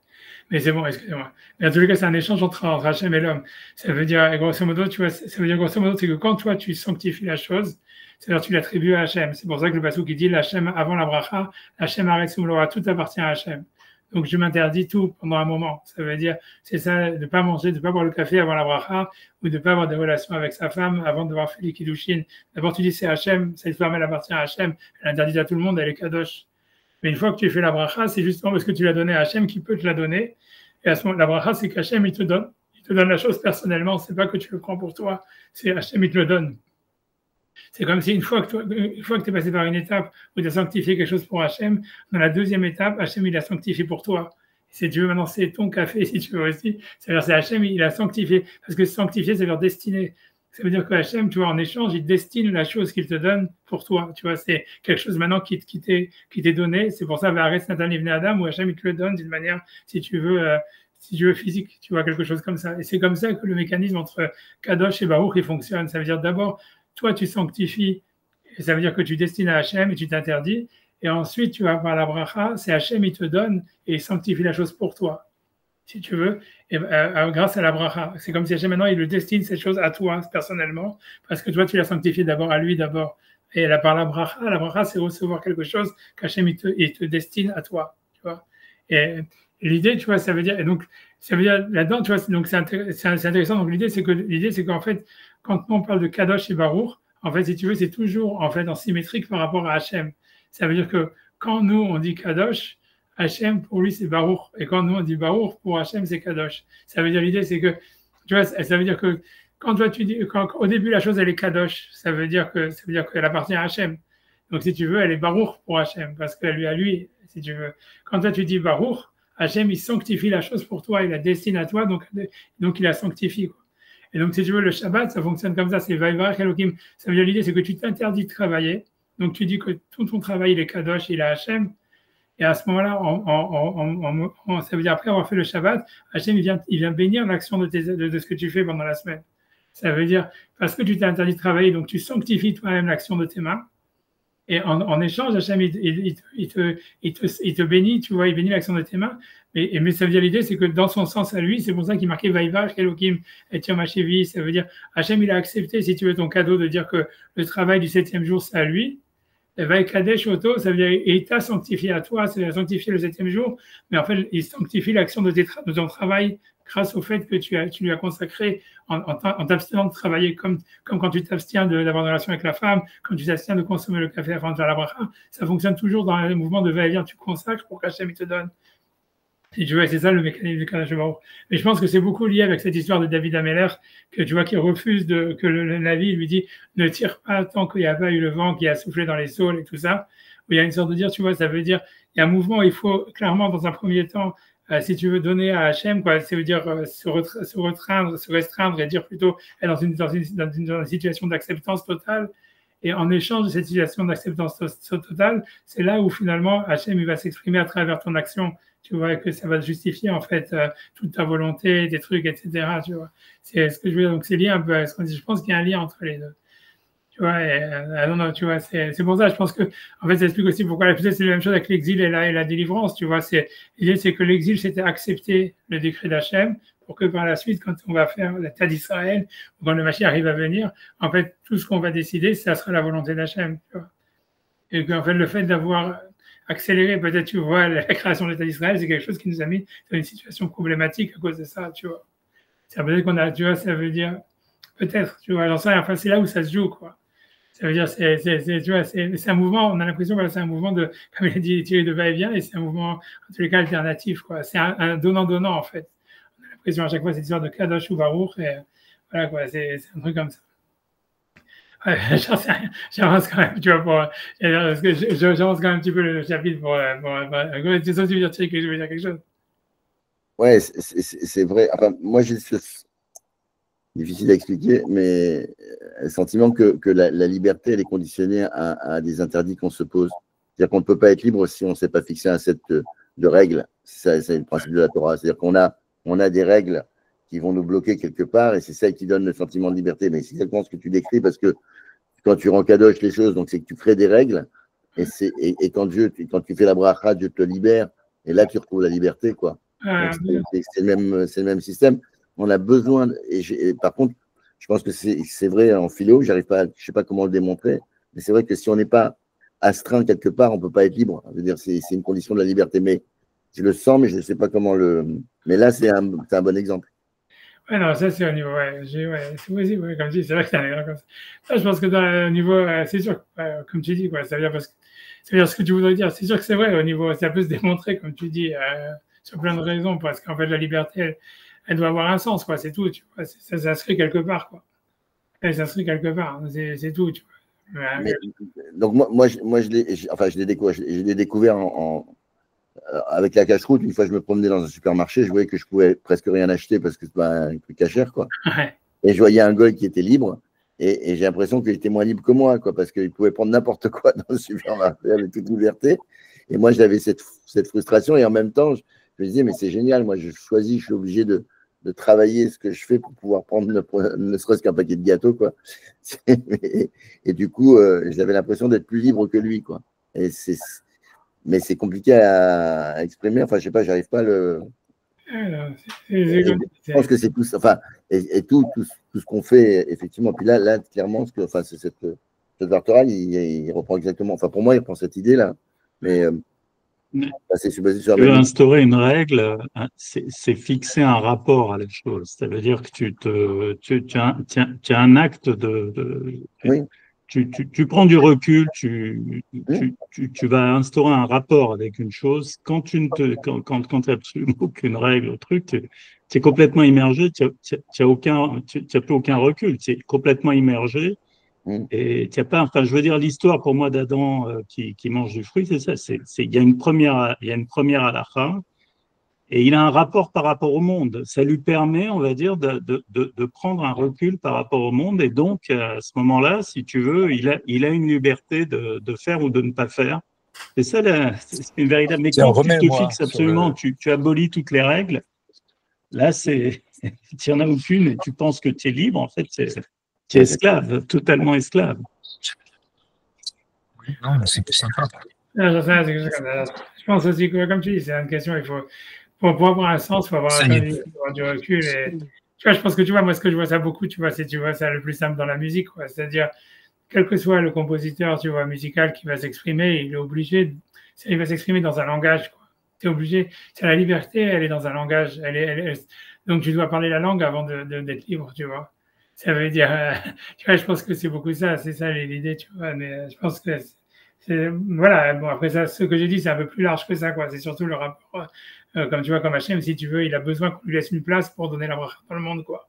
Speaker 1: Mais c'est bon, excusez-moi. Mais en tout cas, c'est un échange entre Hachem et l'homme. Ça veut dire, grosso modo, tu vois, ça veut dire, grosso modo, c'est que quand toi, tu sanctifies la chose, c'est-à-dire tu l'attribues à Hachem. C'est pour ça que le passage qui dit, l'Hachem, avant la bracha, Hachem arrête soumlora, tout appartient à Hachem. Donc, je m'interdis tout pendant un moment. Ça veut dire, c'est ça, de ne pas manger, de ne pas boire le café avant la bracha, ou de ne pas avoir des relations avec sa femme avant d'avoir fait les kiddushin. D'abord, tu dis, c'est Hachem, cette femme, elle appartient à Hachem, elle interdit à tout le monde, elle est kadosh. Mais une fois que tu fais la bracha, c'est justement parce que tu l'as donné à Hachem qui peut te la donner. Et à ce moment, la bracha, c'est qu'Hachem, il te donne. Il te donne la chose personnellement. C'est pas que tu le prends pour toi. C'est Hachem, il te le donne. C'est comme si une fois que tu es passé par une étape où tu as sanctifié quelque chose pour Hachem, dans la deuxième étape, Hachem, il a sanctifié pour toi. Si tu veux, maintenant, c'est ton café, si tu veux aussi. C'est-à-dire, c'est Hachem, il a sanctifié. Parce que sanctifier, c'est leur destinée. Ça veut dire que Hachem, tu vois, en échange, il destine la chose qu'il te donne pour toi. Tu vois, c'est quelque chose maintenant qui t'est donné. C'est pour ça, V'aretz Natan Livnei Adam, où Hachem, il te le donne d'une manière, si tu veux, physique, tu vois, quelque chose comme ça. Et c'est comme ça que le mécanisme entre Kadosh et Baruch, il fonctionne. Ça veut dire d'abord, toi, tu sanctifies, et ça veut dire que tu destines à Hachem et tu t'interdis. Et ensuite, tu vas par la bracha, c'est Hachem, il te donne et il sanctifie la chose pour toi, si tu veux, et, grâce à la bracha. C'est comme si Hachem, maintenant, il le destine cette chose à toi, personnellement, parce que toi, tu l'as sanctifié d'abord à lui, d'abord. Et là, par la bracha, c'est recevoir quelque chose qu'Hachem, il te destine à toi, tu vois. Et l'idée, tu vois, ça veut dire, et donc, ça veut dire, là-dedans, tu vois, donc c'est intéressant. Donc, l'idée, c'est qu'en fait, quand on parle de Kadosh et Baruch, en fait, si tu veux, c'est toujours, en fait, en symétrique par rapport à Hachem. Ça veut dire que quand nous, on dit Kadosh, Hachem, pour lui, c'est Baruch. Et quand nous, on dit Baruch, pour Hachem, c'est Kadosh. Ça veut dire, l'idée, c'est que, tu vois, ça veut dire que quand toi, tu dis, au début, la chose, elle est Kadosh, ça veut dire qu'elle appartient à Hachem. Donc, si tu veux, elle est Baruch pour Hachem, parce qu'elle lui, à lui, si tu veux. Quand toi, tu dis Baruch, Hachem, il sanctifie la chose pour toi, il la destine à toi, donc il la sanctifie, quoi. Et donc, si tu veux, le Shabbat, ça fonctionne comme ça, c'est Vayvarech Elohim. Ça veut dire, l'idée, c'est que tu t'interdis de travailler. Donc, tu dis que tout ton travail, il est Kadosh, il est Hachem. Et à ce moment-là, ça veut dire, après avoir fait le Shabbat, Hachem, il vient bénir l'action de ce que tu fais pendant la semaine. Ça veut dire, parce que tu t'es interdit de travailler, donc tu sanctifies toi-même l'action de tes mains. Et en échange, Hachem, il te bénit, tu vois, il bénit l'action de tes mains. Mais ça veut dire, l'idée, c'est que dans son sens à lui, c'est pour ça qu'il marquait Vayvarech Elohim et Tiamachevi. Ça veut dire, Hachem, il a accepté, si tu veux, ton cadeau de dire que le travail du 7e jour, c'est à lui. Et Vaikadesh Oto, ça veut dire, et il t'a sanctifié à toi, c'est sanctifié le 7e jour, mais en fait, il sanctifie l'action de ton travail grâce au fait que tu lui as consacré en t'abstenant de travailler comme quand tu t'abstiens d'avoir une relation avec la femme, quand tu t'abstiens de consommer le café avant de faire la bracha, ça fonctionne toujours dans le mouvement de va-et-vient, tu consacres pour qu'Hachem il te donne. Et tu vois, c'est ça le mécanisme du Kadosh Baruch. Mais je pense que c'est beaucoup lié avec cette histoire de David Améler, que tu vois, qui refuse que le Navi lui dit ne tire pas tant qu'il n'y a pas eu le vent qui a soufflé dans les saules et tout ça. Où il y a une sorte de dire, tu vois, ça veut dire, il y a un mouvement, il faut clairement, dans un premier temps, si tu veux donner à Hachem, quoi, ça veut dire se restreindre et dire plutôt être dans une situation d'acceptance totale. Et en échange de cette situation d'acceptance totale, c'est là où finalement Hachem il va s'exprimer à travers ton action. Tu vois, que ça va justifier en fait toute ta volonté, des trucs, etc. Tu vois, c'est ce que je veux dire. Donc c'est lié un peu à ce qu'on dit. Je pense qu'il y a un lien entre les deux. Tu vois, tu vois, c'est pour ça. Je pense que en fait, ça explique aussi pourquoi peut-être c'est la même chose avec l'exil et la délivrance. Tu vois, l'idée c'est que l'exil c'était accepter le décret d'Hachem pour que par la suite, quand on va faire la terre d'Israël, ou quand le Mashiach arrive à venir, en fait, tout ce qu'on va décider, ça sera la volonté d'Hachem. Tu vois, et qu'en fait, le fait d'avoir accélérer peut-être, tu vois, la création de l'État d'Israël, c'est quelque chose qui nous a mis dans une situation problématique à cause de ça, tu vois. Ça veut dire qu'on a, tu vois, ça veut dire, peut-être, tu vois, j'en sais rien, enfin, c'est là où ça se joue, quoi. Ça veut dire, tu vois, c'est un mouvement, on a l'impression que c'est un mouvement de, comme il a dit, de va-et-vient, et c'est un mouvement, en tous les cas, alternatif, quoi. C'est un donnant-donnant, en fait. On a l'impression à chaque fois, c'est une sorte de Kadosh ou Baruch, et voilà, quoi, c'est un truc comme ça. Ouais, j'en sais rien. J'avance quand même, tu vois, parce que j'avance quand même un petit peu le chapitre tu veux dire que je veux dire quelque chose.
Speaker 2: Ouais, c'est vrai. Enfin, moi, j'ai difficile à expliquer, mais le sentiment que la liberté, elle est conditionnée à des interdits qu'on se pose. C'est-à-dire qu'on ne peut pas être libre si on ne s'est pas fixé un set de règles. C'est le principe de la Torah. C'est-à-dire on a des règles qui vont nous bloquer quelque part et c'est ça qui donne le sentiment de liberté. Mais c'est exactement ce que tu décris parce que quand tu rencadoches les choses, donc c'est que tu crées des règles et quand tu fais la bracha, Dieu te libère et là tu retrouves la liberté, quoi. C'est le même système. On a besoin, et par contre, je pense que c'est vrai en philo, je ne sais pas comment le démontrer, mais c'est vrai que si on n'est pas astreint quelque part, on ne peut pas être libre. Je veux dire, c'est une condition de la liberté, mais je le sens, mais je ne sais pas comment le. Mais là, c'est un bon exemple.
Speaker 1: Ouais, non, ça c'est au niveau, c'est possible, ouais, comme tu dis, c'est vrai que c'est un exemple comme ça. Ça, je pense que dans le niveau, c'est sûr, comme tu dis, quoi, ça veut dire ce que tu voudrais dire. C'est sûr que c'est vrai, au niveau, ça peut se démontrer, comme tu dis, sur plein de raisons, parce qu'en fait, la liberté, elle doit avoir un sens, quoi, c'est tout, tu vois, ça s'inscrit quelque part, quoi. Elle s'inscrit quelque part, c'est tout, tu vois.
Speaker 2: Donc, moi, je l'ai découvert avec la cache-route. Une fois, je me promenais dans un supermarché, je voyais que je pouvais presque rien acheter parce que c'est pas un truc à cher, quoi.
Speaker 1: Ouais.
Speaker 2: Et je voyais un goy qui était libre. Et j'ai l'impression qu'il était moins libre que moi, quoi, parce qu'il pouvait prendre n'importe quoi dans le supermarché avec toute liberté. Et moi, j'avais cette frustration. Et en même temps, je me disais, mais c'est génial, moi, je choisis, je suis obligé de travailler ce que je fais pour pouvoir prendre ne serait-ce qu'un paquet de gâteaux, quoi. Et du coup, j'avais l'impression d'être plus libre que lui, quoi. Mais c'est compliqué à exprimer. Enfin, je sais pas, j'arrive pas à le. Je pense que c'est tout ça. Enfin, et tout ce qu'on fait, effectivement. Puis là clairement, c'est cette Vartoral, il reprend exactement. Enfin, pour moi, il reprend cette idée-là. Mais c'est basé sur la même.
Speaker 4: Instaurer une règle, c'est fixer un rapport à la chose. Ça veut dire que tu as un acte
Speaker 2: Oui.
Speaker 4: Tu prends du recul, tu vas instaurer un rapport avec une chose. Quand tu n'as absolument aucune règle au truc, tu es complètement immergé, tu n'as plus aucun recul, tu es complètement immergé. Et tu n'as pas, enfin, je veux dire, l'histoire pour moi d'Adam qui mange du fruit, c'est ça. Il y a une première halakha, et il a un rapport par rapport au monde. Ça lui permet, on va dire, de prendre un recul par rapport au monde. Et donc, à ce moment-là, si tu veux, il a une liberté de faire ou de ne pas faire. C'est ça, c'est une véritable. Mais quand tu te fixes absolument, tu abolis toutes les règles, là, tu n'en as aucune et tu penses que tu es libre. En fait, tu es esclave, totalement esclave.
Speaker 3: Non, mais c'est plus sympa.
Speaker 1: Je pense aussi que, comme tu dis, c'est une question, pour avoir un sens, il faut avoir du recul. Et, tu vois, je pense que tu vois, moi, ce que je vois ça beaucoup, tu vois ça le plus simple dans la musique, quoi. C'est-à-dire, quel que soit le compositeur, tu vois, musical qui va s'exprimer, il est obligé, il va s'exprimer dans un langage, quoi. C'est obligé, c'est la liberté, elle est dans un langage. Donc, tu dois parler la langue avant d'être libre, tu vois. Ça veut dire, tu vois, je pense que c'est beaucoup ça, c'est ça l'idée, tu vois. Mais je pense que voilà, bon, après ça, ce que j'ai dit, c'est un peu plus large que ça, quoi. C'est surtout le rapport, comme tu vois, comme Hachem, si tu veux, il a besoin qu'on lui laisse une place pour donner la bracha dans le monde, quoi.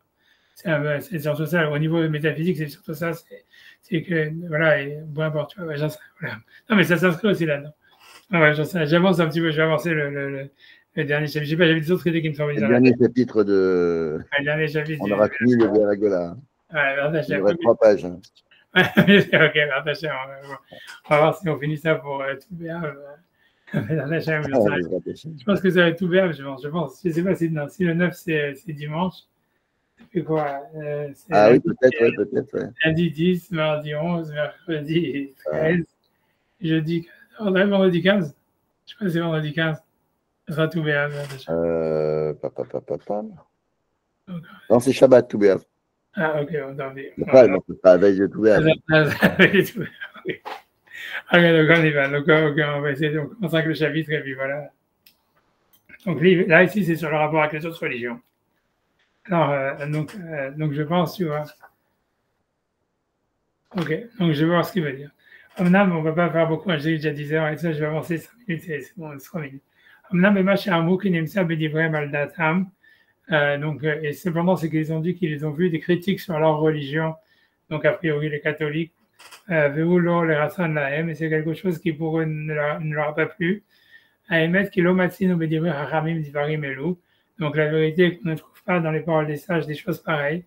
Speaker 1: C'est surtout ça. Au niveau métaphysique, c'est surtout ça. C'est que, voilà, et peu importe, tu vois, voilà. Non, mais ça s'inscrit aussi là-dedans. Ouais, j'avance un petit peu, je vais avancer le dernier chapitre. Je sais pas, j'avais des autres idées qui me sont venues
Speaker 2: dans la tête. Le dernier chapitre de.
Speaker 1: Le dernier chapitre.
Speaker 2: On aura fini le Veragola.
Speaker 1: Ouais,
Speaker 2: il y aurait 3 pages.
Speaker 1: Hein. Ok, on va voir si on finit ça pour tout bien. Je pense que ça va être tout bien, je pense. Je sais pas si le 9 c'est dimanche. C'est quoi
Speaker 2: oui, peut-être. Ouais.
Speaker 1: Lundi 10, mardi 11, mercredi 13, jeudi 14, vendredi 15. Je crois que c'est vendredi 15. Ça sera tout bien.
Speaker 2: Non, c'est Shabbat, tout bien.
Speaker 1: Ah, ok, attendez.
Speaker 2: C'est pas la veille de tout bien.
Speaker 1: Ok, donc on y va. Donc, on va essayer. Donc, on commence avec le chapitre et puis voilà. Donc là, ici, c'est sur le rapport avec les autres religions. Alors, donc je pense, tu vois. Ok, donc je vais voir ce qu'il va dire. Amnam, on ne va pas faire beaucoup, j'ai déjà 10 heures et ça, je vais avancer 5 minutes et c'est bon, 3 minutes. Amnam, Ema, Shahamou, Kinemsa, Bedivre, Maldatam. Donc, et cependant, c'est qu'ils ont dit qu'ils ont vu des critiques sur leur religion, donc a priori les catholiques, Veulo, les Rassan, la M, et c'est quelque chose qui pour eux ne leur a pas plu. À émettre Kilomatsin, Bedivre, Haramim, Divarim, Elou. Donc, la vérité est qu'on ne trouve pas dans les paroles des sages des choses pareilles.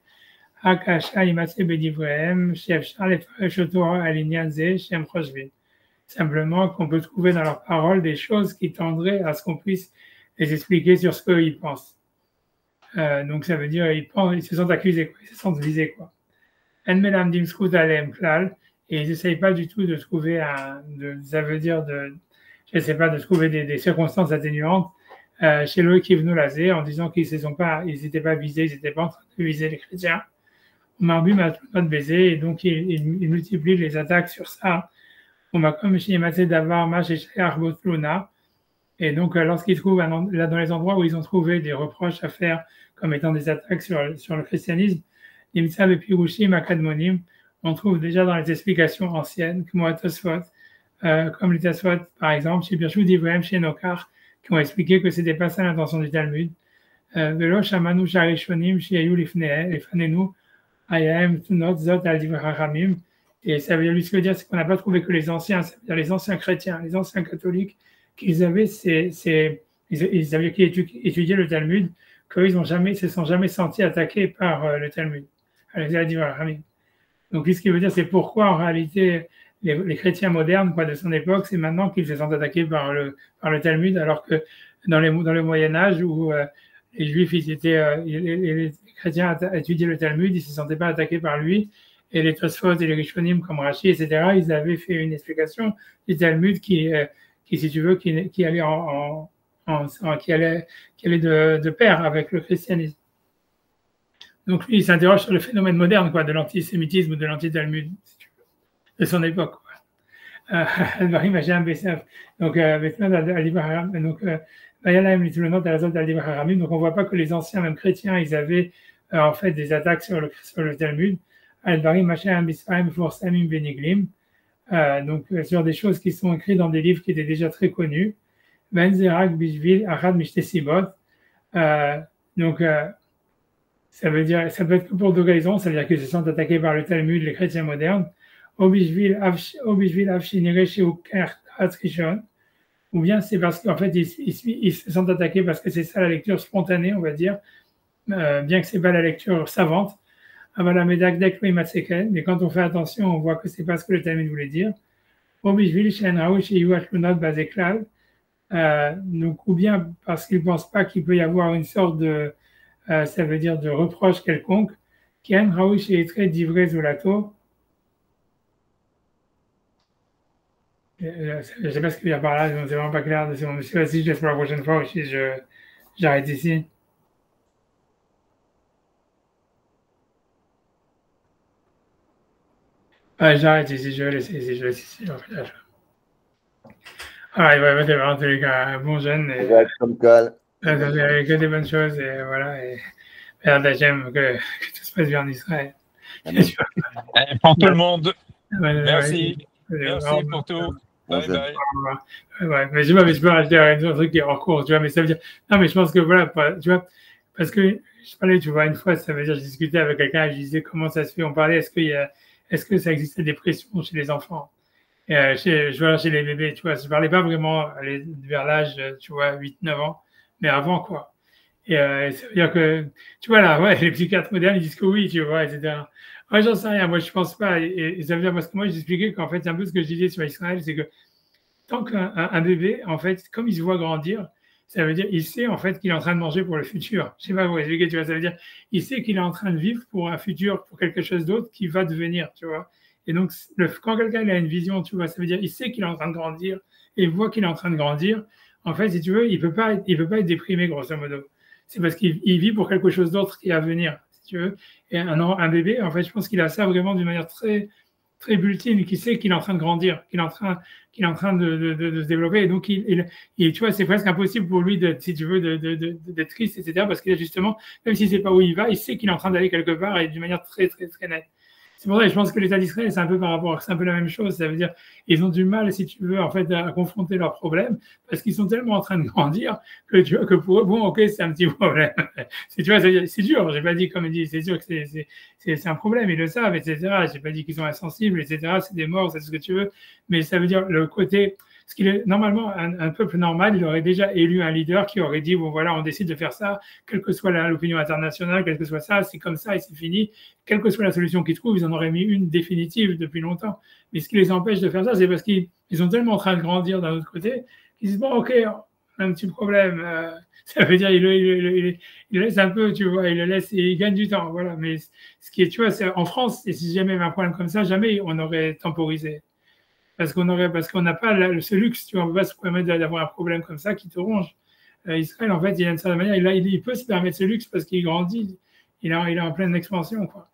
Speaker 1: Hakasha, Imatse, Bedivrehem, Chef Charles, Chotora, Alignaze, Shem Khoshvin. Simplement qu'on peut trouver dans leurs paroles des choses qui tendraient à ce qu'on puisse les expliquer sur ce qu'ils pensent. Donc ça veut dire ils se sentent accusés, quoi. Ils se sentent visés, quoi. En melamdim skut alem klal, et ils n'essayent pas du tout de trouver ça veut dire je sais pas, de trouver des circonstances atténuantes chez le Kivnu Lazé en disant qu'ils n'étaient pas visés, ils n'étaient pas en train de viser les chrétiens. Marbi m'a pas de baiser, et donc ils multiplient les attaques sur ça. On m'a comme chez Maté Davar, Mach et Arbotluna. Et donc, lorsqu'ils trouvent, là, dans les endroits où ils ont trouvé des reproches à faire comme étant des attaques sur le christianisme, Imtsav et Pirushim, Akadmonim, on trouve déjà dans les explications anciennes, comme les Tosfot, par exemple, chez Birchou d'Ivrahim, chez Nokar, qui ont expliqué que c'était pas ça l'intention du Talmud. Velo Shamanu Sharishonim, chez Ayou Lifnenu, Ayam Tunot Zot al Divrahamim. Et ça veut dire, ce que dire, c'est qu'on n'a pas trouvé que les anciens, ça veut dire les anciens chrétiens, les anciens catholiques, qu'ils avaient, ils avaient étudié le Talmud, qu'ils ne se sont jamais sentis attaqués par le Talmud. Donc, ce qui veut dire, c'est pourquoi en réalité les chrétiens modernes de son époque, c'est maintenant qu'ils se sentent attaqués par le Talmud, alors que dans le Moyen Âge où les Juifs, les chrétiens étudiaient le Talmud, ils ne se sentaient pas attaqués par lui. Et les Tosfot et les Rishonim comme Rashi, etc., ils avaient fait une explication du Talmud qui si tu veux, qui allait qui allait de pair avec le christianisme. Donc lui, il s'interroge sur le phénomène moderne, quoi, de l'antisémitisme ou de l'anti-Talmud, si tu veux, de son époque, quoi. Donc, donc on voit pas que les anciens, même chrétiens, ils avaient en fait des attaques sur le Talmud. Donc sur des choses qui sont écrites dans des livres qui étaient déjà très connus. Donc ça veut dire, ça peut être que pour deux raisons, ça veut dire qu'ils se sentent attaqués par le Talmud, les chrétiens modernes, ou bien c'est parce qu'en fait ils se sentent attaqués parce que c'est ça la lecture spontanée, on va dire, bien que c'est pas la lecture savante. Mais quand on fait attention, on voit que c'est pas ce que le Talmud voulait dire. Donc, ou bien parce qu'ils ne pensent pas qu'il peut y avoir une sorte de, ça veut dire de reproche quelconque. Je ne sais pas ce qu'il y a par là, c'est vraiment pas clair. C'est mon monsieur, si je laisse pour la prochaine fois aussi, j'arrête ici. J'arrête ici, je laisse ici. Ah, il va y avoir en tous les cas un bon jeune. Et
Speaker 2: comme calme.
Speaker 1: Avec que des bonnes choses, et voilà. Et j'aime que tout se passe bien en Israël.
Speaker 3: Pour tout le monde. Merci. Merci pour tout. Bye bye.
Speaker 1: Ouais, mais je peux rajouter un truc qui est en cours, tu vois, mais ça veut dire. Non, mais je pense que voilà, tu vois, parce que je parlais, tu vois, une fois, ça veut dire, je discutais avec quelqu'un et je disais comment ça se fait. On parlait, est-ce que ça existe des pressions chez les enfants? Et chez les bébés, tu vois, je parlais pas vraiment vers l'âge, tu vois, 8-9 ans, mais avant, quoi. Et ça veut dire que, tu vois, là, ouais, les psychiatres modernes, ils disent que oui, tu vois, etc. Moi, j'en sais rien, moi, je pense pas. Et ça veut dire, parce que moi, j'expliquais qu'en fait, c'est un peu ce que je disais sur Israël, c'est que tant qu'un bébé, en fait, comme il se voit grandir, ça veut dire, il sait, en fait, qu'il est en train de manger pour le futur. Je sais pas vous expliquer, tu vois, ça veut dire, il sait qu'il est en train de vivre pour un futur, pour quelque chose d'autre qui va devenir, tu vois. Et donc, quand quelqu'un il a une vision, tu vois, ça veut dire, il sait qu'il est en train de grandir, et il voit qu'il est en train de grandir. En fait, si tu veux, il peut pas être déprimé, grosso modo. C'est parce qu'il vit pour quelque chose d'autre qui est à venir, si tu veux. Et un bébé, en fait, je pense qu'il a ça vraiment d'une manière très, très bulletine, qui sait qu'il est en train de grandir, qu'il est en train de se développer. Et donc, tu vois, c'est presque impossible pour lui, si tu veux, d'être triste, etc. Parce qu'il a justement, même s'il ne sait pas où il va, il sait qu'il est en train d'aller quelque part et d'une manière très, très, très nette. C'est pour ça que je pense que l'État d'Israël, c'est un peu par rapport, c'est un peu la même chose. Ça veut dire, ils ont du mal, si tu veux, en fait, à confronter leurs problèmes parce qu'ils sont tellement en train de grandir que tu vois que pour eux, bon, ok, c'est un petit problème. Tu vois, c'est dur. J'ai pas dit, comme il dit, c'est sûr que c'est un problème. Ils le savent, etc. J'ai pas dit qu'ils sont insensibles, etc. C'est des morts, c'est ce que tu veux. Mais ça veut dire le côté, ce qu'il est normalement un peuple normal, il aurait déjà élu un leader qui aurait dit bon voilà, on décide de faire ça, quelle que soit l'opinion internationale, quelle que soit ça, c'est comme ça et c'est fini. Quelle que soit la solution qu'ils trouvent, ils en auraient mis une définitive depuis longtemps. Mais ce qui les empêche de faire ça, c'est parce qu'ils sont tellement en train de grandir d'un autre côté qu'ils disent bon ok, on a un petit problème. Ça veut dire il laisse un peu, tu vois, il le laisse et il gagne du temps, voilà. Mais ce qui est, tu vois, c'est en France, et si jamais il y avait un problème comme ça, jamais on aurait temporisé. Parce qu'on n'a pas ce luxe, tu vois, on ne peut pas se permettre d'avoir un problème comme ça qui te ronge. Israël, en fait, il a une certaine manière, il peut se permettre ce luxe parce qu'il grandit, il est en pleine expansion, quoi.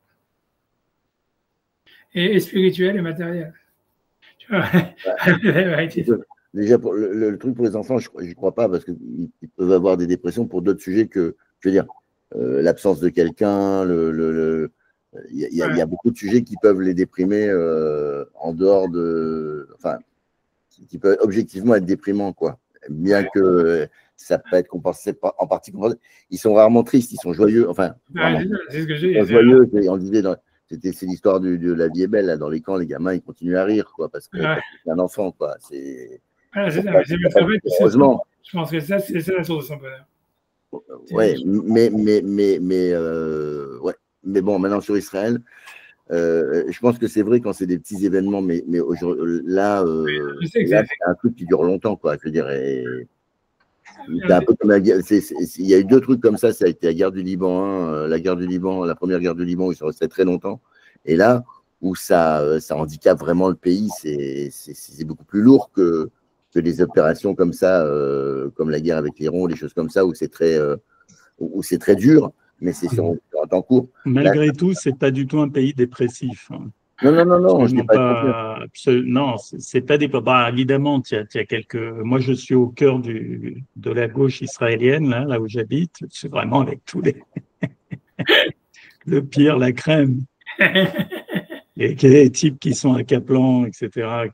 Speaker 1: Et spirituel et matériel. Tu vois.
Speaker 2: Déjà, pour le truc pour les enfants, je ne crois pas parce qu'ils peuvent avoir des dépressions pour d'autres sujets que, je veux dire, l'absence de quelqu'un, il y a beaucoup de sujets qui peuvent les déprimer en dehors de. Enfin, qui peuvent objectivement être déprimants, quoi. Bien que ça peut être compensé en partie compensé. Ils sont rarement tristes, ils sont joyeux. Enfin,
Speaker 1: c'est ce que j'ai.
Speaker 2: Joyeux, on disait, c'est l'histoire de La vie est belle. Là, dans les camps, les gamins, ils continuent à rire, quoi, parce que c'est un enfant, quoi.
Speaker 1: Heureusement. Je pense que c'est ça la source de son bonheur.
Speaker 2: Ouais, ouais. Mais bon, maintenant sur Israël, je pense que c'est vrai quand c'est des petits événements, mais là, c'est un truc qui dure longtemps, quoi. Je veux dire, c'est un peu comme il y a eu deux trucs comme ça a été la guerre du Liban, la première guerre du Liban où ils sont restés très longtemps, et là où ça handicape vraiment le pays, c'est beaucoup plus lourd que des opérations comme ça, comme la guerre avec l'Iran, des choses comme ça où c'est très dur. Mais c'est sur un temps court.
Speaker 4: Malgré tout, c'est pas du tout un pays dépressif.
Speaker 2: Non, je n'ai
Speaker 4: pas. Non, c'est pas des. Bah, évidemment, il y a quelques. Moi, je suis au cœur de la gauche israélienne, là où j'habite. C'est vraiment avec tous les. Le pire, la crème. Les types qui sont à Kaplan, etc.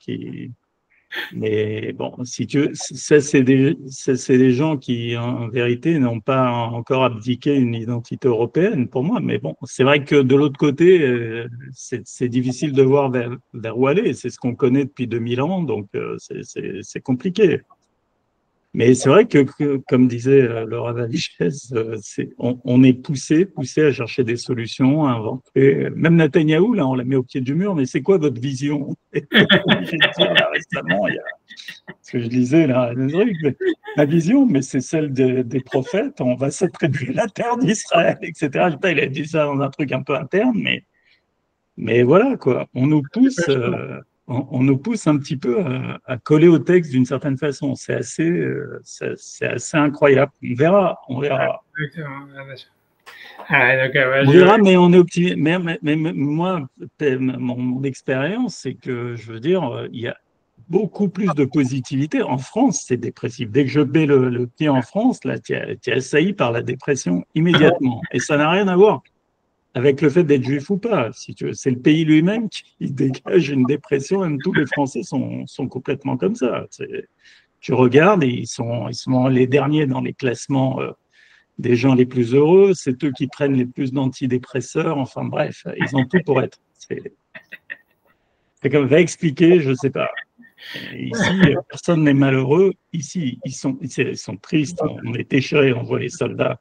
Speaker 4: Mais bon, si tu veux, ça, c'est des gens qui, en vérité, n'ont pas encore abdiqué une identité européenne, pour moi. Mais bon, c'est vrai que de l'autre côté, c'est difficile de voir vers où aller. C'est ce qu'on connaît depuis 2000 ans, donc c'est compliqué. Mais c'est vrai que, comme disait Laura Valichez, on est poussé à chercher des solutions, à inventer. Même Netanyahou, là, on l'a mis au pied du mur, mais c'est quoi votre vision? J'ai dit là, récemment, il y a ce que je disais là, ma vision, mais c'est celle des prophètes, on va s'attribuer la terre d'Israël, etc. Il a dit ça dans un truc un peu interne, mais voilà, quoi. On nous pousse un petit peu à coller au texte d'une certaine façon. C'est assez incroyable. On verra.
Speaker 1: On verra,
Speaker 4: mais on est optimiste. Mais moi, mon expérience, c'est que, je veux dire, il y a beaucoup plus de positivité. En France, c'est dépressif. Dès que je mets le pied en France, là, tu es assailli par la dépression immédiatement. Et ça n'a rien à voir avec le fait d'être juif ou pas, si tu veux. C'est le pays lui-même qui dégage une dépression. Même tous les Français sont complètement comme ça. Tu regardes et ils sont les derniers dans les classements des gens les plus heureux. C'est eux qui prennent les plus d'antidépresseurs. Enfin bref, ils ont tout pour être. C'est comme va expliquer, je ne sais pas. Ici, personne n'est malheureux. Ici, ils sont tristes. On est déchirés, on voit les soldats.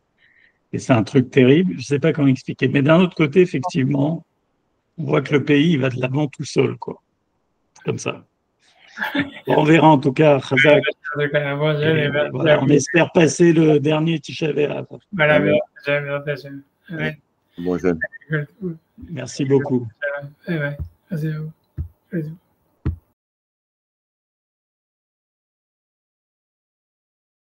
Speaker 4: Et c'est un truc terrible, je ne sais pas comment expliquer. Mais d'un autre côté, effectivement, on voit que le pays il va de l'avant tout seul, quoi. Comme ça. Bon, on verra en tout cas, Khazak. Voilà, on espère passer le dernier Tisha B'Av.
Speaker 2: Bon jeune.
Speaker 4: Merci beaucoup.
Speaker 1: Merci à vous.